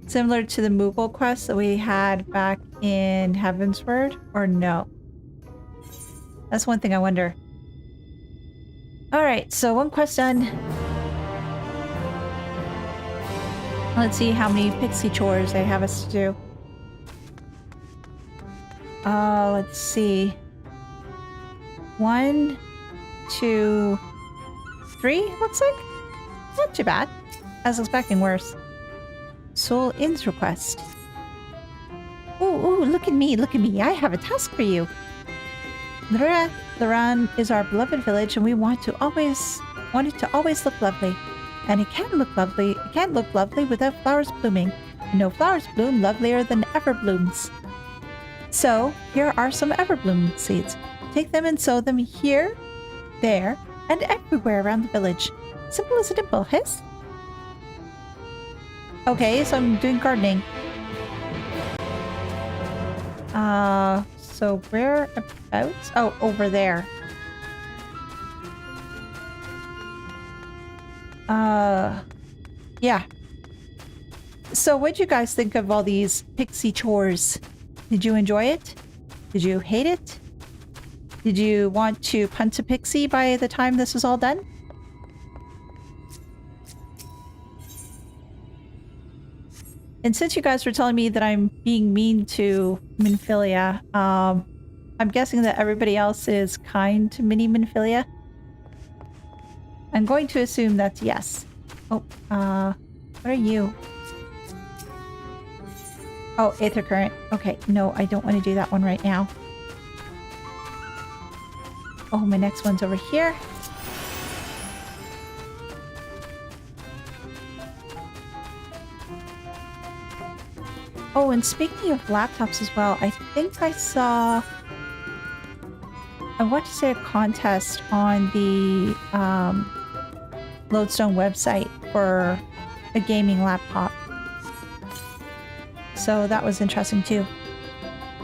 similar to the Moogle quests that we had back in Heavensward, or no? That's one thing I wonder. Alright, so one quest done. Let's see how many pixie chores they have us to do. Let's see. 1, 2, 3, looks like. Not too bad. I was expecting worse. Soul Inn's request. Ooh, look at me, look at me. I have a task for you. Loran is our beloved village, and we want it to always look lovely. And it can't look lovely without flowers blooming. And no flowers bloom lovelier than everblooms. So, here are some everbloom seeds. Take them and sow them here, there, and everywhere around the village. Simple as a dimple, hiss? Okay, so I'm doing gardening. So whereabouts? Oh, over there. Yeah. So what'd you guys think of all these pixie chores? Did you enjoy it? Did you hate it? Did you want to punt a pixie by the time this is all done? And since you guys were telling me that I'm being mean to Minfilia, I'm guessing that everybody else is kind to Mini Minfilia. I'm going to assume that's yes. Oh, what are you? Oh, Aether Current. Okay, no, I don't want to do that one right now. Oh, my next one's over here. Oh, and speaking of laptops as well, I think I saw... I want to say a contest on the Lodestone website for a gaming laptop. So that was interesting too.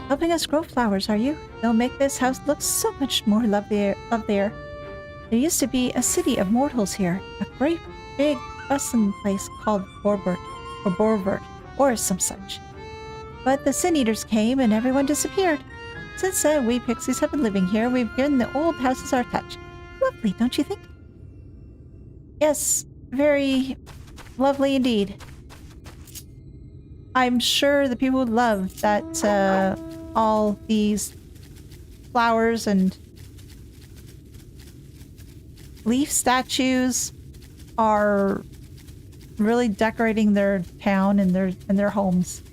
Helping us grow flowers, are you? They'll make this house look so much more lovelier. There used to be a city of mortals here. A great big bustling place called Borvert, or some such. But the Sin Eaters came and everyone disappeared. Since then, we pixies have been living here. We've given the old houses our touch. Lovely, don't you think? Yes, very lovely indeed. I'm sure the people would love that all these flowers and leaf statues are really decorating their town and their homes.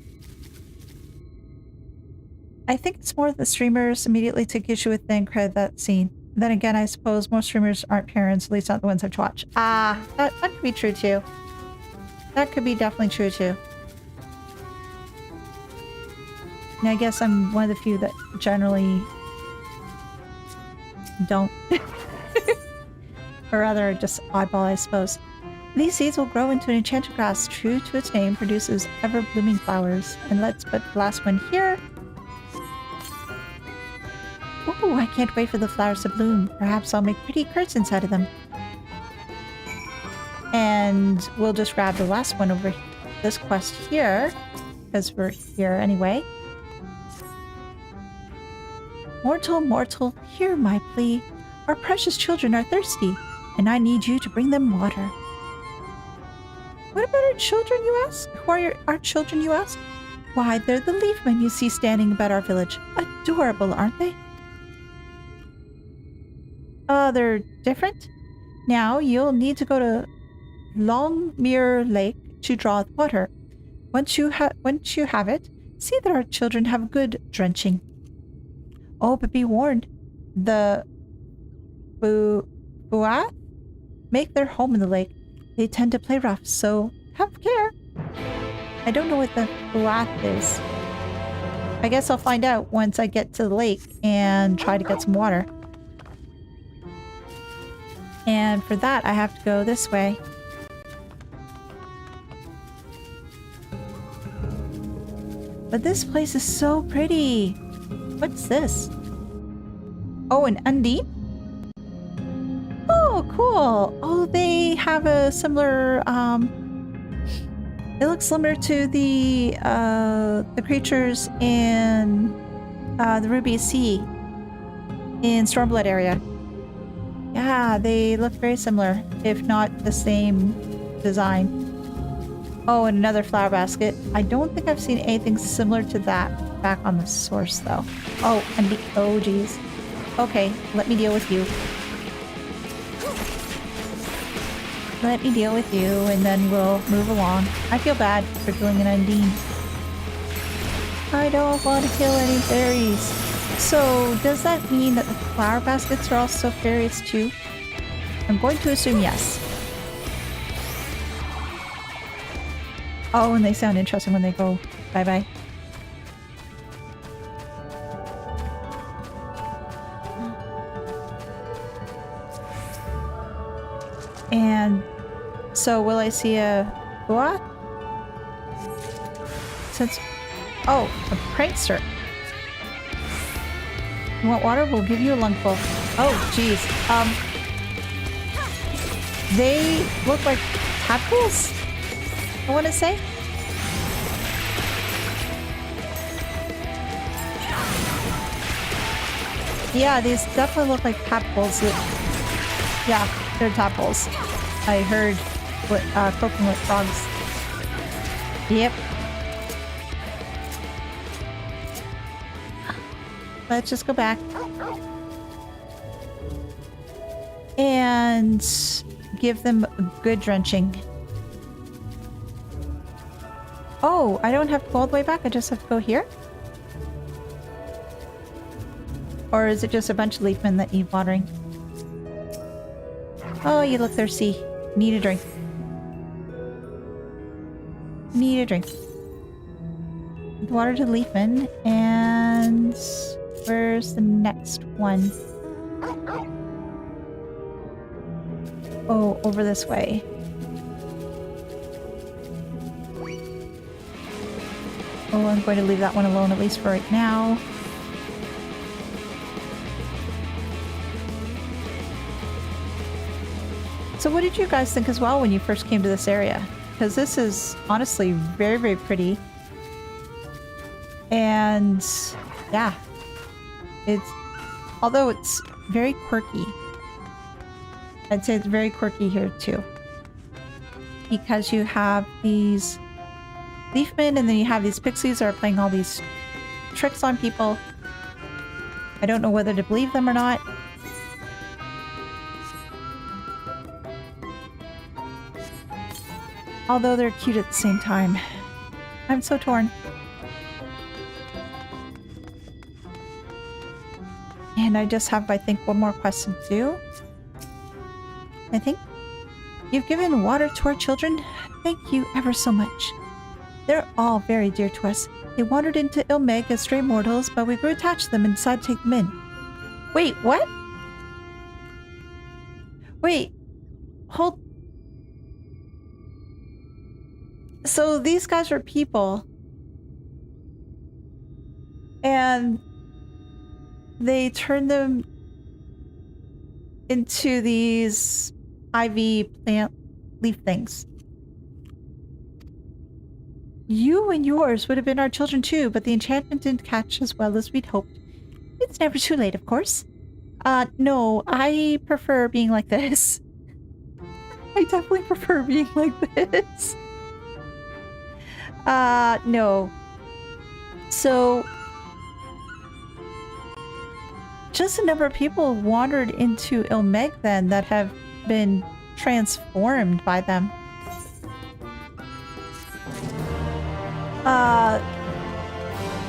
I think it's more the streamers immediately take issue with then credit that scene. Then again, I suppose most streamers aren't parents, at least not the ones I've watched. Ah, that could be true too. That could be definitely true too. And I guess I'm one of the few that generally don't. Or rather, just oddball, I suppose. These seeds will grow into an enchanted grass, true to its name, produces ever-blooming flowers. And let's put the last one here. Ooh, I can't wait for the flowers to bloom. Perhaps I'll make pretty curtains out of them. And we'll just grab the last one over this quest here, because we're here anyway. Mortal, mortal, hear my plea. Our precious children are thirsty, and I need you to bring them water. What about our children, you ask? Who are our children, you ask? Why, they're the leafmen you see standing about our village. Adorable, aren't they? They're different? Now, you'll need to go to Longmere Lake to draw the water. Once you have it, see that our children have good drenching. Oh, but be warned, the Buath make their home in the lake. They tend to play rough, so have care. I don't know what the Buath is. I guess I'll find out once I get to the lake and try to get some water. And for that, I have to go this way. But this place is so pretty. What's this? Oh, an undine? Oh, cool. Oh, they have a similar, it looks similar to the creatures in, the Ruby Sea in Stormblood area. Yeah, they look very similar, if not the same design. Oh, and another flower basket. I don't think I've seen anything similar to that back on the source, though. Oh, and the... Oh, geez. Okay, let me deal with you. Let me deal with you, and then we'll move along. I feel bad for killing an Undine. I don't want to kill any fairies. So, does that mean that the flower baskets are also fairies too? I'm going to assume yes. Oh, and they sound interesting when they go bye-bye. And so will I see a what? Since oh, a prankster. You want water? We'll give you a lungful. Oh, geez. They look like tadpoles, I want to say. Yeah, these definitely look like tadpoles. Yeah, they're tadpoles. I heard what croaking like frogs. Yep. Let's just go back. And give them a good drenching. Oh, I don't have to go all the way back. I just have to go here? Or is it just a bunch of leafmen that need watering? Oh, you look thirsty. Need a drink. Need a drink. Water to leafmen. And where's the next one? Oh, over this way. Oh, I'm going to leave that one alone, at least for right now. So what did you guys think as well when you first came to this area? Because this is honestly very, very pretty. And yeah, although it's very quirky, I'd say it's very quirky here too. Because you have these leafmen and then you have these pixies that are playing all these tricks on people. I don't know whether to believe them or not. Although they're cute at the same time. I'm so torn. And I just have, I think, one more quest to do. I think. You've given water to our children. Thank you ever so much. They're all very dear to us. They wandered into Elehayyme as stray mortals, but we grew attached to them and decided to take them in. Wait, what? Wait. Hold. So these guys are people. And they turned them into these ivy plant leaf things. You and yours would have been our children too, but the enchantment didn't catch as well as we'd hoped. It's never too late, of course. No, I prefer being like this. I definitely prefer being like this. No. So, just a number of people wandered into Elehayyme then that have been transformed by them.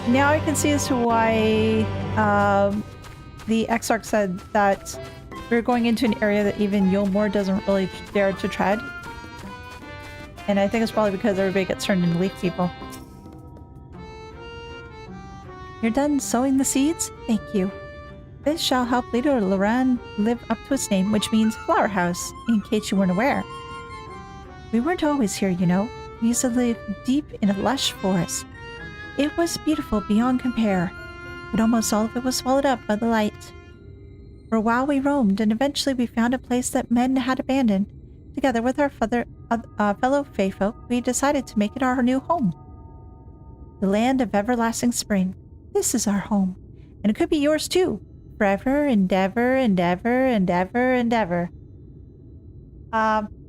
Now I can see as to why the Exarch said that we're going into an area that even Yulmore doesn't really dare to tread. And I think it's probably because everybody gets turned into leaf people. You're done sowing the seeds? Thank you. This shall help Leader Loran live up to its name, which means flower house, in case you weren't aware. We weren't always here, you know. We used to live deep in a lush forest. It was beautiful beyond compare, but almost all of it was swallowed up by the light. For a while we roamed, and eventually we found a place that men had abandoned. Together with our fellow Feyfolk, we decided to make it our new home. The land of everlasting spring. This is our home, and it could be yours too. Forever and ever and ever and ever and ever.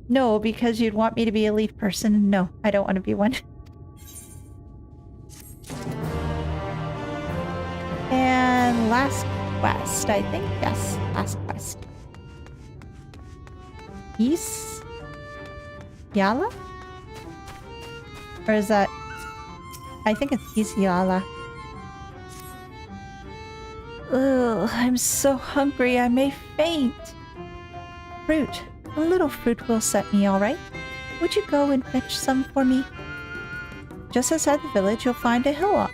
No, because you'd want me to be a leaf person. No, I don't want to be one. And last quest, I think. Yes, last quest. East Yala? Or is that... I think it's East Yala. Ugh, I'm so hungry I may faint. Fruit. A little fruit will set me all right. Would you go and fetch some for me? Just outside the village, you'll find a hillock.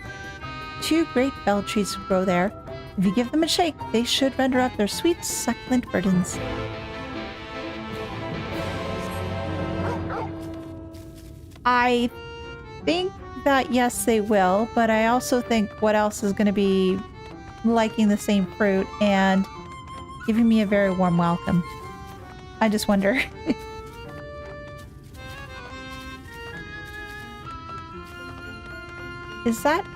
2 great bell trees grow there. If you give them a shake, they should render up their sweet, succulent burdens. I think that yes, they will, but I also think what else is going to be liking the same fruit and giving me a very warm welcome. I just wonder. Is that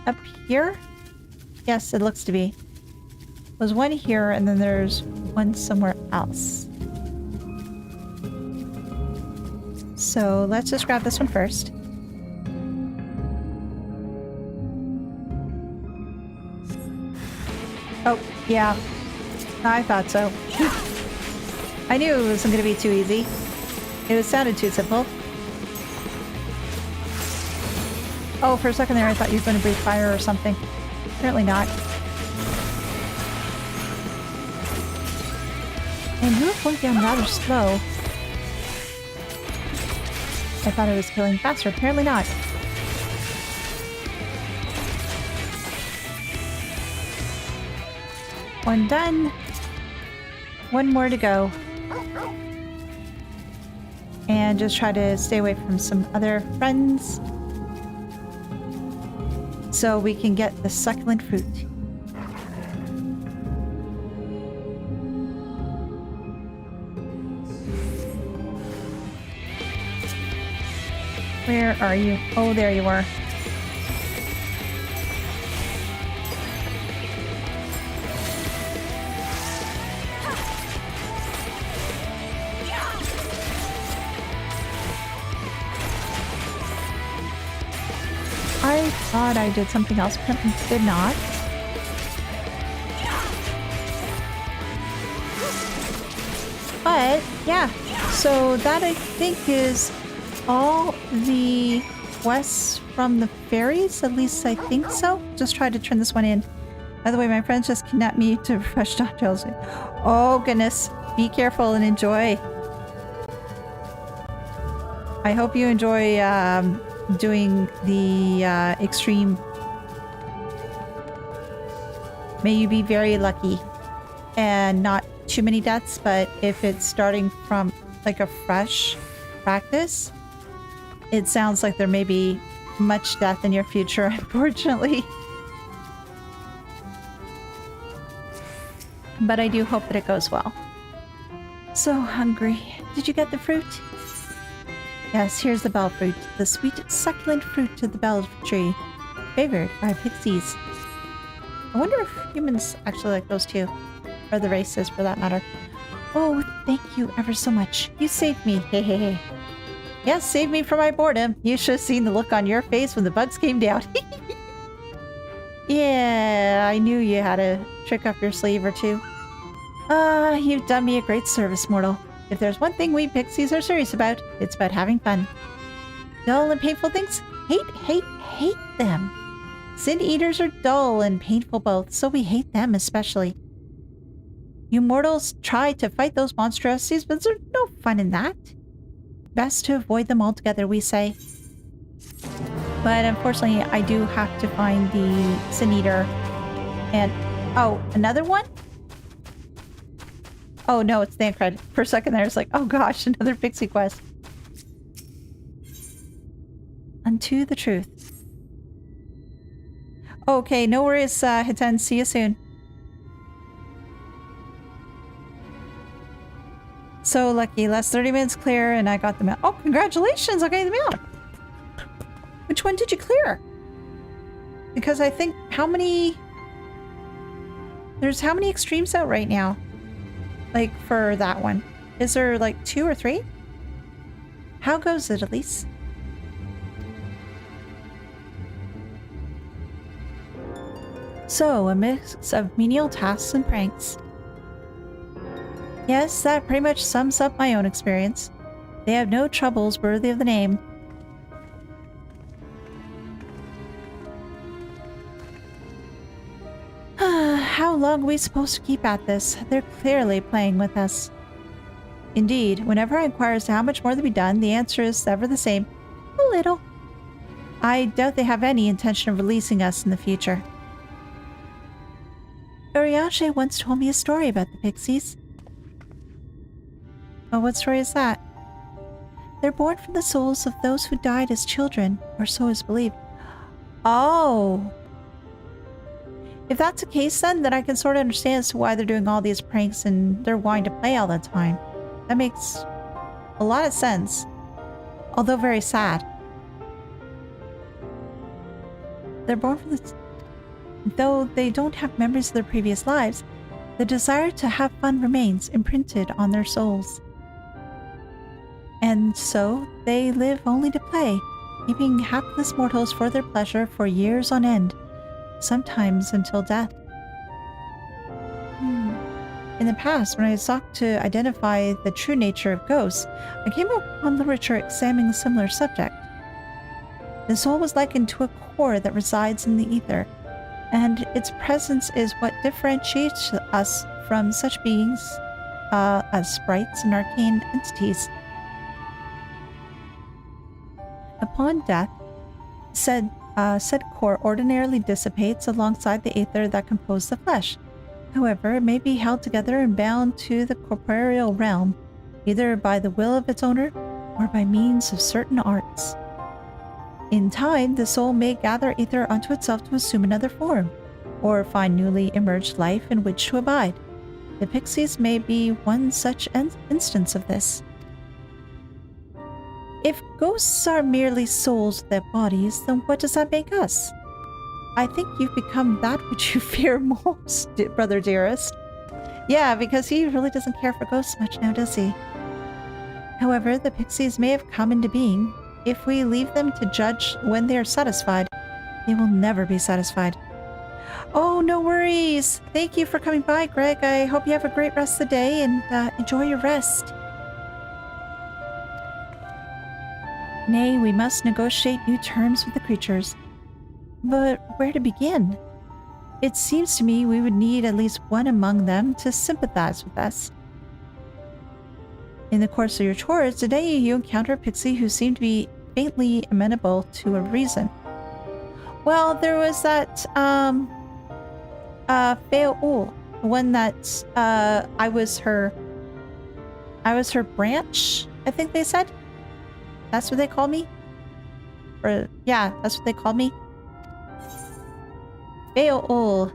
up here? Yes, it looks to be. There's one here and then there's one somewhere else. So let's just grab this one first. Oh, yeah. I thought so. I knew it wasn't going to be too easy. It sounded too simple. Oh, for a second there I thought you were going to breathe fire or something. Apparently not. And you were going down rather slow. I thought I was killing faster. Apparently not. One done. One more to go. And just try to stay away from some other friends. So we can get the succulent fruit. Where are you? Oh, there you are. I thought I did something else, but I did not. But, yeah. So that, I think, is all the quests from the fairies. At least I think so. Just try to turn this one in. By the way, my friends just kidnapped me to refresh cocktails. Oh goodness. Be careful and enjoy. I hope you enjoy doing the extreme. May you be very lucky and not too many deaths, but if it's starting from like a fresh practice, it sounds like there may be much death in your future, unfortunately. But I do hope that it goes well. So hungry. Did you get the fruit? Yes, here's the bell fruit, the sweet, succulent fruit of the bell tree, favored by pixies. I wonder if humans actually like those too, or the races for that matter. Oh, thank you ever so much. You saved me. Hey, hey, hey. Yes, saved me from my boredom. You should have seen the look on your face when the bugs came down. Yeah, I knew you had a trick up your sleeve or two. You've done me a great service, mortal. If there's one thing we pixies are serious about, it's about having fun. Dull and painful things? Hate them. Sin eaters are dull and painful both, so we hate them especially. You mortals try to fight those monstrosities, but there's no fun in that. Best to avoid them altogether, we say. But unfortunately, I do have to find the Sin Eater. And, oh, another one? Oh no, it's Thancred. For a second there, it's like, oh gosh, another pixie quest. Unto the truth. Okay, no worries, Hiten. See you soon. So lucky. Last 30 minutes clear and I got them out. Oh, congratulations! I got them out! Which one did you clear? Because I think how many... There's how many extremes out right now? Like, for that one. Is there, like, 2 or 3? How goes it, Elise? So, a mix of menial tasks and pranks. Yes, that pretty much sums up my own experience. They have no troubles worthy of the name. How long are we supposed to keep at this? They're clearly playing with us. Indeed, whenever I inquire as to how much more to be done, the answer is ever the same. A little. I doubt they have any intention of releasing us in the future. Uriache once told me a story about the pixies. Oh, what story is that? They're born from the souls of those who died as children, or so is believed. Oh! If that's the case, then I can sort of understand as to why they're doing all these pranks and they're wanting to play all the time. That makes a lot of sense. Although very sad. They're born from the... Though they don't have memories of their previous lives, the desire to have fun remains imprinted on their souls. And so, they live only to play, keeping hapless mortals for their pleasure for years on end. Sometimes until death. In the past, when I sought to identify the true nature of ghosts, I came upon literature examining a similar subject. The soul was likened to a core that resides in the ether, and its presence is what differentiates us from such beings as sprites and arcane entities. Upon death, said core ordinarily dissipates alongside the aether that composes the flesh. However, it may be held together and bound to the corporeal realm, either by the will of its owner or by means of certain arts. In time, the soul may gather aether unto itself to assume another form, or find newly emerged life in which to abide. The pixies may be one such instance of this. If ghosts are merely souls with their bodies, then what does that make us? I think you've become that which you fear most, brother dearest. Yeah, because he really doesn't care for ghosts much now, does he? However, the pixies may have come into being. If we leave them to judge when they are satisfied, they will never be satisfied. Oh, no worries. Thank you for coming by, Greg. I hope you have a great rest of the day and enjoy your rest. Nay, we must negotiate new terms with the creatures. But where to begin? it seems to me we would need at least one among them to sympathize with us. In the course of your chores, today you encounter a pixie who seemed to be faintly amenable to a reason. Well, there was that, Feoul, the one that, I was her branch, I think they said? That's what they called me? Or, yeah, that's what they called me. Feoul.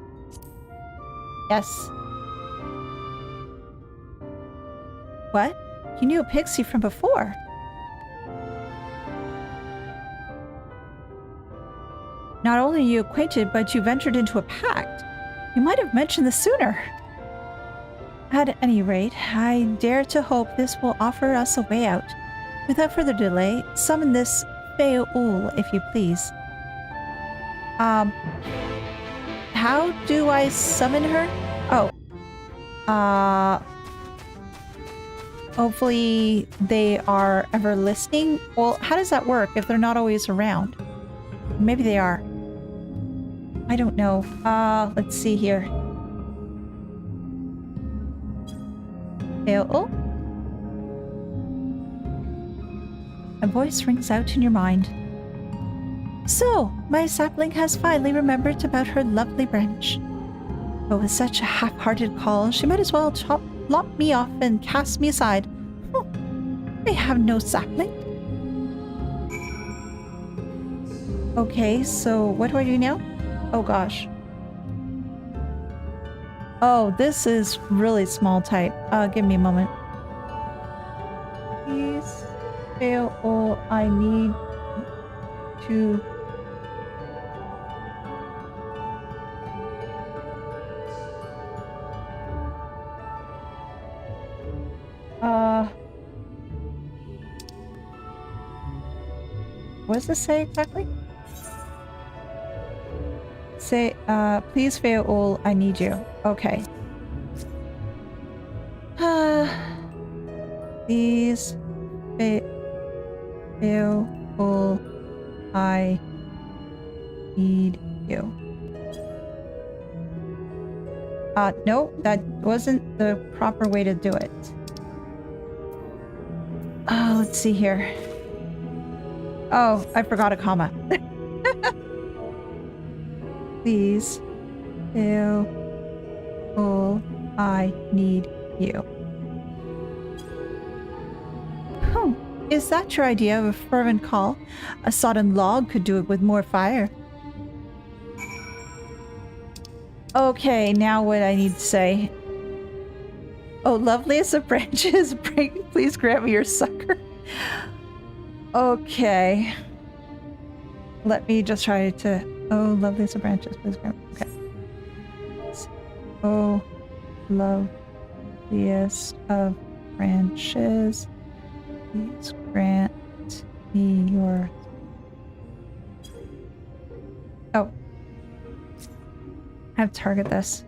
Yes. What? You knew a pixie from before. Not only are you acquainted, but you ventured into a pact. You might have mentioned this sooner. At any rate, I dare to hope this will offer us a way out. Without further delay, summon this Feoul, if you please. How do I summon her? Oh. Hopefully they are ever listening. Well, how does that work if they're not always around? Maybe they are. I don't know. Let's see here. Feoul? A voice rings out in your mind. So, my sapling has finally remembered about her lovely branch. But with such a half-hearted call, she might as well lop me off and cast me aside. I have no sapling. Okay, so what do I do now? Oh gosh. Oh, this is really small type. Give me a moment. Please, Feoul, I need to... What does this say exactly? Say, please Feoul, I need you. Okay. Please Feoul, I need you. No, that wasn't the proper way to do it. Let's see here. Oh, I forgot a comma. Please, Feoul, I need you. Is that your idea of a fervent call? A sodden log could do it with more fire. Okay, now what I need to say. Oh, loveliest of branches, please grant me your succor. Okay. Let me just try to... Oh, loveliest of branches, please grant me... Okay. Oh, loveliest of branches, please grant me your... Oh. I have to target this.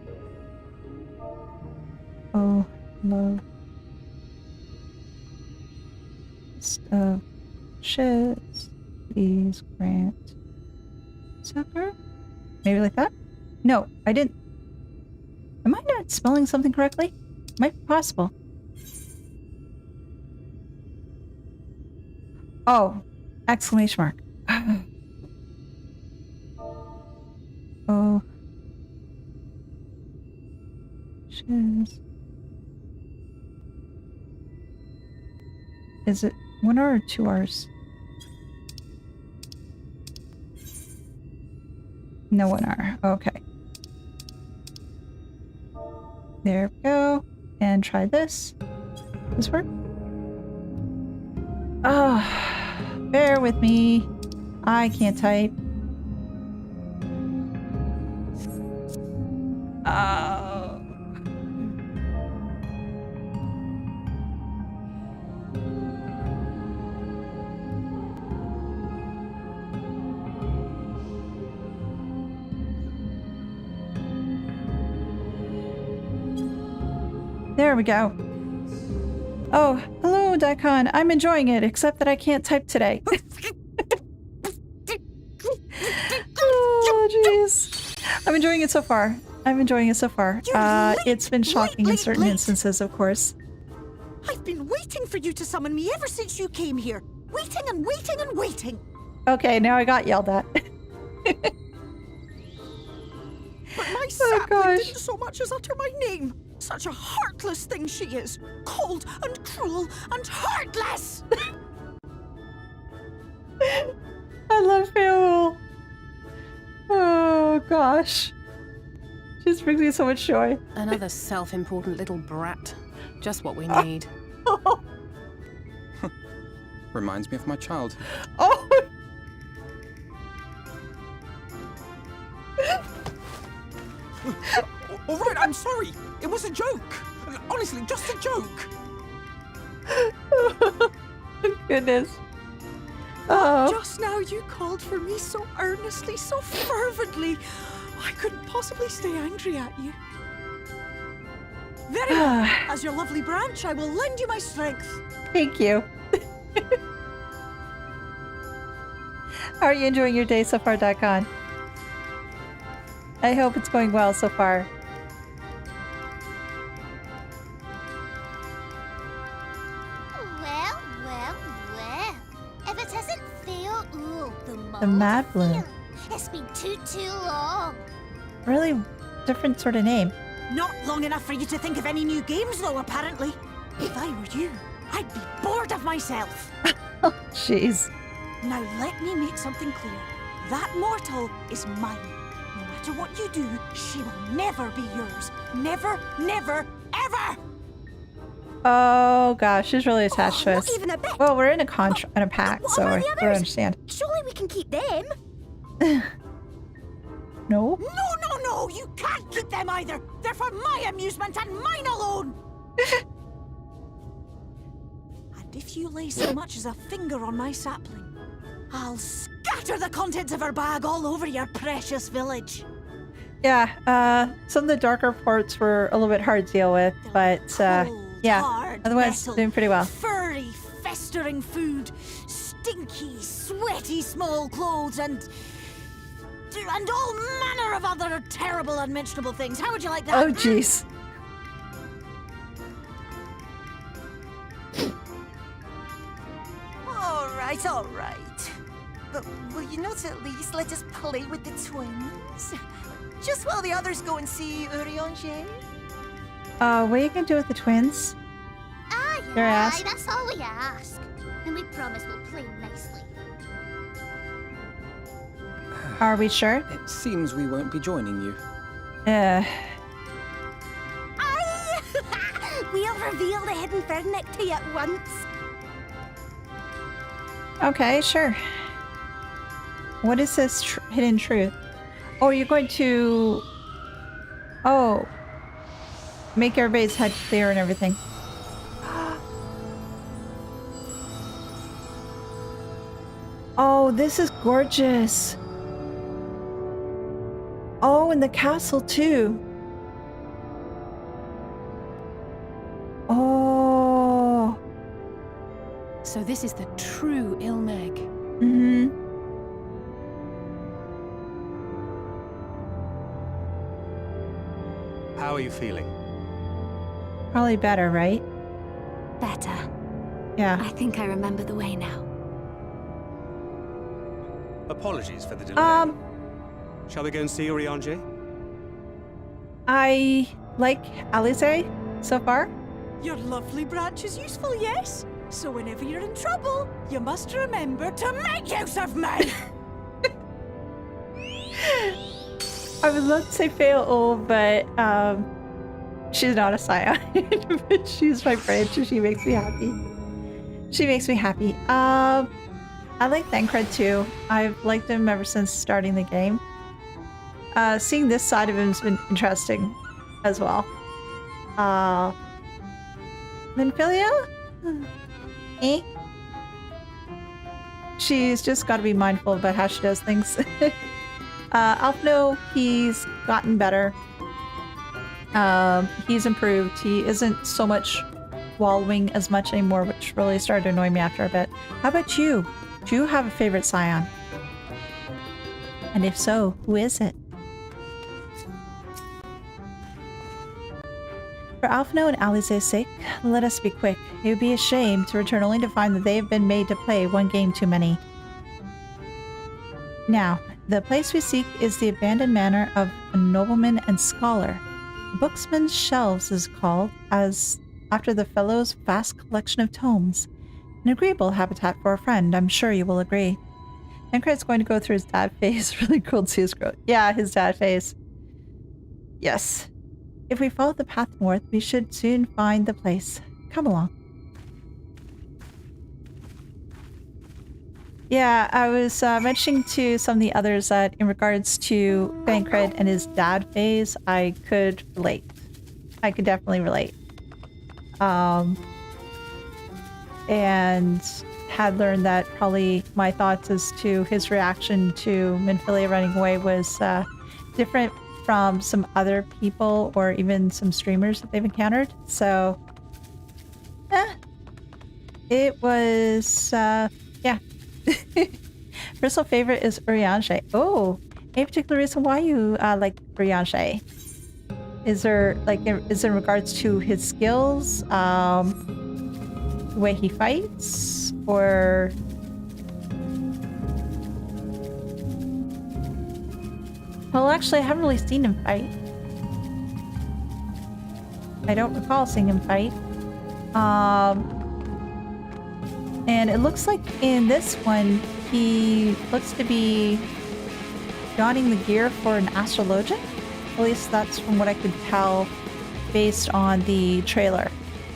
Oh, loveliest of branches, please grant succor? Maybe like that? No, I didn't. Am I not spelling something correctly? Might be possible. Oh, exclamation mark. Oh. Shiz. Is it 1 R or 2 R's? No 1 R. Okay. There we go. And try this. This work? Oh, bear with me. I can't type. Oh. There we go. Oh, hello, Daikon. I'm enjoying it, except that I can't type today. Oh, jeez. I'm enjoying it so far. I'm enjoying it so far. It's been shocking in certain instances, of course. I've been waiting for you to summon me ever since you came here. Waiting and waiting and waiting. Okay, now I got yelled at. But my sapling didn't so much as utter my name. Such a heartless thing she is. Cold and cruel and heartless. I love Farewell. Oh gosh. She just brings me so much joy. Another self-important little brat. Just what we need. Reminds me of my childhood. Oh! All right, I'm sorry. It was a joke. Honestly, just a joke. Goodness. Just now you called for me so earnestly, so fervently. I couldn't possibly stay angry at you. Very well. As your lovely branch, I will lend you my strength. Thank you. How are you enjoying your day so far, Daikon? I hope it's going well so far. Well, well, well. If it isn't Fail The Mad Bloom. It's been too long. Really different sort of name. Not long enough for you to think of any new games, though, apparently. If I were you, I'd be bored of myself. Jeez. Now let me make something clear. That mortal is mine. No matter what you do, she will never be yours. Never, never, ever! Oh gosh, she's really attached to us. Not even a bit. Well, we're in a pact, so I don't understand. Surely we can keep them. No? No, you can't keep them either. They're for my amusement and mine alone. And if you lay so much as a finger on my sapling, I'll scatter the contents of her bag all over your precious village. Yeah, some of the darker parts were a little bit hard to deal with, but yeah, otherwise doing pretty well. Furry, festering food, stinky, sweaty small clothes, and all manner of other terrible, unmentionable things. How would you like that? Oh, jeez. All right. But will you not at least let us play with the twins? Just while the others go and see Urianger? What are you gonna do with the twins? Aye, that's all we ask. And we promise we'll play nicely. Are we sure? It seems we won't be joining you. Aye! We'll reveal the hidden Vernick to you at once. Okay, sure. What is this hidden truth? Oh, you're going to... Oh. Make everybody's head clear and everything. Oh, this is gorgeous. Oh, and the castle too. Oh. So this is the true Ilmeg. Mm-hmm. How are you feeling? Probably better, right? Better. Yeah. I think I remember the way now. Apologies for the delay. Shall we go and see Urianger? I like Elise so far. Your lovely branch is useful, yes? So whenever you're in trouble, you must remember to make use of me! I would love to say Fail, but she's not a Scion. But she's my branch and she makes me happy. She makes me happy. I like Thancred too. I've liked him ever since starting the game. Seeing this side of him has been interesting as well. Minfilia? She's just got to be mindful about how she does things. Alphino, he's gotten better. He's improved. He isn't so much wallowing as much anymore, which really started to annoy me after a bit. How about you? Do you have a favorite Scion? And if so, who is it? For Alphino and Alize's sake, let us be quick. It would be a shame to return only to find that they have been made to play one game too many. Now, the place we seek is the abandoned manor of a nobleman and scholar. Booksman's Shelves is called, as after the fellow's vast collection of tomes. An agreeable habitat for a friend, I'm sure you will agree. Tancred's going to go through his dad phase. Really cool to see his growth. Yeah, his dad phase. Yes. If we follow the path north, we should soon find the place. Come along. Yeah, I was mentioning to some of the others that in regards to Tancred and his dad phase, I could relate. I could definitely relate. And had learned that probably my thoughts as to his reaction to Minfilia running away was different from some other people or even some streamers that they've encountered. So, it was, yeah. Personal favorite is Urianger. Oh, any particular reason why you like Urianger? Is there, like, is in regards to his skills, the way he fights, or... Well, actually, I haven't really seen him fight. I don't recall seeing him fight. And it looks like in this one, he looks to be donning the gear for an astrologian. At least that's from what I could tell based on the trailer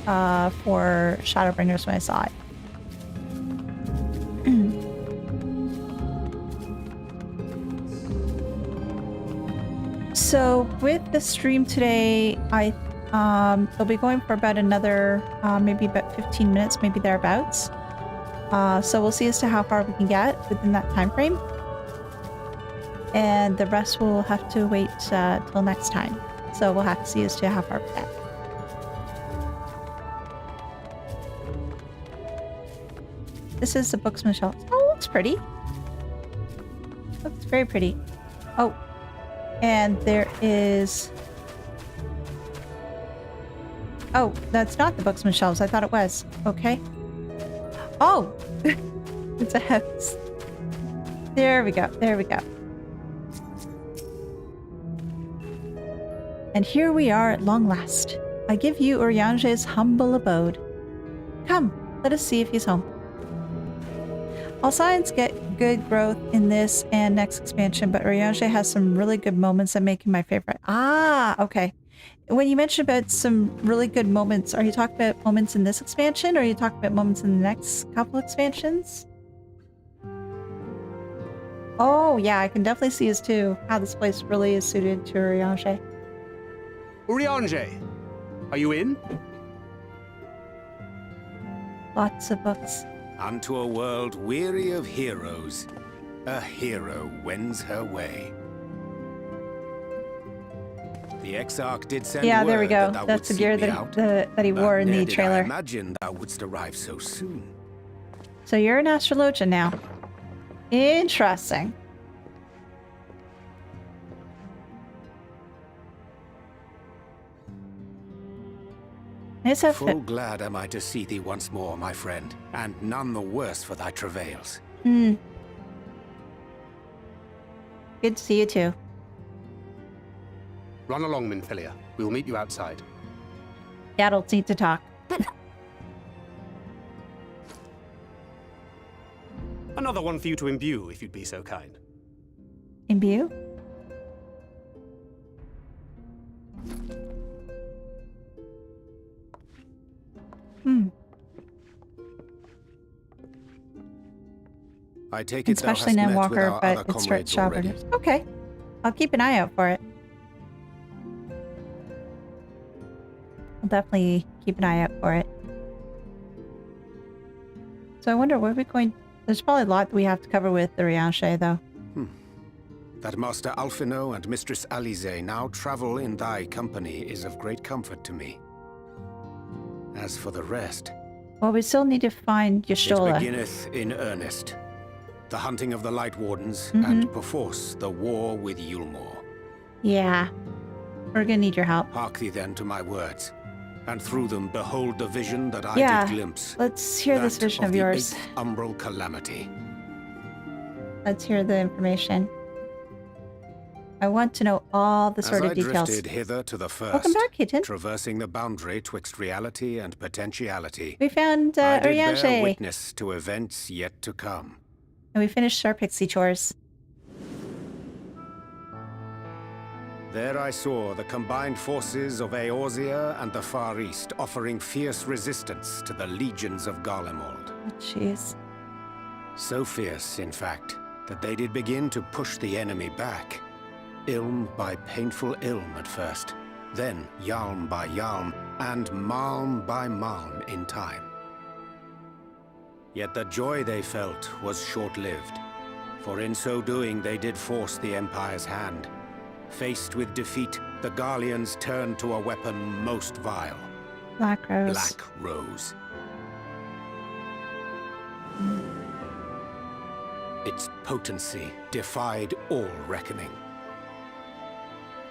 for Shadowbringers when I saw it. So with the stream today, I'll be going for about another, maybe about 15 minutes, maybe thereabouts. So we'll see as to how far we can get within that time frame. And the rest will have to wait till next time. So we'll have to see as to how far we get. This is the Booksman's Shelves. Oh, it looks pretty. Looks very pretty. Oh, and there is... Oh, that's not the Booksman's Shelves. I thought it was. Okay. Oh! It's a house. There we go. There we go. And here we are at long last. I give you Urianger's humble abode. Come, let us see if he's home. All signs get good growth in this and next expansion, but Urianger has some really good moments that make him my favorite. Ah, okay. When you mentioned about some really good moments, are you talking about moments in this expansion, or are you talking about moments in the next couple expansions? Oh, yeah, I can definitely see as to how this place really is suited to Urianger. Urianger, are you in? Lots of books. Unto a world weary of heroes, a hero wends her way. The Exarch did send yeah, there we word go. that That's the would gear seek me that, out, that he wore in ne'er the did trailer. I imagine thou wouldst arrive so soon. So you're an astrologian now. Interesting. Nice outfit. Full glad am I to see thee once more, my friend, and none the worse for thy travails. Good to see you too. Run along, Minfilia. We will meet you outside. The adults need to talk. Another one for you to imbue, if you'd be so kind. Imbue? I take it Especially thou Nan hast met with Walker, our but other it's straight comrades already. Shadowbringers. Okay. I'll keep an eye out for it. I'll definitely keep an eye out for it. So I wonder where we're going. There's probably a lot that we have to cover with the Urianger, though. That Master Alphino and Mistress Alize now travel in thy company is of great comfort to me. As for the rest... Well, we still need to find It Y'shtola. beginneth in earnest. The hunting of the Light Wardens, and perforce the war with Yulmore. Yeah. We're gonna need your help. Hark thee then to my words. and through them behold the vision that I Yeah, did glimpse. let's hear this That vision of the yours. 8th umbral calamity. Let's hear the information. I want to know all the sort As of I details. drifted hither to the first, Welcome back, Keaton. traversing the boundary twixt reality and potentiality, We found I did bear Oriange. witness to events yet to come. And we finished our pixie chores. There I saw the combined forces of Eorzea and the Far East offering fierce resistance to the legions of Garlemald. Oh, jeez. So fierce, in fact, that they did begin to push the enemy back. Ilm by painful Ilm at first, then Yalm by Yalm, and Malm by Malm in time. Yet the joy they felt was short-lived, for in so doing they did force the Empire's hand. Faced with defeat, the Garleans turned to a weapon most vile. Black Rose. Black Rose. Its potency defied all reckoning.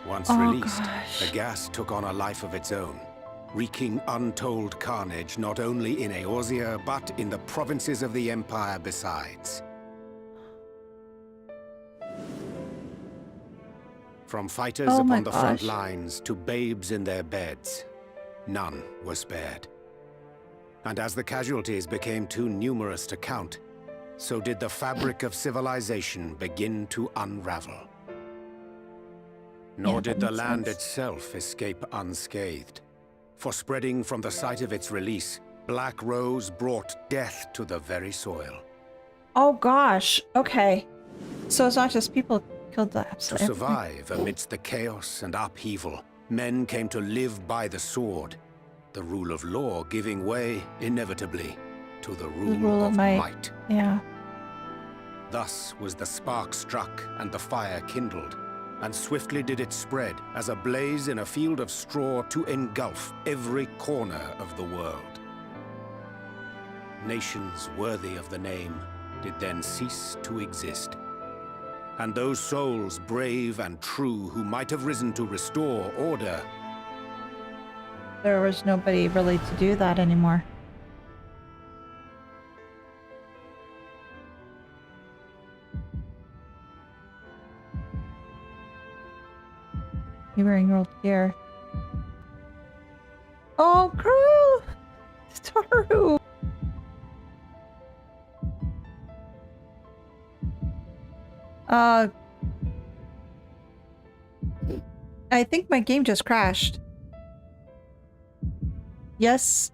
Once released, the gas took on a life of its own, wreaking untold carnage not only in Eorzea, but in the provinces of the Empire besides. From fighters upon the front lines to babes in their beds, none were spared. And as the casualties became too numerous to count, so did the fabric of civilization begin to unravel. Nor did the land itself escape unscathed. For spreading from the site of its release, Black Rose brought death to the very soil. Oh gosh, okay. So it's not just people killed the To survive amidst the chaos and upheaval, men came to live by the sword, the rule of law giving way, inevitably, to the rule of might. Yeah. Thus was the spark struck and the fire kindled, and swiftly did it spread as a blaze in a field of straw to engulf every corner of the world. Nations worthy of the name did then cease to exist. And those souls brave and true who might have risen to restore order. There was nobody really to do that anymore. You're wearing your old gear. Oh, crew! Taru! I think my game just crashed. Yes,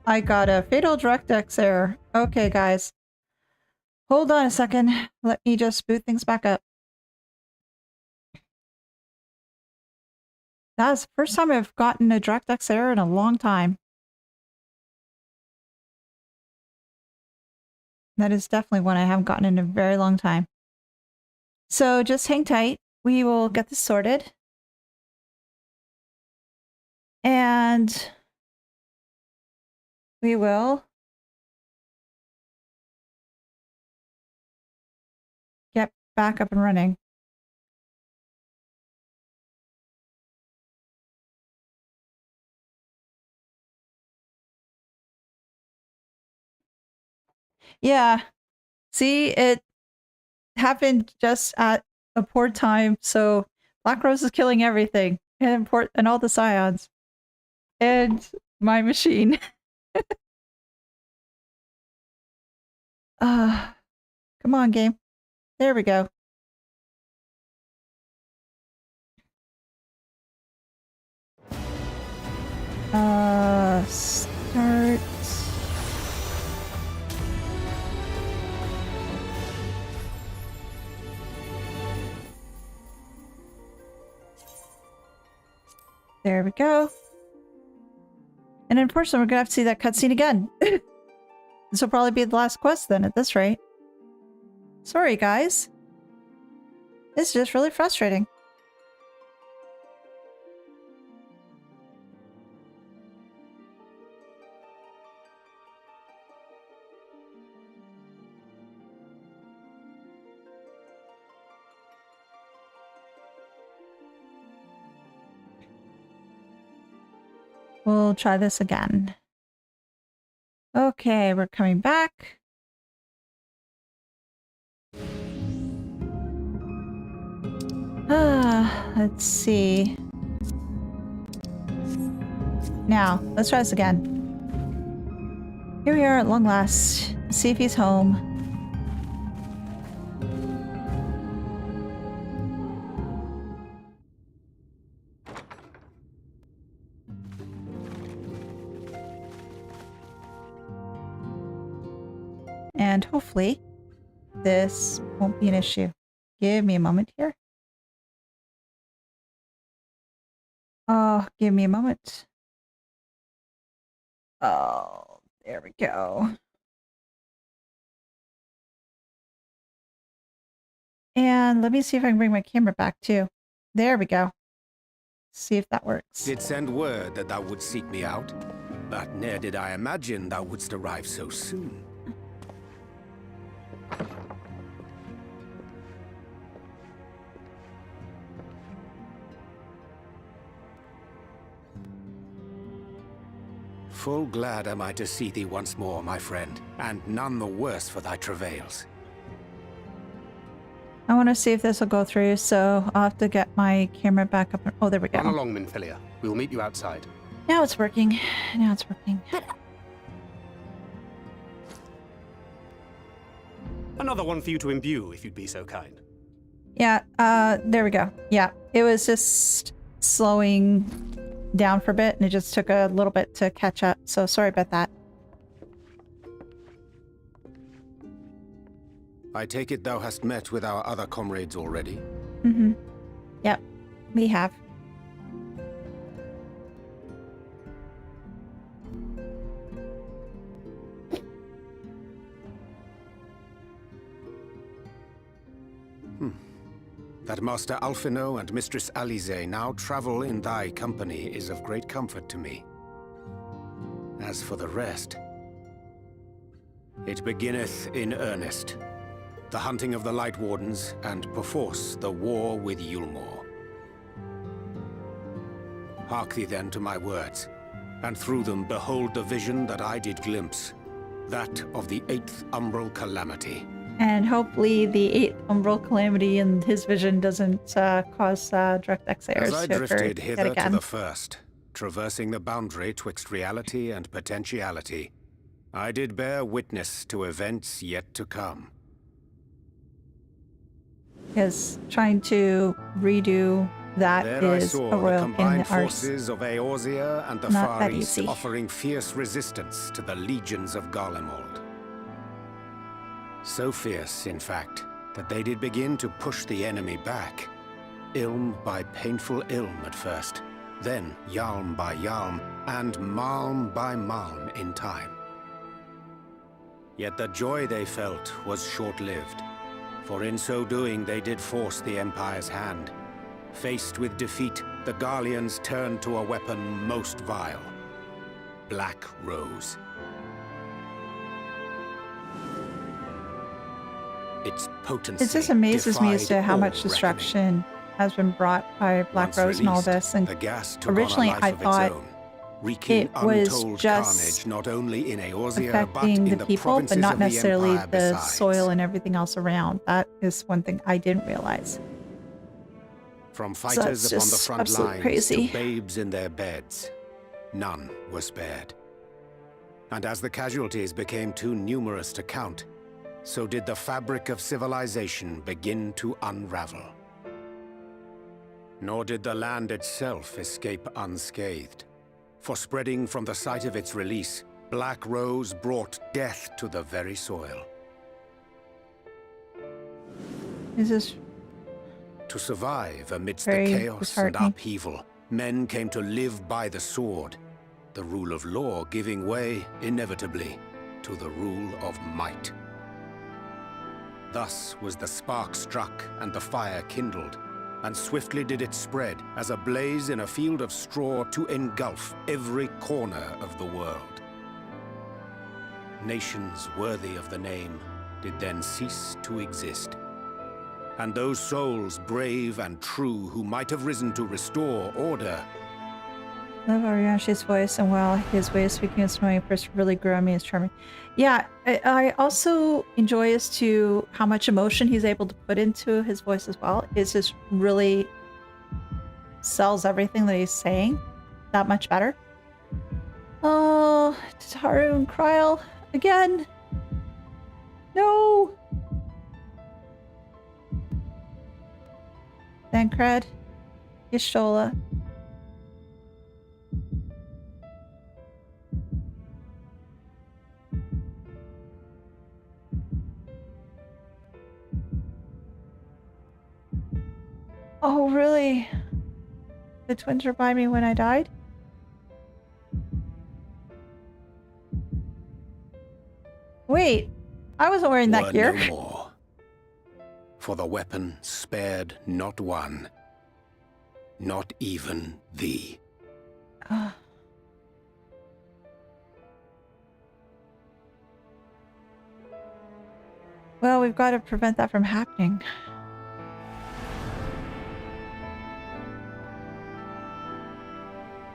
I got a fatal DirectX error. Okay, guys. Hold on a second. Let me just boot things back up. That's the first time I've gotten a DirectX error in a long time. That is definitely one I haven't gotten in a very long time. So just hang tight. We will get this sorted. And we will get back up and running. Yeah. See, it happened just at a poor time, so Black Rose is killing everything. And all the Scions. And my machine. Come on, game. There we go. Start. There we go. And unfortunately, we're gonna have to see that cutscene again. This will probably be the last quest then, at this rate. Sorry, guys. This is just really frustrating. We'll try this again. Okay, we're coming back. Let's see. Now, let's try this again. Here we are at long last. Let's see if he's home. And hopefully this won't be an issue. Give me a moment here. Oh, give me a moment. Oh, there we go. And let me see if I can bring my camera back too. There we go. See if that works. Did send word that thou wouldst seek me out, but ne'er did I imagine thou wouldst arrive so soon. Full glad am I to see thee once more, my friend, and none the worse for thy travails. I want to see if this will go through, so I'll have to get my camera back up. Oh, there we go. Run along, Minfilia. We will meet you outside. Now it's working. Now it's working. Another one for you to imbue, if you'd be so kind. Yeah, there we go. Yeah, it was just slowing down for a bit, and it just took a little bit to catch up, so sorry about that. I take it thou hast met with our other comrades already? Mm-hmm. Yep, we have. That Master Alphino and Mistress Alize now travel in thy company is of great comfort to me. As for the rest, it beginneth in earnest. The hunting of the Light Wardens, and perforce the war with Yulmore. Hark thee then to my words, and through them behold the vision that I did glimpse, that of the 8th Umbral Calamity. And hopefully the 8th Umbral Calamity and his vision doesn't cause DirectX errors As I to occur drifted yet hither again. to the first, traversing the boundary twixt reality and potentiality, I did bear witness to events yet to come. Because trying to redo that There is I a saw the royal pain in combined the arse. forces of Eorzea and the Not Far that East easy. offering fierce resistance to the legions of Garlemald. So fierce, in fact, that they did begin to push the enemy back. Ilm by painful Ilm at first, then Yalm by Yalm, and Malm by Malm in time. Yet the joy they felt was short-lived, for in so doing they did force the Empire's hand. Faced with defeat, the Garleans turned to a weapon most vile. Black Rose. Its potency It just amazes me as to how defied much all destruction has been brought by Black Once Rose and all released, this. And the gas took on a originally life I of its thought own, wreaking it was untold just carnage not only in Eorzea, but affecting in the people, but provinces not of the necessarily Empire the besides. soil and everything else around. That is one thing I didn't realize. From So fighters it's upon the just front absolute lines crazy. to babes in their beds, none were spared. And as the casualties became too numerous to count, so did the fabric of civilization begin to unravel. Nor did the land itself escape unscathed. For spreading from the site of its release, Black Rose brought death to the very soil. This is To survive amidst the very chaos and disheartening. upheaval, men came to live by the sword, the rule of law giving way, inevitably, to the rule of might. Thus was the spark struck and the fire kindled, and swiftly did it spread as a blaze in a field of straw to engulf every corner of the world. Nations worthy of the name did then cease to exist. And those souls brave and true who might have risen to restore order Love Arianashi's voice, and while his way of speaking is annoying, first really grew on me as charming. Yeah, I also enjoy as to how much emotion he's able to put into his voice as well. It just really sells everything that he's saying that much better. Oh, Tataru and Kryl again. No. Thancred, Y'shtola. Oh, really? The twins were by me when I died? Wait, I wasn't wearing that gear. No more. For the weapon spared not one. Not even thee. Well, we've got to prevent that from happening.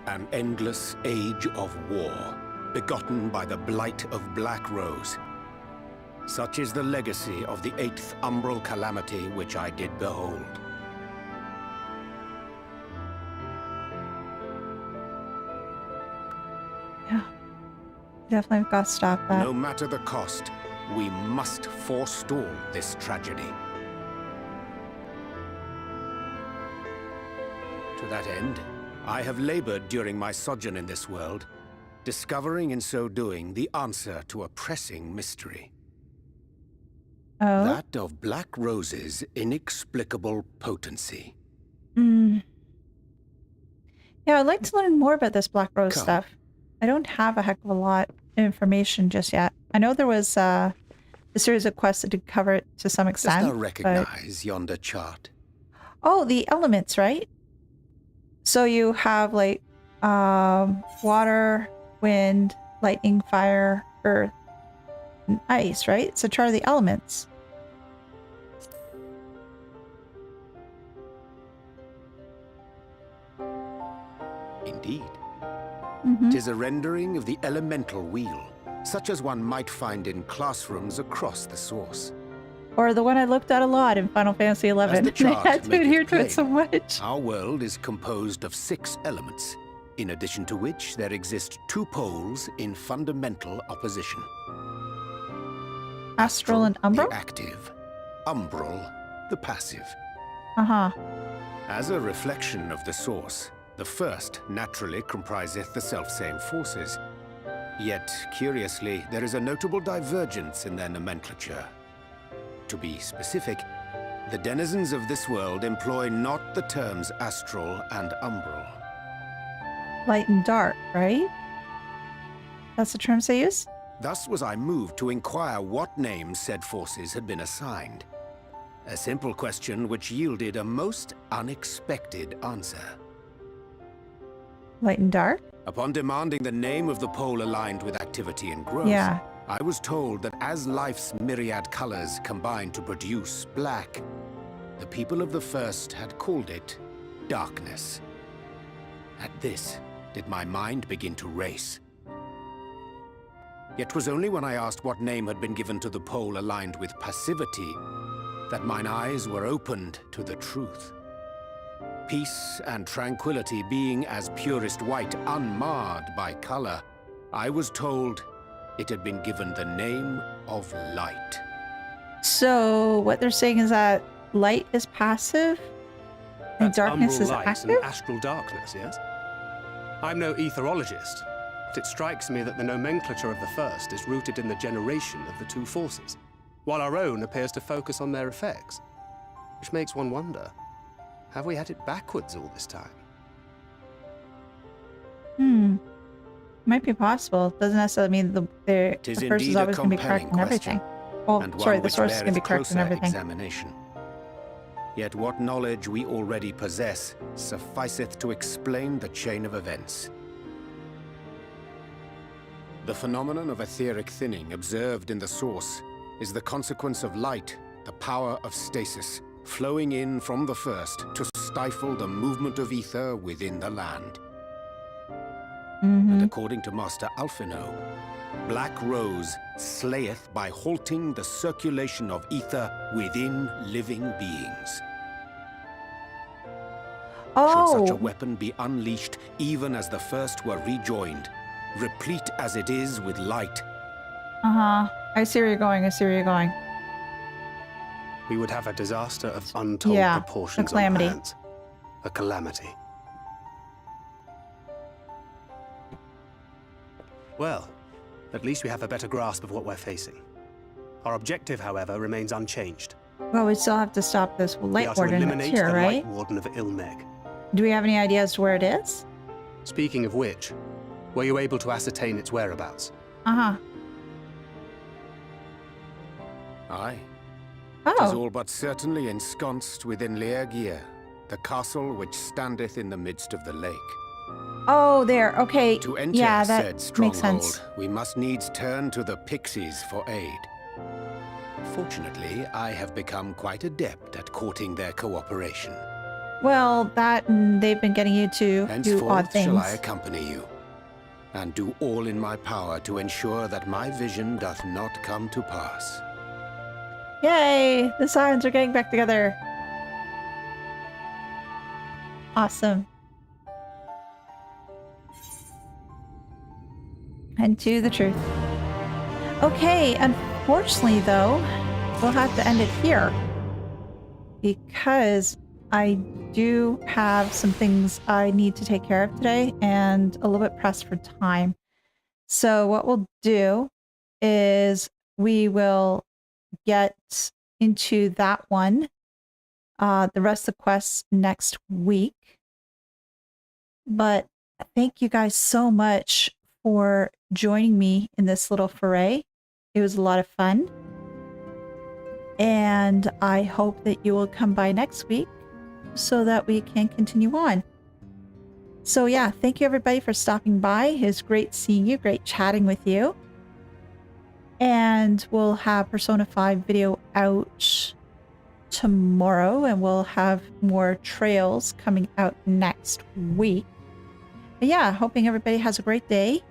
An endless age of war, begotten by the blight of Black Rose. Such is the legacy of the 8th umbral calamity which I did behold. Yeah, definitely got to stop that. No matter the cost, we must forestall this tragedy. To that end, I have labored during my sojourn in this world, discovering in so doing the answer to a pressing mystery. Oh? That of Black Rose's inexplicable potency. Yeah, I'd like to learn more about this Black Rose stuff. I don't have a heck of a lot of information just yet. I know there was a series of quests that did cover it to some extent. Dost thou recognize yonder chart? Oh, the elements, right? So you have like water, wind, lightning, fire, earth, and ice, right? It's a chart of the elements. Indeed. Mm-hmm. 'Tis a rendering of the elemental wheel, such as one might find in classrooms across the source. Or the one I looked at a lot in Final Fantasy XI. As the They chart had to maketh adhere to plain, it so much. Our world is composed of 6 elements, in addition to which there exist 2 poles in fundamental opposition. Astral and Umbral? The active, Umbral, the passive. Uh-huh. As a reflection of the source, the first naturally compriseth the selfsame forces. Yet, curiously, there is a notable divergence in their nomenclature. To be specific, the denizens of this world employ not the terms astral and umbral. Light and dark, right? That's the terms they use? Thus was I moved to inquire what names said forces had been assigned. A simple question which yielded a most unexpected answer. Light and dark? Upon demanding the name of the pole aligned with activity and growth, Yeah. I was told that as life's myriad colors combine to produce black, the people of the first had called it darkness. At this, did my mind begin to race. Yet 'twas only when I asked what name had been given to the pole aligned with passivity that mine eyes were opened to the truth. Peace and tranquility being as purest white, unmarred by color, I was told it had been given the name of light. So what they're saying is that light is passive and That's darkness umbral is light active? and astral darkness, yes? I'm no etherologist, but it strikes me that the nomenclature of the first is rooted in the generation of the 2 forces, while our own appears to focus on their effects. Which makes one wonder, have we had it backwards all this time? Might be possible. Doesn't necessarily mean the first is always going to be correct in everything. Well, sorry, the source is going to be correct in everything. Examination. Yet what knowledge we already possess sufficeth to explain the chain of events. The phenomenon of etheric thinning observed in the source is the consequence of light, the power of stasis, flowing in from the first to stifle the movement of ether within the land. And according to Master Alphino, Black Rose slayeth by halting the circulation of ether within living beings. Should such a weapon be unleashed even as the first were rejoined, replete as it is with light. I see where you're going. I see where you're going. We would have a disaster of untold proportions a calamity. on our hands. A calamity. Well, at least we have a better grasp of what we're facing. Our objective, however, remains unchanged. Well, we still have to stop this Light Warden that's here, the right? Light Warden of Ilmeg. Do we have any idea as to where it is? Speaking of which, were you able to ascertain its whereabouts? Aye. Oh. 'Tis all but certainly ensconced within Elehayyme, the castle which standeth in the midst of the lake. Oh, there. Okay. To enter yeah, that said makes stronghold, sense. we must needs turn to the pixies for aid. Fortunately, I have become quite adept at courting their cooperation. Well, that and they've been getting you to do odd Henceforth things. shall I accompany you, and do all in my power to ensure that my vision doth not come to pass. Yay! The Scions are getting back together. Awesome. And to the truth. Okay, unfortunately though, we'll have to end it here. Because I do have some things I need to take care of today and a little bit pressed for time. So what we'll do is we will get into that one, the rest of the quests next week. But thank you guys so much for joining me in this little foray. It was a lot of fun. And I hope that you will come by next week so that we can continue on. So yeah, thank you everybody for stopping by. It was great seeing you, great chatting with you. And we'll have Persona 5 video out tomorrow, and we'll have more trails coming out next week. But yeah, hoping everybody has a great day,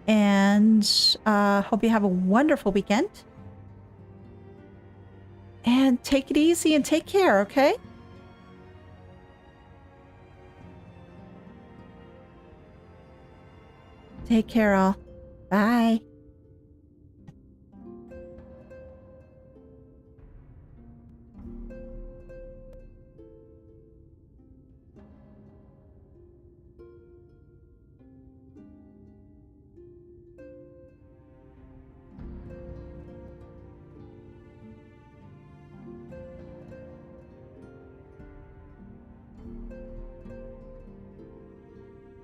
and hope you have a wonderful weekend. And take it easy and take care, okay? Take care all. Bye.